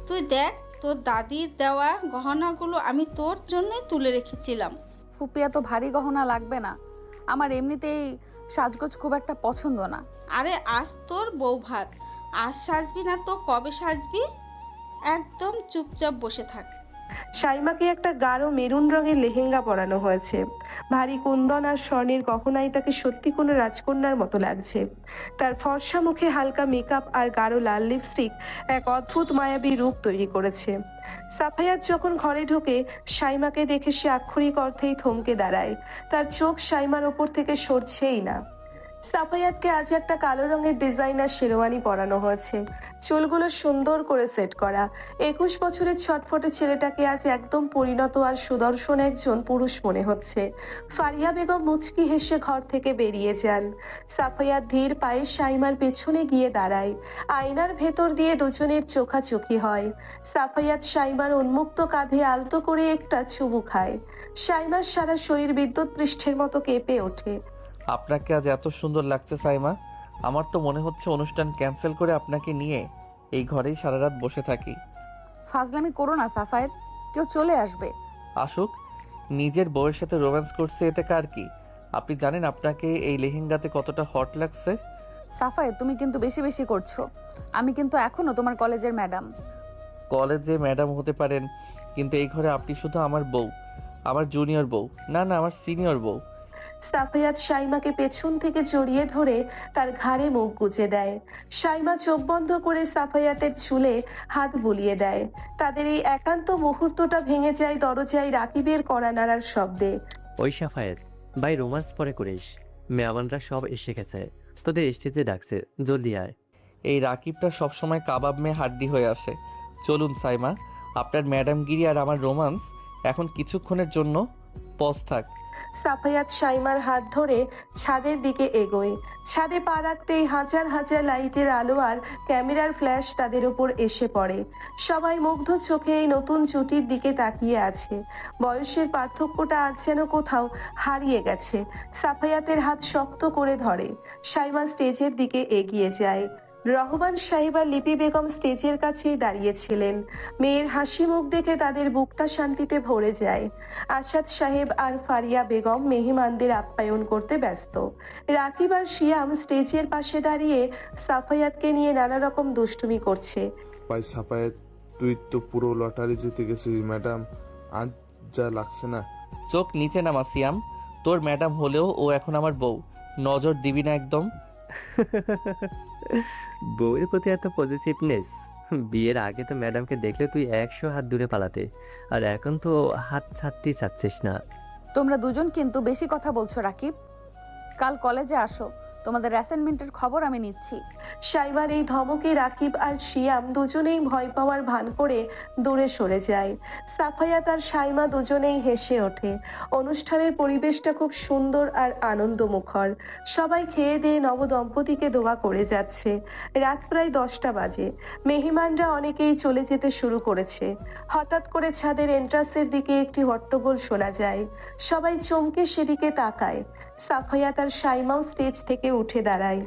তুই দেখ, তোর দাদির দেওয়া গহনাগুলো আমি তোর জন্যই তুলে রেখেছিলাম। ফুপিয়া তো ভারী গহনা লাগবে না, আমার এমনিতেই সাজগোজ খুব একটা পছন্দ না। আরে আজ তোর বউ ভাত, আজ সাজবি না তো কবে সাজবি? একদম চুপচাপ বসে থাক। সাইমাকে একটা গাঢ় মেরুন রঙের লেহেঙ্গা পরানো হয়েছে। ভারী কুন্দন আর স্বর্ণের গহনায় তাকে সত্যি কোনো রাজকন্যার মতো লাগছে। তার ফর্সা মুখে হালকা মেকআপ আর গাঢ় লাল লিপস্টিক এক অদ্ভুত মায়াবী রূপ তৈরি করেছে। সাফায়াত যখন ঘরে ঢোকে, সাইমাকে দেখে সে আক্ষরিক অর্থেই থমকে দাঁড়ায়। তার চোখ সাইমার ওপর থেকে সরছেই না। সাফায়াতকে আজ একটা কালো রঙের ডিজাইনার শেরওয়ানি পরানো হয়েছে, চুলগুলো সুন্দর করে সেট করা। 21 বছরের ছটফটে ছেলেটাকে আজ একদম পরিণত আর সুদর্শন একজন পুরুষ মনে হচ্ছে। ফারিয়া বেগম মুচকি হেসে ঘর থেকে বেরিয়ে যান। সাফায়াত ধীর পায়ে শাইমার পেছনে গিয়ে দাঁড়ায়। আয়নার ভেতর দিয়ে দুজনের চোখাচোখি হয়। সাফায়াত শাইমার উন্মুক্ত কাঁধে আলতো করে একটা চুমু খায়। শাইমার সারা শরীর বিদ্যুৎ পৃষ্ঠের মতো কেঁপে ওঠে। আপনাকে আজ এত সুন্দর লাগছে সাইমা, আমার তো মনে হচ্ছে অনুষ্ঠান ক্যান্সেল করে আপনাকে নিয়ে এই ঘরেই সারা রাত বসে থাকি। ফাজলামি করো না সাফায়েত, কেউ চলে আসবে। আসুক, নিজের বউয়ের সাথে রোম্যান্স করছে, এতে কার কি? আপনি জানেন আপনাকে এই লেহেঙ্গাতে কতটা হট লাগছে? সাফায়েত, তুমি কিন্তু বেশি বেশি করছো। আমি কিন্তু এখনো তোমার কলেজের ম্যাডাম। কলেজে ম্যাডাম হতে পারেন, কিন্তু এই ঘরে আপনি শুধু আমার বউ, আমার জুনিয়র বউ না, আমার সিনিয়র বউ। সাফায়াত শাইমাকে পেছন থেকে জড়িয়ে ধরে তার ঘাড়ে মুখ গুজে দেয়। শাইমা চোখ বন্ধ করে সাফায়াতের চুলে হাত বুলিয়ে দেয়। তাদের এই একান্ত মুহূর্তটা ভেঙে যায় দরজায় রাকিবের কড়া নাড়ার শব্দে। ওই সাফায়েত, ভাই রোমান্স পরে করিস, মেহমানরা সব এসে গেছে, তোদের স্টেজে ডাকছে, জলদি আয়। এই রাকিবটা সবসময় কাবাব মেয়ে হাড্ডি হয়ে আসে। চলুন সাইমা, আপনার ম্যাডামগিরি আর আমার রোমান্স এখন কিছুক্ষণের জন্য পজ থাক। সাফায়াত শাইমার হাত ধরে ছাদের দিকে এগোয়। ছাদে পা রাখতেই হাজার হাজার লাইটের আলো আর ক্যামেরার ফ্ল্যাশ তাদের উপর এসে পড়ে। সবাই মুগ্ধ চোখে এই নতুন জুটির দিকে তাকিয়ে আছে। বয়সের পার্থক্যটা আজ যেন কোথাও হারিয়ে গেছে। সাফায়াতের হাত শক্ত করে ধরে। শাইমা স্টেজের দিকে এগিয়ে যায়। রহমান সাহেব আর লিপি বেগম স্টেজের কাছেই দাঁড়িয়েছিলেন। মেয়ের হাসি মুখ দেখে তাদের বুকটা শান্তিতে ভরে যায়। আসাদ সাহেব আর ফারিয়া বেগম মেহমানদের আপ্যায়ন করতে ব্যস্ত। রাকিব আর শিয়াম স্টেজের পাশে দাঁড়িয়ে সাফায়াতকে নিয়ে নানা রকম দুষ্টুমি করছে। ভাই সাফায়েত, তুই তো পুরো লটারি জিতে গেছিস ম্যাডাম, আজ যা লাগছে না। চোখ নিচে নামা সিয়াম, তোর ম্যাডাম হলেও ও এখন আমার বউ, নজর দিবি না একদম। বউয়ের প্রতি এত পজিটিভনেস! বিয়ের আগে তো ম্যাডামকে দেখলে তুই 100 হাত দূরে পালাতে, আর এখন তো হাত ছাড়তেই চাচ্ছিস না। তোমরা দুজন কিন্তু বেশি কথা বলছো রাকিব। কাল কলেজে আসো, তোমাদের অ্যাসাইনমেন্টের খবর আমি নিচ্ছি। শাইমার এই ধমকে রাকিব আর শিয়াম দুজনেই ভয় পাওয়ার ভান করে দূরে সরে যায়। সাফায়াত আর শাইমা দুজনেই হেসে ওঠে। অনুষ্ঠানের পরিবেশটা খুব সুন্দর আর আনন্দমুখর। সবাই খেয়ে দিয়ে নবদম্পতিকে দোয়া করে যাচ্ছে। রাত প্রায় 10টা বাজে। মেহমানরা অনেকেই চলে যেতে শুরু করেছে। হঠাৎ করে ছাদের এন্ট্রান্সের দিকে একটি হট্টগোল শোনা যায়। সবাই চমকে সেদিকে তাকায়। সাফায়াত আর শাইমাও স্টেজ থেকে উঠে দাঁড়ায়।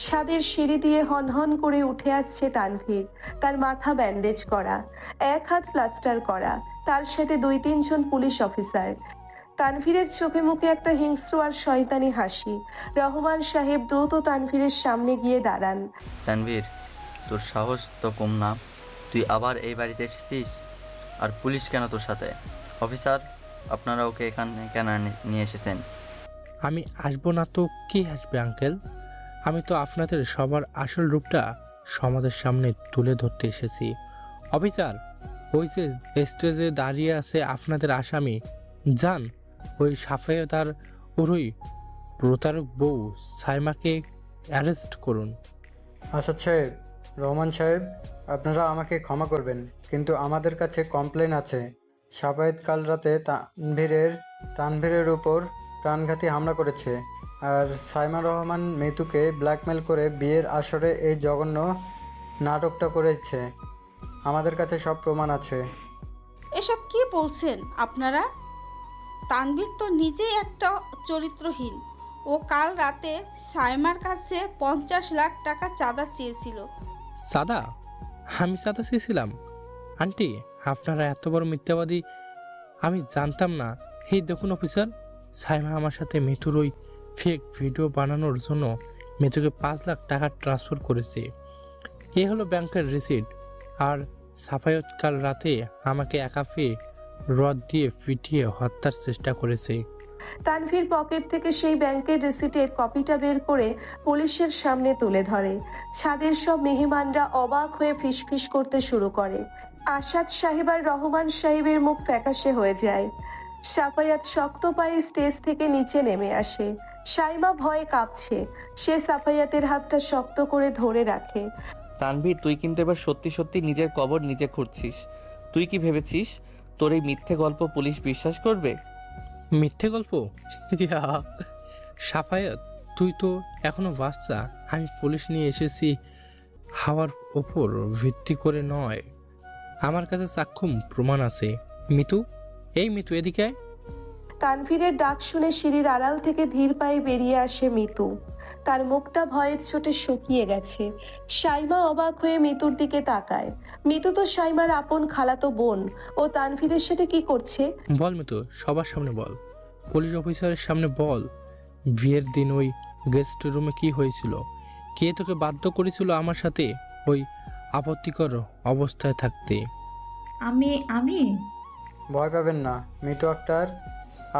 ছাদের সিঁড়ি দিয়ে হনহন করে উঠে আসছে তানভীর। তার মাথা ব্যান্ডেজ করা, এক হাত প্লাস্টার করা, তার সাথে 2-3 জন পুলিশ অফিসার। তানভীরের চোখে মুখে একটা হিংস্র আর শয়তানি হাসি। রহমান সাহেব দ্রুত তানভীরের সামনে গিয়ে দাঁড়ান। তানভীর, তোর সাহস তো কম না, তুই আবার এই বাড়িতে এসেছিস? আর পুলিশ কেন তোর সাথে? অফিসার, আপনারা ওকে এখানে কেন নিয়ে এসেছেন? আমি আসবো না তো কে আসবে আঙ্কেল? আমি তো আপনাদের সবার আসল রূপটা সমাজের সামনে তুলে ধরতে এসেছি। অফিসার, ওই যে স্টেজে দাঁড়িয়ে আছে আপনাদের আসামি, যান ওই সাফায়েত আর ওর ওই প্রতারক বউ সাইমাকে অ্যারেস্ট করুন। আসাদ সাহেব, রহমান সাহেব, আপনারা আমাকে ক্ষমা করবেন, কিন্তু আমাদের কাছে কমপ্লেন আছে। সাফায়েত কাল রাতে তানভীরের উপর প্রাণঘাতী হামলা করেছে, আর সাইমা রহমান মিতুকে ব্ল্যাকমেল করে বিয়ের আসরে এই জঘন্য নাটকটা করেছে। আমাদের কাছে সব প্রমাণ আছে। এসব কি বলছেন আপনারা? তানভীর তো নিজেই একটা চরিত্রহীন। ও কাল রাতে সাইমার কাছে 50 লাখ টাকা চাঁদা চেয়েছিল। সাদা? আমি সাদা চেয়েছিলাম? আন্টি, আপনারা এত বড় মিথ্যাবাদী আমি জানতাম না। এই দেখুন অফিসার, সাইমা আমার সাথে মিতুর ওই ফেক ভিডিও বানানোর জন্য মিতুকে 5 লাখ টাকা ট্রান্সফার করেছে। এ হলো ব্যাংকের রিসিট। আর সাফায়েত কাল রাতে আমাকে একা পেয়ে রড দিয়ে পিটিয়ে হত্যার চেষ্টা করেছে। তানভীর পকেট থেকে সেই ব্যাংকের রিসিটের কপিটা বের করে পুলিশের সামনে তুলে ধরে। ছাদের সব মেহমানরা অবাক হয়ে ফিসফিস করতে শুরু করে। আসাদ সাহেব আর রহমান সাহেবের মুখ ফ্যাকাশে হয়ে যায়। সাফায়াত শক্ত পায়ে স্টেজ থেকে নিচে নেমে আসে। সাইমা ভয়ে কাঁপছে। সে সাফায়াতের হাতটা শক্ত করে ধরে রাখে। তানভীর, তুই কিন্তু এবার সত্যি সত্যি নিজের কবর নিজে খুঁড়ছিস। তুই কি ভেবেছিস তোর এই মিথ্যে গল্প পুলিশ বিশ্বাস করবে? মিথ্যে গল্প? ইয়া, সাফায়াত, তুই তো এখনো বাচ্চা। আমি পুলিশ নিয়ে এসেছি হাওয়ার ওপর ভিত্তি করে নয়, আমার কাছে সাক্ষ্যম প্রমাণ আছে। মিতু, এই মিতু, এদিকে আয়। তানভীরের ডাক শুনে সিঁড়ির আড়াল থেকে ধীর পায়ে বেরিয়ে আসে মিতু। তার মুখটা ভয়ের চোটে শুকিয়ে গেছে। সাইমা অবাক হয়ে মিতুর দিকে তাকায়। মিতু তো সাইমার আপন খালাতো বোন। ও তানভীরের সাথে কি করছে? বল মিতু, সবার সামনে বল, পুলিশ অফিসারের সামনে বল। বিয়ের দিন ওই গেস্ট রুমে কি হয়েছিল? কে তোকে বাধ্য করেছিল আমার সাথে ওই আপত্তিকর অবস্থায় থাকতে? আমি ভয় পাবেন না মিতু আক্তার,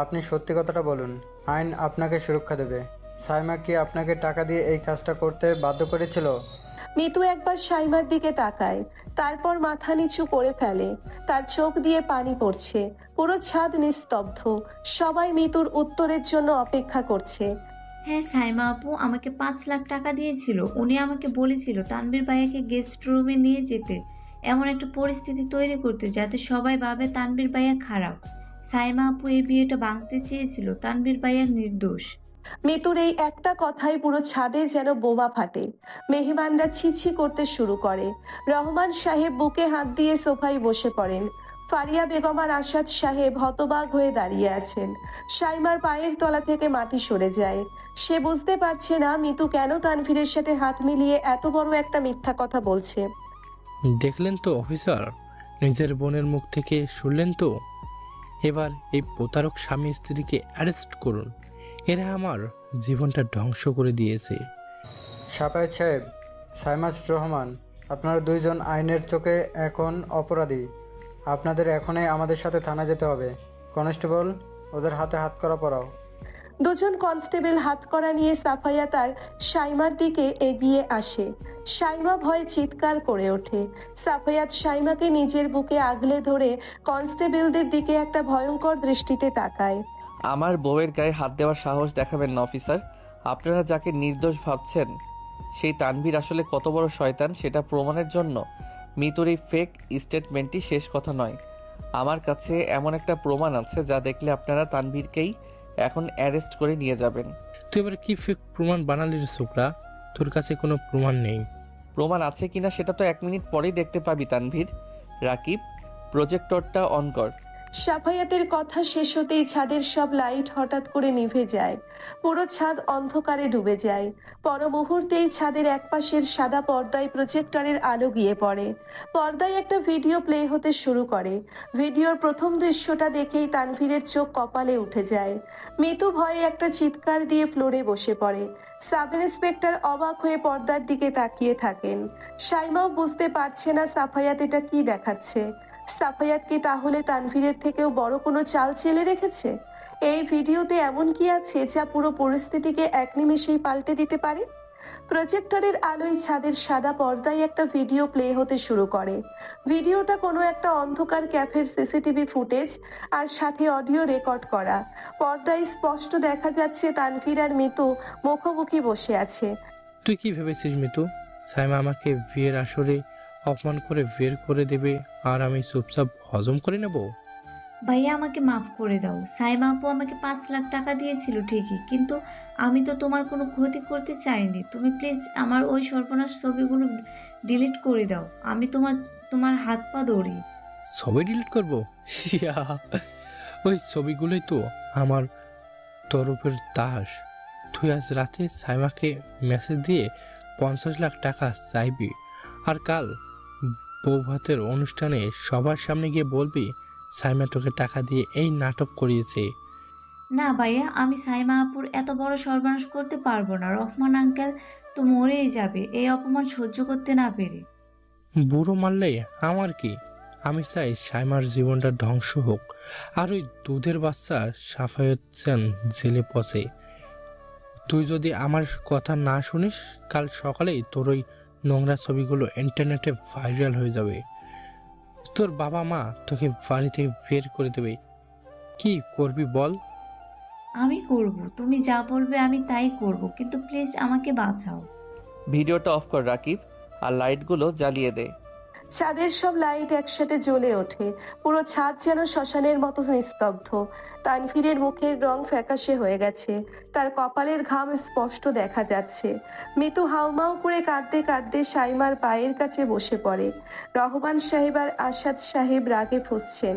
আপনি সত্যি কথাটা বলুন, আইন আপনাকে সুরক্ষা দেবে। সাইমা কি আপনাকে টাকা দিয়ে এই কাজটা করতে বাধ্য করেছিল? মিতু একবার সাইমার দিকে তাকায়, তারপর মাথা নিচু করে ফেলে। তার চোখ দিয়ে পানি পড়ছে। পুরো ছাদ নিস্তব্ধ। সবাই মিতুর উত্তরের জন্য অপেক্ষা করছে। হ্যাঁ, সাইমা আপু আমাকে 5 লাখ টাকা দিয়েছিল। উনি আমাকে বলেছিল তানভীর ভাইয়াকে গেস্ট রুমে নিয়ে যেতে, এমন একটা পরিস্থিতি তৈরি করতে যাতে সবাই ভাবে তানভীর ভাইয়া খারাপ। সাইমা আপু এই বিয়েটা ভাঙতে চেয়েছিল, তানভীর ভাইয়া নির্দোষ। মিতুর এই একটা কথাই পুরো ছাদে যেন বোমা ফাটে। মেহমানরা ছিছি করতে শুরু করে। রহমান সাহেব বুকে হাত দিয়ে সোফায় বসে পড়েন। ফারিয়া বেগম আর আসাদ সাহেব হতবাক হয়ে দাঁড়িয়ে আছেন। সাইমার পায়ের তলা থেকে মাটি সরে যায়। সে বুঝতে পারছে না মিতু কেন তানভীরের সাথে হাত মিলিয়ে এত বড় একটা মিথ্যা কথা বলছে। দেখলেন তো অফিসার, নিজের বোনের মুখ থেকে শুনলেন তো? এবার এই প্রতারক স্বামী স্ত্রীকে অ্যারেস্ট করুন। এরা আমার জীবনটা ধ্বংস করে দিয়েছে। সাফায়েত সাহেব, সাইমাস রহমান, আপনারা দুইজন আইনের চোখে এখন অপরাধী। আপনাদের এখনই আমাদের সাথে থানা যেতে হবে। কনস্টেবল, ওদের হাতে হাত করা পরাও। দুজন কনস্টেবল হাতকড়া নিয়ে সাফায়াত আর সাইমার দিকে এগিয়ে আসে। সাইমা ভয়ে চিৎকার করে ওঠে। সাফায়াত সাইমাকে নিজের বুকে আগলে ধরে কনস্টেবলদের দিকে একটা ভয়ঙ্কর দৃষ্টিতে তাকায়। আমার বউয়ের গায়ে হাত দেওয়ার সাহস দেখাবেন না অফিসার। আপনারা যাকে নির্দোষ ভাবছেন সেই তানভীর আসলে কত বড় শয়তান সেটা প্রমাণের জন্য মিতুর এই ফেক স্টেটমেন্টই শেষ কথা নয়। আমার কাছে এমন একটা প্রমাণ আছে যা দেখলে আপনারা তানভীরকেই এখন অ্যারেস্ট করে নিয়ে যাবেন। তুই এবার কি ফেক প্রমাণ বানালি রে ছোকরা? তোর কাছে কোনো প্রমাণ নেই। প্রমাণ আছে কিনা সেটা তো 1 মিনিট পরেই দেখতে পাবি তানভীর। রাকিব, প্রজেক্টরটা অন কর। সাফায়াতের কথা শেষ হতেই ছাদের সব লাইট হঠাৎ করে নিভে যায়। পুরো ছাদ অন্ধকারে ডুবে যায়। পর মুহূর্তেই ছাদের একপাশের সাদা পর্দায় প্রজেক্টরের আলো গিয়ে পড়ে। পর্দায় একটা ভিডিও প্লে হতে শুরু করে। ভিডিওর প্রথম দৃশ্যটা দেখেই তানভীরের চোখ কপালে উঠে যায়। মিতু ভয়ে একটা চিৎকার দিয়ে ফ্লোরে বসে পড়ে। সাব ইন্সপেক্টর অবাক হয়ে পর্দার দিকে তাকিয়ে থাকেন। সাইমাও বুঝতে পারছে না সাফায়াত এটা কি দেখাচ্ছে। সাফায়াত কি তাহলে তানভীরের থেকেও বড় কোনো চাল চেলে রেখেছে? এই ভিডিওতে এমন কি আছে যা পুরো পরিস্থিতিকে এক নিমেষেই পাল্টে দিতে পারে? প্রজেক্টরের আলোয় ছাদের সাদা পর্দায় একটা ভিডিও প্লে হতে শুরু করে। ভিডিওটা কোনো একটা অন্ধকার ক্যাফের সিসিটিভি ফুটেজ আর সাথে অডিও রেকর্ড করা। পর্দায় স্পষ্ট দেখা যাচ্ছে তানভীর আর মিতু মুখোমুখি বসে আছে। তুই কি ভেবেছিস মিতু, সাইমা আমাকে বিয়ের আসরে অপমান করে বের করে দেবে আর আমি চুপচাপ হজম করে নেব? ভাইয়া আমাকে মাফ করে দাও। সাইমা আপু আমাকে 5 লাখ টাকা দিয়েছিল ঠিকই, কিন্তু আমি তো তোমার কোনো ক্ষতি করতে চাইনি। তুমি প্লিজ আমার ওই সর্বনাশ ছবিগুলো ডিলিট করে দাও। আমি তোমার হাত পা ধরি। ছবি ডিলিট করবো? ইয়া, ওই ছবিগুলোই তো আমার তরফের দাস। তুই আজ রাতে সাইমাকে মেসেজ দিয়ে 50 লাখ টাকা চাইবি, আর কাল বউ ভাতের অনুষ্ঠানে সবার সামনে গিয়ে বলবি সাইমা তোকে টাকা দিয়ে এই নাটক করিয়েছে। না ভাইয়া, আমি সাইমা আপুর এত বড় সর্বনাশ করতে পারবো না। রহমান আঙ্কেল তো মরেই যাবে এই অপমান সহ্য করতে না পেরে। বুড়ো মারলে আমার কি? আমি চাই সাইমার জীবনটা ধ্বংস হোক, আর ওই দুধের বাচ্চা সাফায়াত চান জেলে পচে। তুই যদি আমার কথা না শুনিস, কাল সকালেই তোর ওই নোংরা ছবিগুলো ইন্টারনেটে ভাইরাল হয়ে যাবে। তোর বাবা মা তোকে বাড়ি থেকে বের করে দেবে। কি করবি বল? আমি করব, তুমি যা বলবে আমি তাই করব, কিন্তু প্লিজ আমাকে বাঁচাও। ভিডিওটা অফ কর রাকিব, আর লাইটগুলো জ্বালিয়ে দে। ছাদের সব লাইট একসাথে জ্বলে ওঠে, পুরো ছাদ যেন শ্মশানের মতো নিস্তব্ধ। তানভীরের মুখের রং ফ্যাকাশে হয়ে গেছে, তার কপালের ঘাম স্পষ্ট দেখা যাচ্ছে। মিতু হাউমাউ করে কাঁদতে কাঁদতে সাইমার পায়ের কাছে বসে পড়ে। রহমান সাহেব আর আসাদ সাহেব রাগে ফুঁসছেন।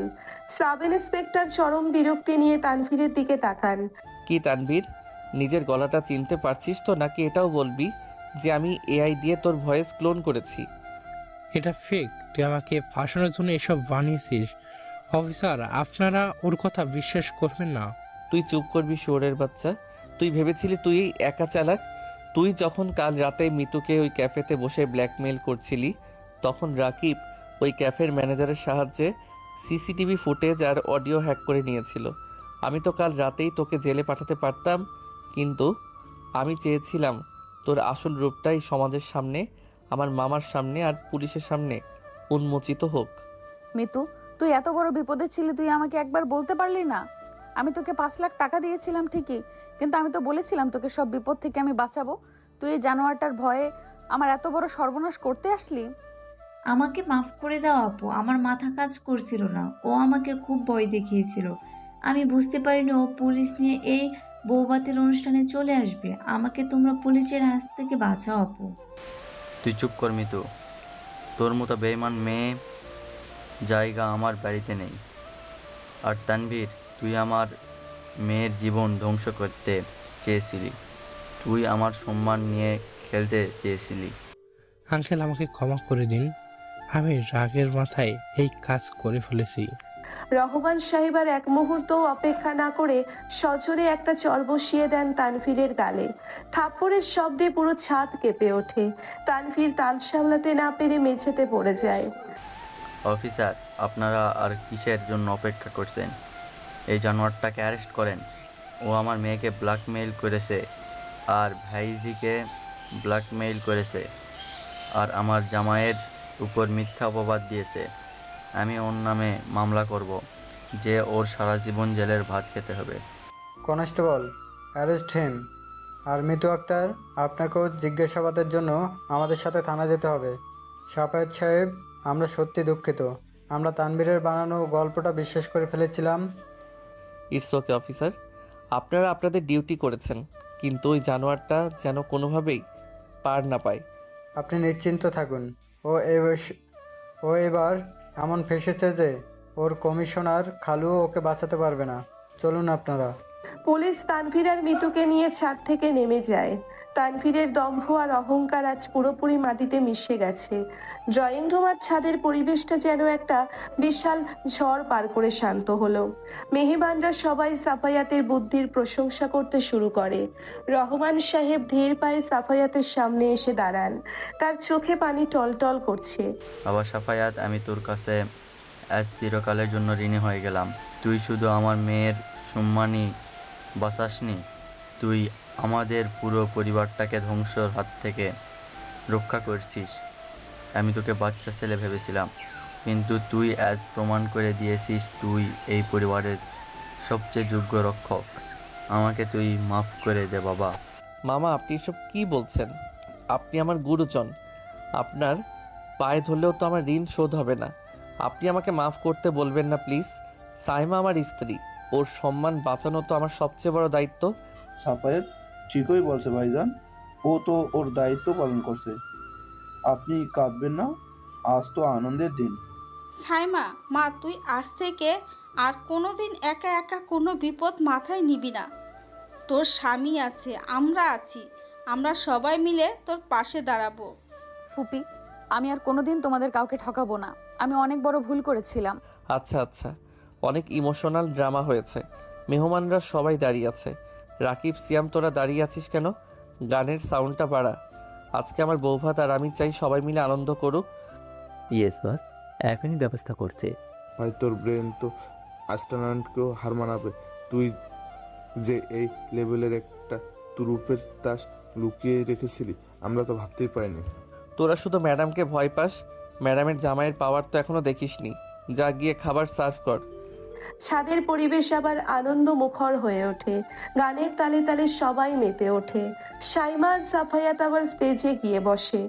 সাব ইন্সপেক্টর চরম বিরক্তি নিয়ে তানভীরের দিকে তাকান। কি তানভীর, নিজের গলাটা চিনতে পারছিস তো, নাকি এটাও বলবি যে আমি এআই দিয়ে তোর ভয়েস ক্লোন করেছি? এটা ফেক, তুই আমাকে ফাঁসানোর জন্য এসব বানিয়েছিস। অফিসার, আপনারা ওর কথা বিশ্বাস করবেন না। তুই চুপ করবি শুয়োরের বাচ্চা। তুই ভেবেছিলি তুই একা চালাক? তুই যখন কাল রাতে মিতুকে ওই ক্যাফেতে বসে ব্ল্যাকমেইল করছিলি, তখন রাকিব ওই ক্যাফের ম্যানেজারের সাহায্যে সিসিটিভি ফুটেজ আর অডিও হ্যাক করে নিয়েছিল। আমি তো কাল রাতেই তোকে জেলে পাঠাতে পারতাম, কিন্তু আমি চেয়েছিলাম তোর আসল রূপটাই সমাজের সামনে, আমার মামার সামনে আর পুলিশের সামনে উন্মোচিত হোক। মিতু, তুই এত বড় বিপদে ছিলি, তুই আমাকে একবার বলতে পারলি না? আমি তোকে 5 লাখ টাকা দিয়েছিলাম ঠিকই, কিন্তু আমি তো বলেছিলাম তোকে সব বিপদ থেকে আমি বাঁচাবো। তুই এই জানোয়ারটার ভয়ে আমার এত বড় সর্বনাশ করতে আসলি। আমাকে মাফ করে দাও আপু, আমার মাথা কাজ করছিল না। ও আমাকে খুব ভয় দেখিয়েছিল। আমি বুঝতে পারিনি ও পুলিশ নিয়ে এই বৌভাতের অনুষ্ঠানে চলে আসবে। আমাকে তোমরা পুলিশের হাত থেকে বাঁচাও আপু। তুই চুপ কর মিতু, তোর মতো বেঈমান মেয়ে জায়গা আমার বাড়িতে নেই। আর তানভীর, তুই আমার মেয়ের জীবন ধ্বংস করতে চেয়েছিলি, তুই আমার সম্মান নিয়ে খেলতে চেয়েছিলি। আঙ্কেল, আমাকে ক্ষমা করে দিন, আমি রাগের মাথায় এই কাজ করে ফেলেছি। রহমান সাহেব আর এক মুহূর্ত অপেক্ষা না করে সজোরে একটা চর বসিয়ে দেন তানভীরের গালে। থাপ্পড়ের শব্দে পুরো ছাদ কেঁপে ওঠে। তানভীর তাল সামলাতে না পেরে মেঝেতে পড়ে যায়। অফিসার, আপনারা আর কিসের জন্য অপেক্ষা করছেন? এই জানোয়ারটাকে অ্যারেস্ট করেন। ও আমার মেয়েকে ব্ল্যাকমেইল করেছে, আর ভাইজিকে ব্ল্যাকমেইল করেছে, আর আমার জামাইয়ের উপর মিথ্যা অপবাদ দিয়েছে। আমি ওর নামে মামলা করব, যে ওর সারা জীবন জেলের ভাত খেতে হবে। Constable, arrest him. আর মিতু আক্তার, আপনাকেও জিজ্ঞাসাবাদের জন্য আমাদের সাথে থানা যেতে হবে। সাফায়েত সাহেব, আমরা সত্যি দুঃখিত। আমরা তানভীরের বানানো গল্পটা বিশ্বাস করে ফেলেছিলাম। ইটস ওকে অফিসার, আপনারা আপনাদের ডিউটি করেছেন, কিন্তু ওই জানোয়ারটা যেন কোনোভাবেই পার না পায়। আপনি নিশ্চিন্ত থাকুন। ও এবার এমন ফেসেছে যে ওর কমিশনার খালুও ওকে বাঁচাতে পারবে না। চলুন আপনারা। পুলিশ তানভীর আর মিতুকে নিয়ে ছাদ থেকে নেমে যায়। তানভীরের দম্ভ আর অহংকার আজ পুরোপুরি মাটিতে মিশে গেছে। ড্রয়িং রুম আর ছাদের পরিবেশটা যেন একটা বিশাল ঝড় পার করে শান্ত হলো। মেহমানরা সবাই সাফায়াতের বুদ্ধির প্রশংসা করতে শুরু করে। রহমান সাহেব ধীর পায়ে সাফায়াতের সামনে এসে দাঁড়ান। তার চোখে পানি টলটল করছে। বাবা সাফায়াত, আমি তোর কাছে আজ চিরকালের জন্য ঋণী হয়ে গেলাম। তুই শুধু আমার মেয়ের সম্মানই বাঁচাসনি, তুই আমাদের পুরো পরিবারটাকে ধ্বংসর হাত থেকে রক্ষা করছিস। আমি তোকে বাচ্চা ছেলে ভেবেছিলাম, কিন্তু তুই আজ প্রমাণ করে দিয়েছিস তুই এই পরিবারের সবচেয়ে যোগ্য রক্ষক। আমাকে তুই মাফ করে দে বাবা। মামা, আপনি এসব কি বলছেন? আপনি আমার গুরুজন। আপনার পায়ে ধরলেও তো আমার ঋণ শোধ হবে না। আপনি আমাকে মাফ করতে বলবেন না প্লিজ। সাইমা আমার স্ত্রী, ওর সম্মান বাঁচানো তো আমার সবচেয়ে বড় দায়িত্ব। সাফায়েত ঠিকই বলছে ভাইজান, ও তো ওর দায়িত্ব পালন করছে। আপনি কাঁদবেন না, আজ তো আনন্দের দিন। সাইমা, মা তুই আজ থেকে আর কোনোদিন একা একা কোনো বিপদ মাথায় নিবি না। তোর স্বামী আছে, আমরা আছি, আমরা সবাই মিলে তোর পাশে দাঁড়াবো। ফুপি, আমি আর কোনোদিন তোমাদের কাউকে ঠকাবো না। আমি অনেক বড় ভুল করেছিলাম। আচ্ছা আচ্ছা, অনেক ইমোশনাল ড্রামা হয়েছে। মেহমানরা সবাই দাঁড়িয়ে আছে। রাকিব, সিয়াম, তোরা দাঁড়িয়ে আছিস কেন? গানের সাউন্ডটা বাড়া। আজকে আমার বৌভাত আর আমি চাই সবাই মিলে আনন্দ করুক। ইয়েস বস, এখনই ব্যবস্থা করছে। ভাই, তোর ব্রেন তো অ্যাস্ট্রোনটকেও হার মানাবে। তুই যে এই লেভেলের একটা তুরুপের তাস লুকিয়ে রেখেছিলি, আমরা তো ভাবতেই পারিনি। তোরা শুধু ম্যাডামকে ভয় পাস। ম্যাডামের জামাইয়ের পাওয়ার তো এখনো দেখিসনি। যা গিয়ে খাবার সার্ভ কর। ছাদের পরিবেশ আবার আনন্দ মুখর হয়ে ওঠে। গানের তালে তালে সবাই মেতে ওঠে। সাইমা আর সাফায়াত আবার স্টেজে গিয়ে বসে।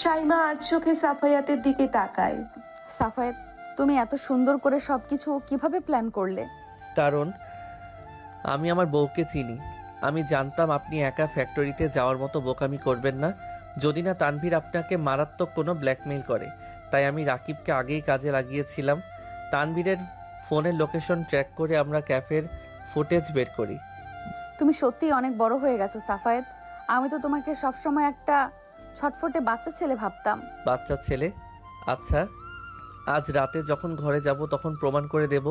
সাইমা আর চোখে সাফায়াতের দিকে তাকায়। সাফায়েত, তুমি এত সুন্দর করে সবকিছু কিভাবে প্ল্যান করলে? কারণ আমি আমার বউকে চিনি। আমি জানতাম আপনি একা ফ্যাক্টরিতে যাওয়ার মতো বোকামি করবেন না, যদি না তানভীর আপনাকে মারাত্মক কোনো ব্ল্যাকমেইল করে। তাই আমি রাকিবকে আগেই কাজে লাগিয়েছিলাম। তানভীরের ফোনের লোকেশন ট্র্যাক করে আমরা ক্যাফের ফুটেজ বের করি। তুমি সত্যিই অনেক বড় হয়ে গেছো সাফায়েত। আমি তো তোমাকে সবসময় একটা ছটফটে বাচ্চা ছেলে ভাবতাম। বাচ্চা ছেলে? আচ্ছা, আজ রাতে যখন ঘরে যাব তখন প্রমাণ করে দেব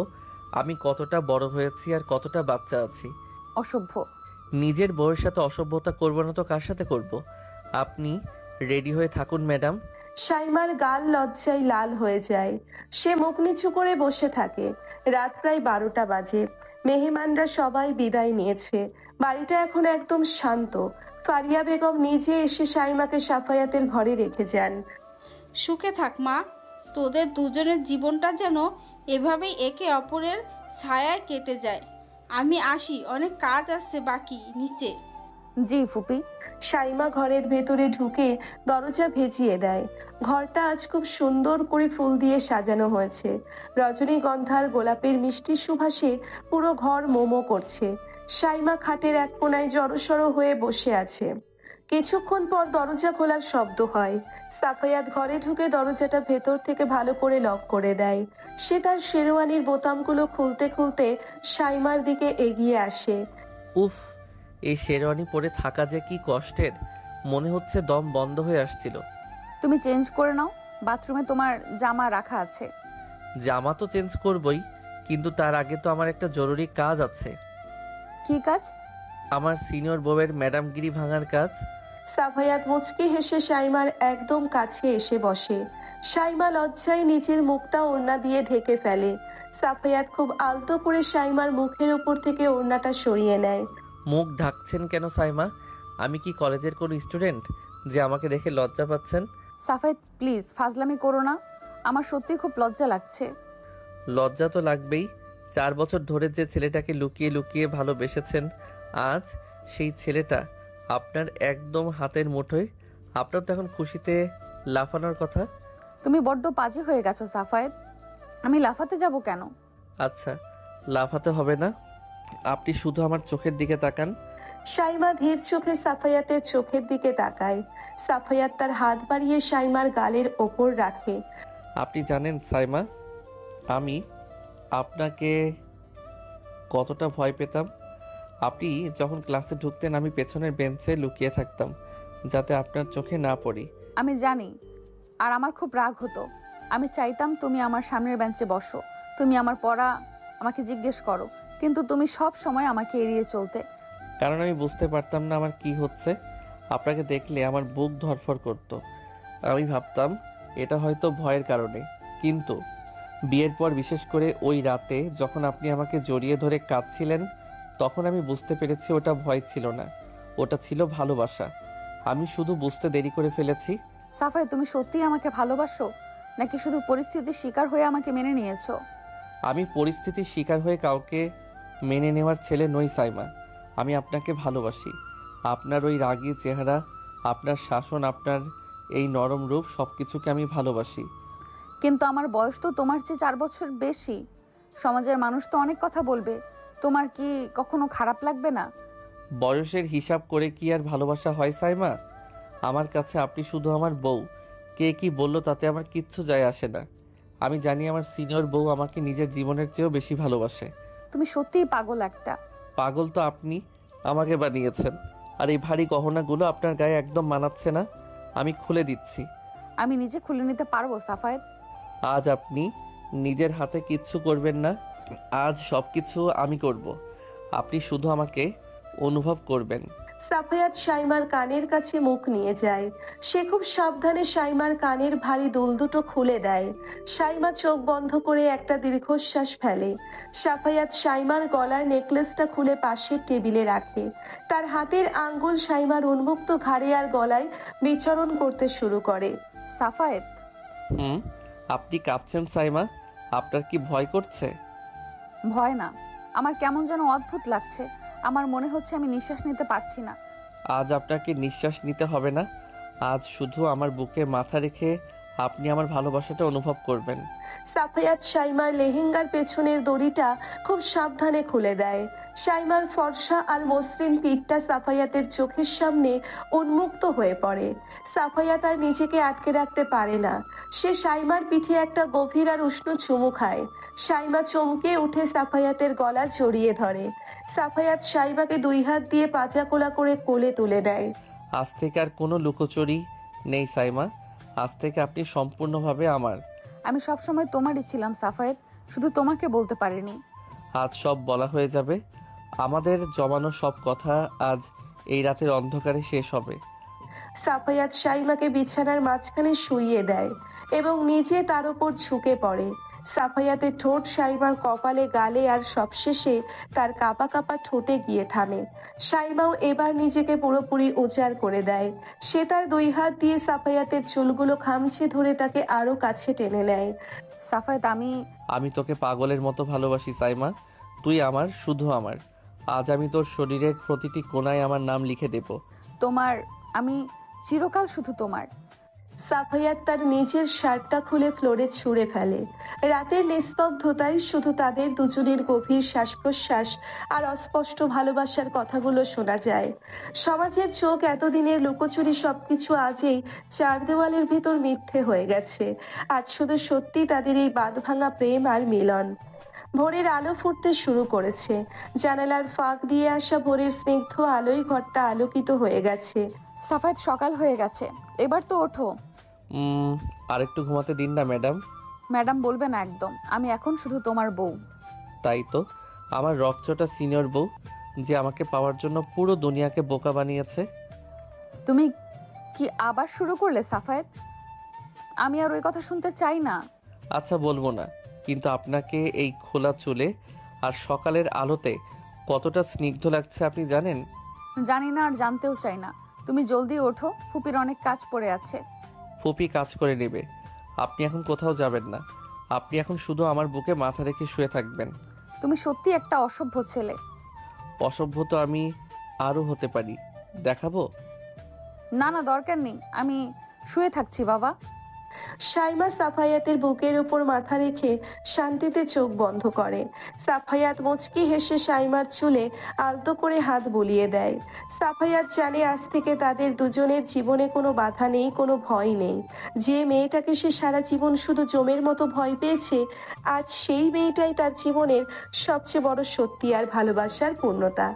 আমি কতটা বড় হয়েছি আর কতটা বাচ্চা আছি। অসভ্য। নিজের বউয়ের সাথে অসভ্যতা করব না তো কার সাথে করব? আপনি রেডি হয়ে থাকুন ম্যাডাম। সাইমার গাল লজ্জায় লাল হয়ে যায়। সে মুখ নিচু করে বসে থাকে। রাত প্রায় 12টা বাজে। মেহমানরা সবাই বিদায় নিয়েছে। বাড়িটা এখন একদম শান্ত। ফারিয়া বেগম নিজে এসে সাইমাকে সাফায়াতের ঘরে রেখে যান। সুখে থাক মা, তোদের দুজনের জীবনটা যেন এভাবেই একে অপরের ছায়ায় কেটে যায়। আমি আসি, অনেক কাজ আছে বাকি নিচে। জি ফুপি। সাইমা ঘরের ভেতরে ঢুকে দরজা ভেজিয়ে দেয়। ঘরটা আজ খুব সুন্দর করে ফুল দিয়ে সাজানো হয়েছে। রজনীগন্ধার গোলাপের মিষ্টি সুবাসে পুরো ঘর মোমো করছে। সাইমা খাটের এক কোণায় জড়সড় হয়ে বসে আছে। কিছুক্ষণ পর দরজা খোলার শব্দ হয়। সাফায়াত ঘরে ঢুকে দরজাটা ভেতর থেকে ভালো করে লক করে দেয়। সে তার শেরওয়ানির বোতামগুলো খুলতে খুলতে সাইমার দিকে এগিয়ে আসে। উফ, এই শেরওয়ানি পরে থাকা যে কি কষ্টের, মনে হচ্ছে দম বন্ধ হয়ে আসছিল। তুমি চেঞ্জ করে নাও, বাথরুমে তোমার জামা রাখা আছে। জামা তো চেঞ্জ করবই, কিন্তু তার আগে তো আমার একটা জরুরি কাজ আছে। কি কাজ? আমার সিনিয়র বউয়ের ম্যাডামগিরি ভাঙার কাজ। সাফায়াত মুচকি হেসে সাইমার একদম কাছে এসে বসে। সাইমা লজ্জায় নিজের মুখটা ওড়না দিয়ে ঢেকে ফেলে। সাফায়াত খুব আলতো করে সাইমার মুখের উপর থেকে ওড়নাটা সরিয়ে নেয়। মুখ ঢাকছেন কেন সাইমা? আমি কি কলেজের কোনো স্টুডেন্ট যে আমাকে দেখে লজ্জা পাচ্ছেন? সাফায়েত প্লিজ ফাজলামি করো না, আমার সত্যি খুব লজ্জা লাগছে। লজ্জা তো লাগবেই। 4 বছর ধরে যে ছেলেটাকে লুকিয়ে লুকিয়ে ভালোবেসেছেন, আজ সেই ছেলেটা আপনার একদম হাতের মুঠোয়। আপনার তো এখন খুশিতে লাফানোর কথা। তুমি বড্ড পাজি হয়ে গেছো সাফায়েত। আমি লাফাতে যাব কেন? আচ্ছা, লাফাতে হবে না, আপনি শুধু আমার চোখের দিকে তাকান। সাইমা ধীর চোখে সাফায়াতের চোখের দিকে তাকায়। সাফায়াত তার হাত বাড়িয়ে সাইমার গালের ওপর রাখে। আপনি জানেন সাইমা, আমি আপনাকে কতটা ভয় পেতাম। আপনি যখন ক্লাসে ঢুকতেন আমি পেছনের বেঞ্চে লুকিয়ে থাকতাম যাতে আপনার চোখে না পড়ি। আমি জানি, আর আমার খুব রাগ হতো। আমি চাইতাম তুমি আমার সামনের বেঞ্চে বসো, তুমি আমার পড়া আমাকে জিজ্ঞেস করো, কিন্তু তুমি সব সময় আমাকে এড়িয়ে চলতে। কারণ আমি বুঝতে পারতাম না আমার কি হচ্ছে। আপনাকে দেখলে আমার বুক ধড়ফড় করতো। আমি ভাবতাম এটা হয়তো ভয়ের কারণে, কিন্তু বিয়ের পর বিশেষ করে ওই রাতে যখন আপনি আমাকে জড়িয়ে ধরে কাঁদছিলেন, তখন আমি বুঝতে পেরেছি ওটা ভয় ছিল না, ওটা ছিল ভালোবাসা। আমি শুধু বুঝতে দেরি করে ফেলেছি। সাফায়েত, তুমি সত্যিই আমাকে ভালোবাসো নাকি শুধু পরিস্থিতির শিকার হয়ে আমাকে মেনে নিয়েছো? আমি পরিস্থিতির শিকার হয়ে কাউকে মেনে নেওয়ার ছেলে নই সাইমা। আমি আপনাকে ভালোবাসি। আপনার ওই রাগী চেহারা, আপনার শাসন, আপনার এই নরম রূপ, সব কিছুকে আমি ভালোবাসি। কিন্তু আমার বয়স তো তোমার চেয়ে 4 বছর বেশি। সমাজের মানুষ তো অনেক কথা বলবে, তোমার কি কখনো খারাপ লাগবে না? বয়সের হিসাব করে কি আর ভালোবাসা হয় সাইমা? আমার কাছে আপনি শুধু আমার বউ। কে কি বলল তাতে আমার কিচ্ছু যায় আসে না। আমি জানি আমার সিনিয়র বউ আমাকে নিজের জীবনের চেয়েও বেশি ভালোবাসে। তুমি সত্যিই পাগল একটা। পাগল তো আপনি আমাকে বানিয়েছেন। আর এই ভারী গহনাগুলো আপনার গায়ে একদম মানাচ্ছে না। আমি খুলে দিচ্ছি। আমি নিজে খুলে নিতে পারবো সাফায়েত। আজ আপনি নিজের হাতে কিচ্ছু করবেন না, আজ সব কিছু আমি করব। আপনি শুধু আমাকে অনুভব করবেন। সাফায়াত সাইমার কানের কাছে মুখ নিয়ে যায়। সে খুব সাবধানে সাইমার কানের ভারী দুল দুটো খুলে দেয়। সাইমা চোখ বন্ধ করে একটা দীর্ঘশ্বাস ফেলে। সাফায়াত সাইমার গলার নেকলেসটা খুলে পাশের টেবিলে রাখে। তার হাতের আঙ্গুল সাইমার উন্মুক্ত ঘাড়ে আর গলায় বিচরণ করতে শুরু করে। সাফায়েত, আপনি কাঁপছেন সাইমা? আপনার কি ভয় করছে? ভয় না, আমার কেমন যেন অদ্ভুত লাগছে। আমার মনে হচ্ছে আমি নিঃশ্বাস নিতে পারছি না। আজ আপনাকে নিঃশ্বাস নিতে হবে না, আজ শুধু আমার বুকে মাথা রেখে আপনি আমার ভালোবাসাটা অনুভব করবেন। সাফায়াত শাইমার লেহেঙ্গার পেছনের দড়িটা খুব সাবধানে খুলে দেয়। শাইমার ফর্সা আর মসৃণ পিঠটা সাফায়াতের চোখের সামনে উন্মুক্ত হয়ে পড়ে। সাফায়াত আর নিজেকে আটকে রাখতে পারে না। সে শাইমার পিঠে একটা গভীর আর উষ্ণ চুমু খায়। শাইমা চমকে উঠে সাফায়াতের গলা জড়িয়ে ধরে। সাফায়াত শাইমাকে 2 হাত দিয়ে পাজা কোলা করে কোলে তুলে নেয়। আজ থেকে আর কোনো লুকোচুরি নেই সাইমা, আজ থেকে আপনি সম্পূর্ণভাবে আমার। আমি সবসময় তোমারই ছিলাম সাফায়েত, শুধু তোমাকে বলতে পারিনি। আজ সব বলা হয়ে যাবে, আমাদের জমানো সব কথা আজ এই রাতের অন্ধকারে শেষ হবে। সাফায়াত শাইমাকে বিছানার মাঝখানে শুইয়ে দেয় এবং নিজে তার উপর ঝুঁকে পড়ে। সাফায়াতের ঠোঁট শাইমার কপালে, গালে আর সবশেষে তার কাঁপা কাঁপা ঠোঁটে গিয়ে থামে। শাইমাও এবার নিজেকে পুরোপুরি উজাড় করে দেয়। সে তার 2 হাত দিয়ে সাফায়াতের চুলগুলো খামচে ধরে তাকে আরো কাছে টেনে নেয়। সাফায়েত, আমি তোকে পাগলের মতো ভালোবাসি সাইমা, তুই আমার, শুধু আমার। আজ আমি তোর শরীরের প্রতিটি কোণায় আমার নাম লিখে দেব। আমি চিরকাল শুধু তোমার। সাফায়াত তার নিজের শার্টটা খুলে ফ্লোরে ছুঁড়ে ফেলে। রাতের নিস্তব্ধতায় শুধু তাদের দুজনের গভীর শ্বাস প্রশ্বাস আর অস্পষ্ট ভালোবাসার কথাগুলো শোনা যায়। সমাজের চোখ এতদিনের লুকোচুরি সবকিছু আজই 4 দেওয়ালের ভেতর মিথ্যে হয়ে গেছে। আজ শুধু সত্যি তাদের এই বাঁধভাঙা প্রেম আর মিলন। ভোরের আলো ফুটতে শুরু করেছে। জানালার ফাঁক দিয়ে আসা ভোরের স্নিগ্ধ আলোয় ঘরটা আলোকিত হয়ে গেছে। সাফায়েত, সকাল হয়ে গেছে, এবার তো ওঠো। আরেকটু ঘুমাতে দিন না ম্যাডাম। ম্যাডাম বলবে না একদম, আমি এখন শুধু তোমার বউ। তাই তো, আমার রকচটা সিনিয়র বউ, যে আমাকে পাওয়ার জন্য পুরো দুনিয়াকে বোকা বানিয়েছে। তুমি কি আবার শুরু করলে সাফায়েত? আমি আর ওই কথা শুনতে চাই না। আচ্ছা বলবো না, কিন্তু আপনাকে এই খোলা চুলে আর সকালের আলোতে কতটা স্নিগ্ধ লাগছে আপনি জানেন? জানি না আর জানতেও চাই না। তুমি জলদি ওঠো, ফুপির অনেক কাজ পড়ে আছে। ফুপি কাজ করে নেবে, আপনি এখন কোথাও যাবেন না। আপনি এখন শুধু আমার বুকে মাথা রেখে শুয়ে থাকবেন। তুমি সত্যি একটা অসভ্য ছেলে। অসভ্য তো আমি আরও হতে পারি, দেখাবো? না না, দরকার নেই, আমি শুয়ে থাকছি বাবা। শাইমা সাফায়াতের বুকের উপর মাথা রেখে শান্তিতে চোখ বন্ধ করে। সাফায়াত মুচকি হেসে শাইমার চুলে আলতো করে হাত বুলিয়ে দেয়। সাফায়াত জানে আজ থেকে তাদের দুজনের জীবনে কোনো বাধা নেই, কোনো ভয় নেই। যে মেয়েটাকে সে সারা জীবন শুধু জমের মতো ভয় পেয়েছে, আজ সেই মেয়েটাই তার জীবনের সবচেয়ে বড় সত্যি আর ভালোবাসার পূর্ণতা।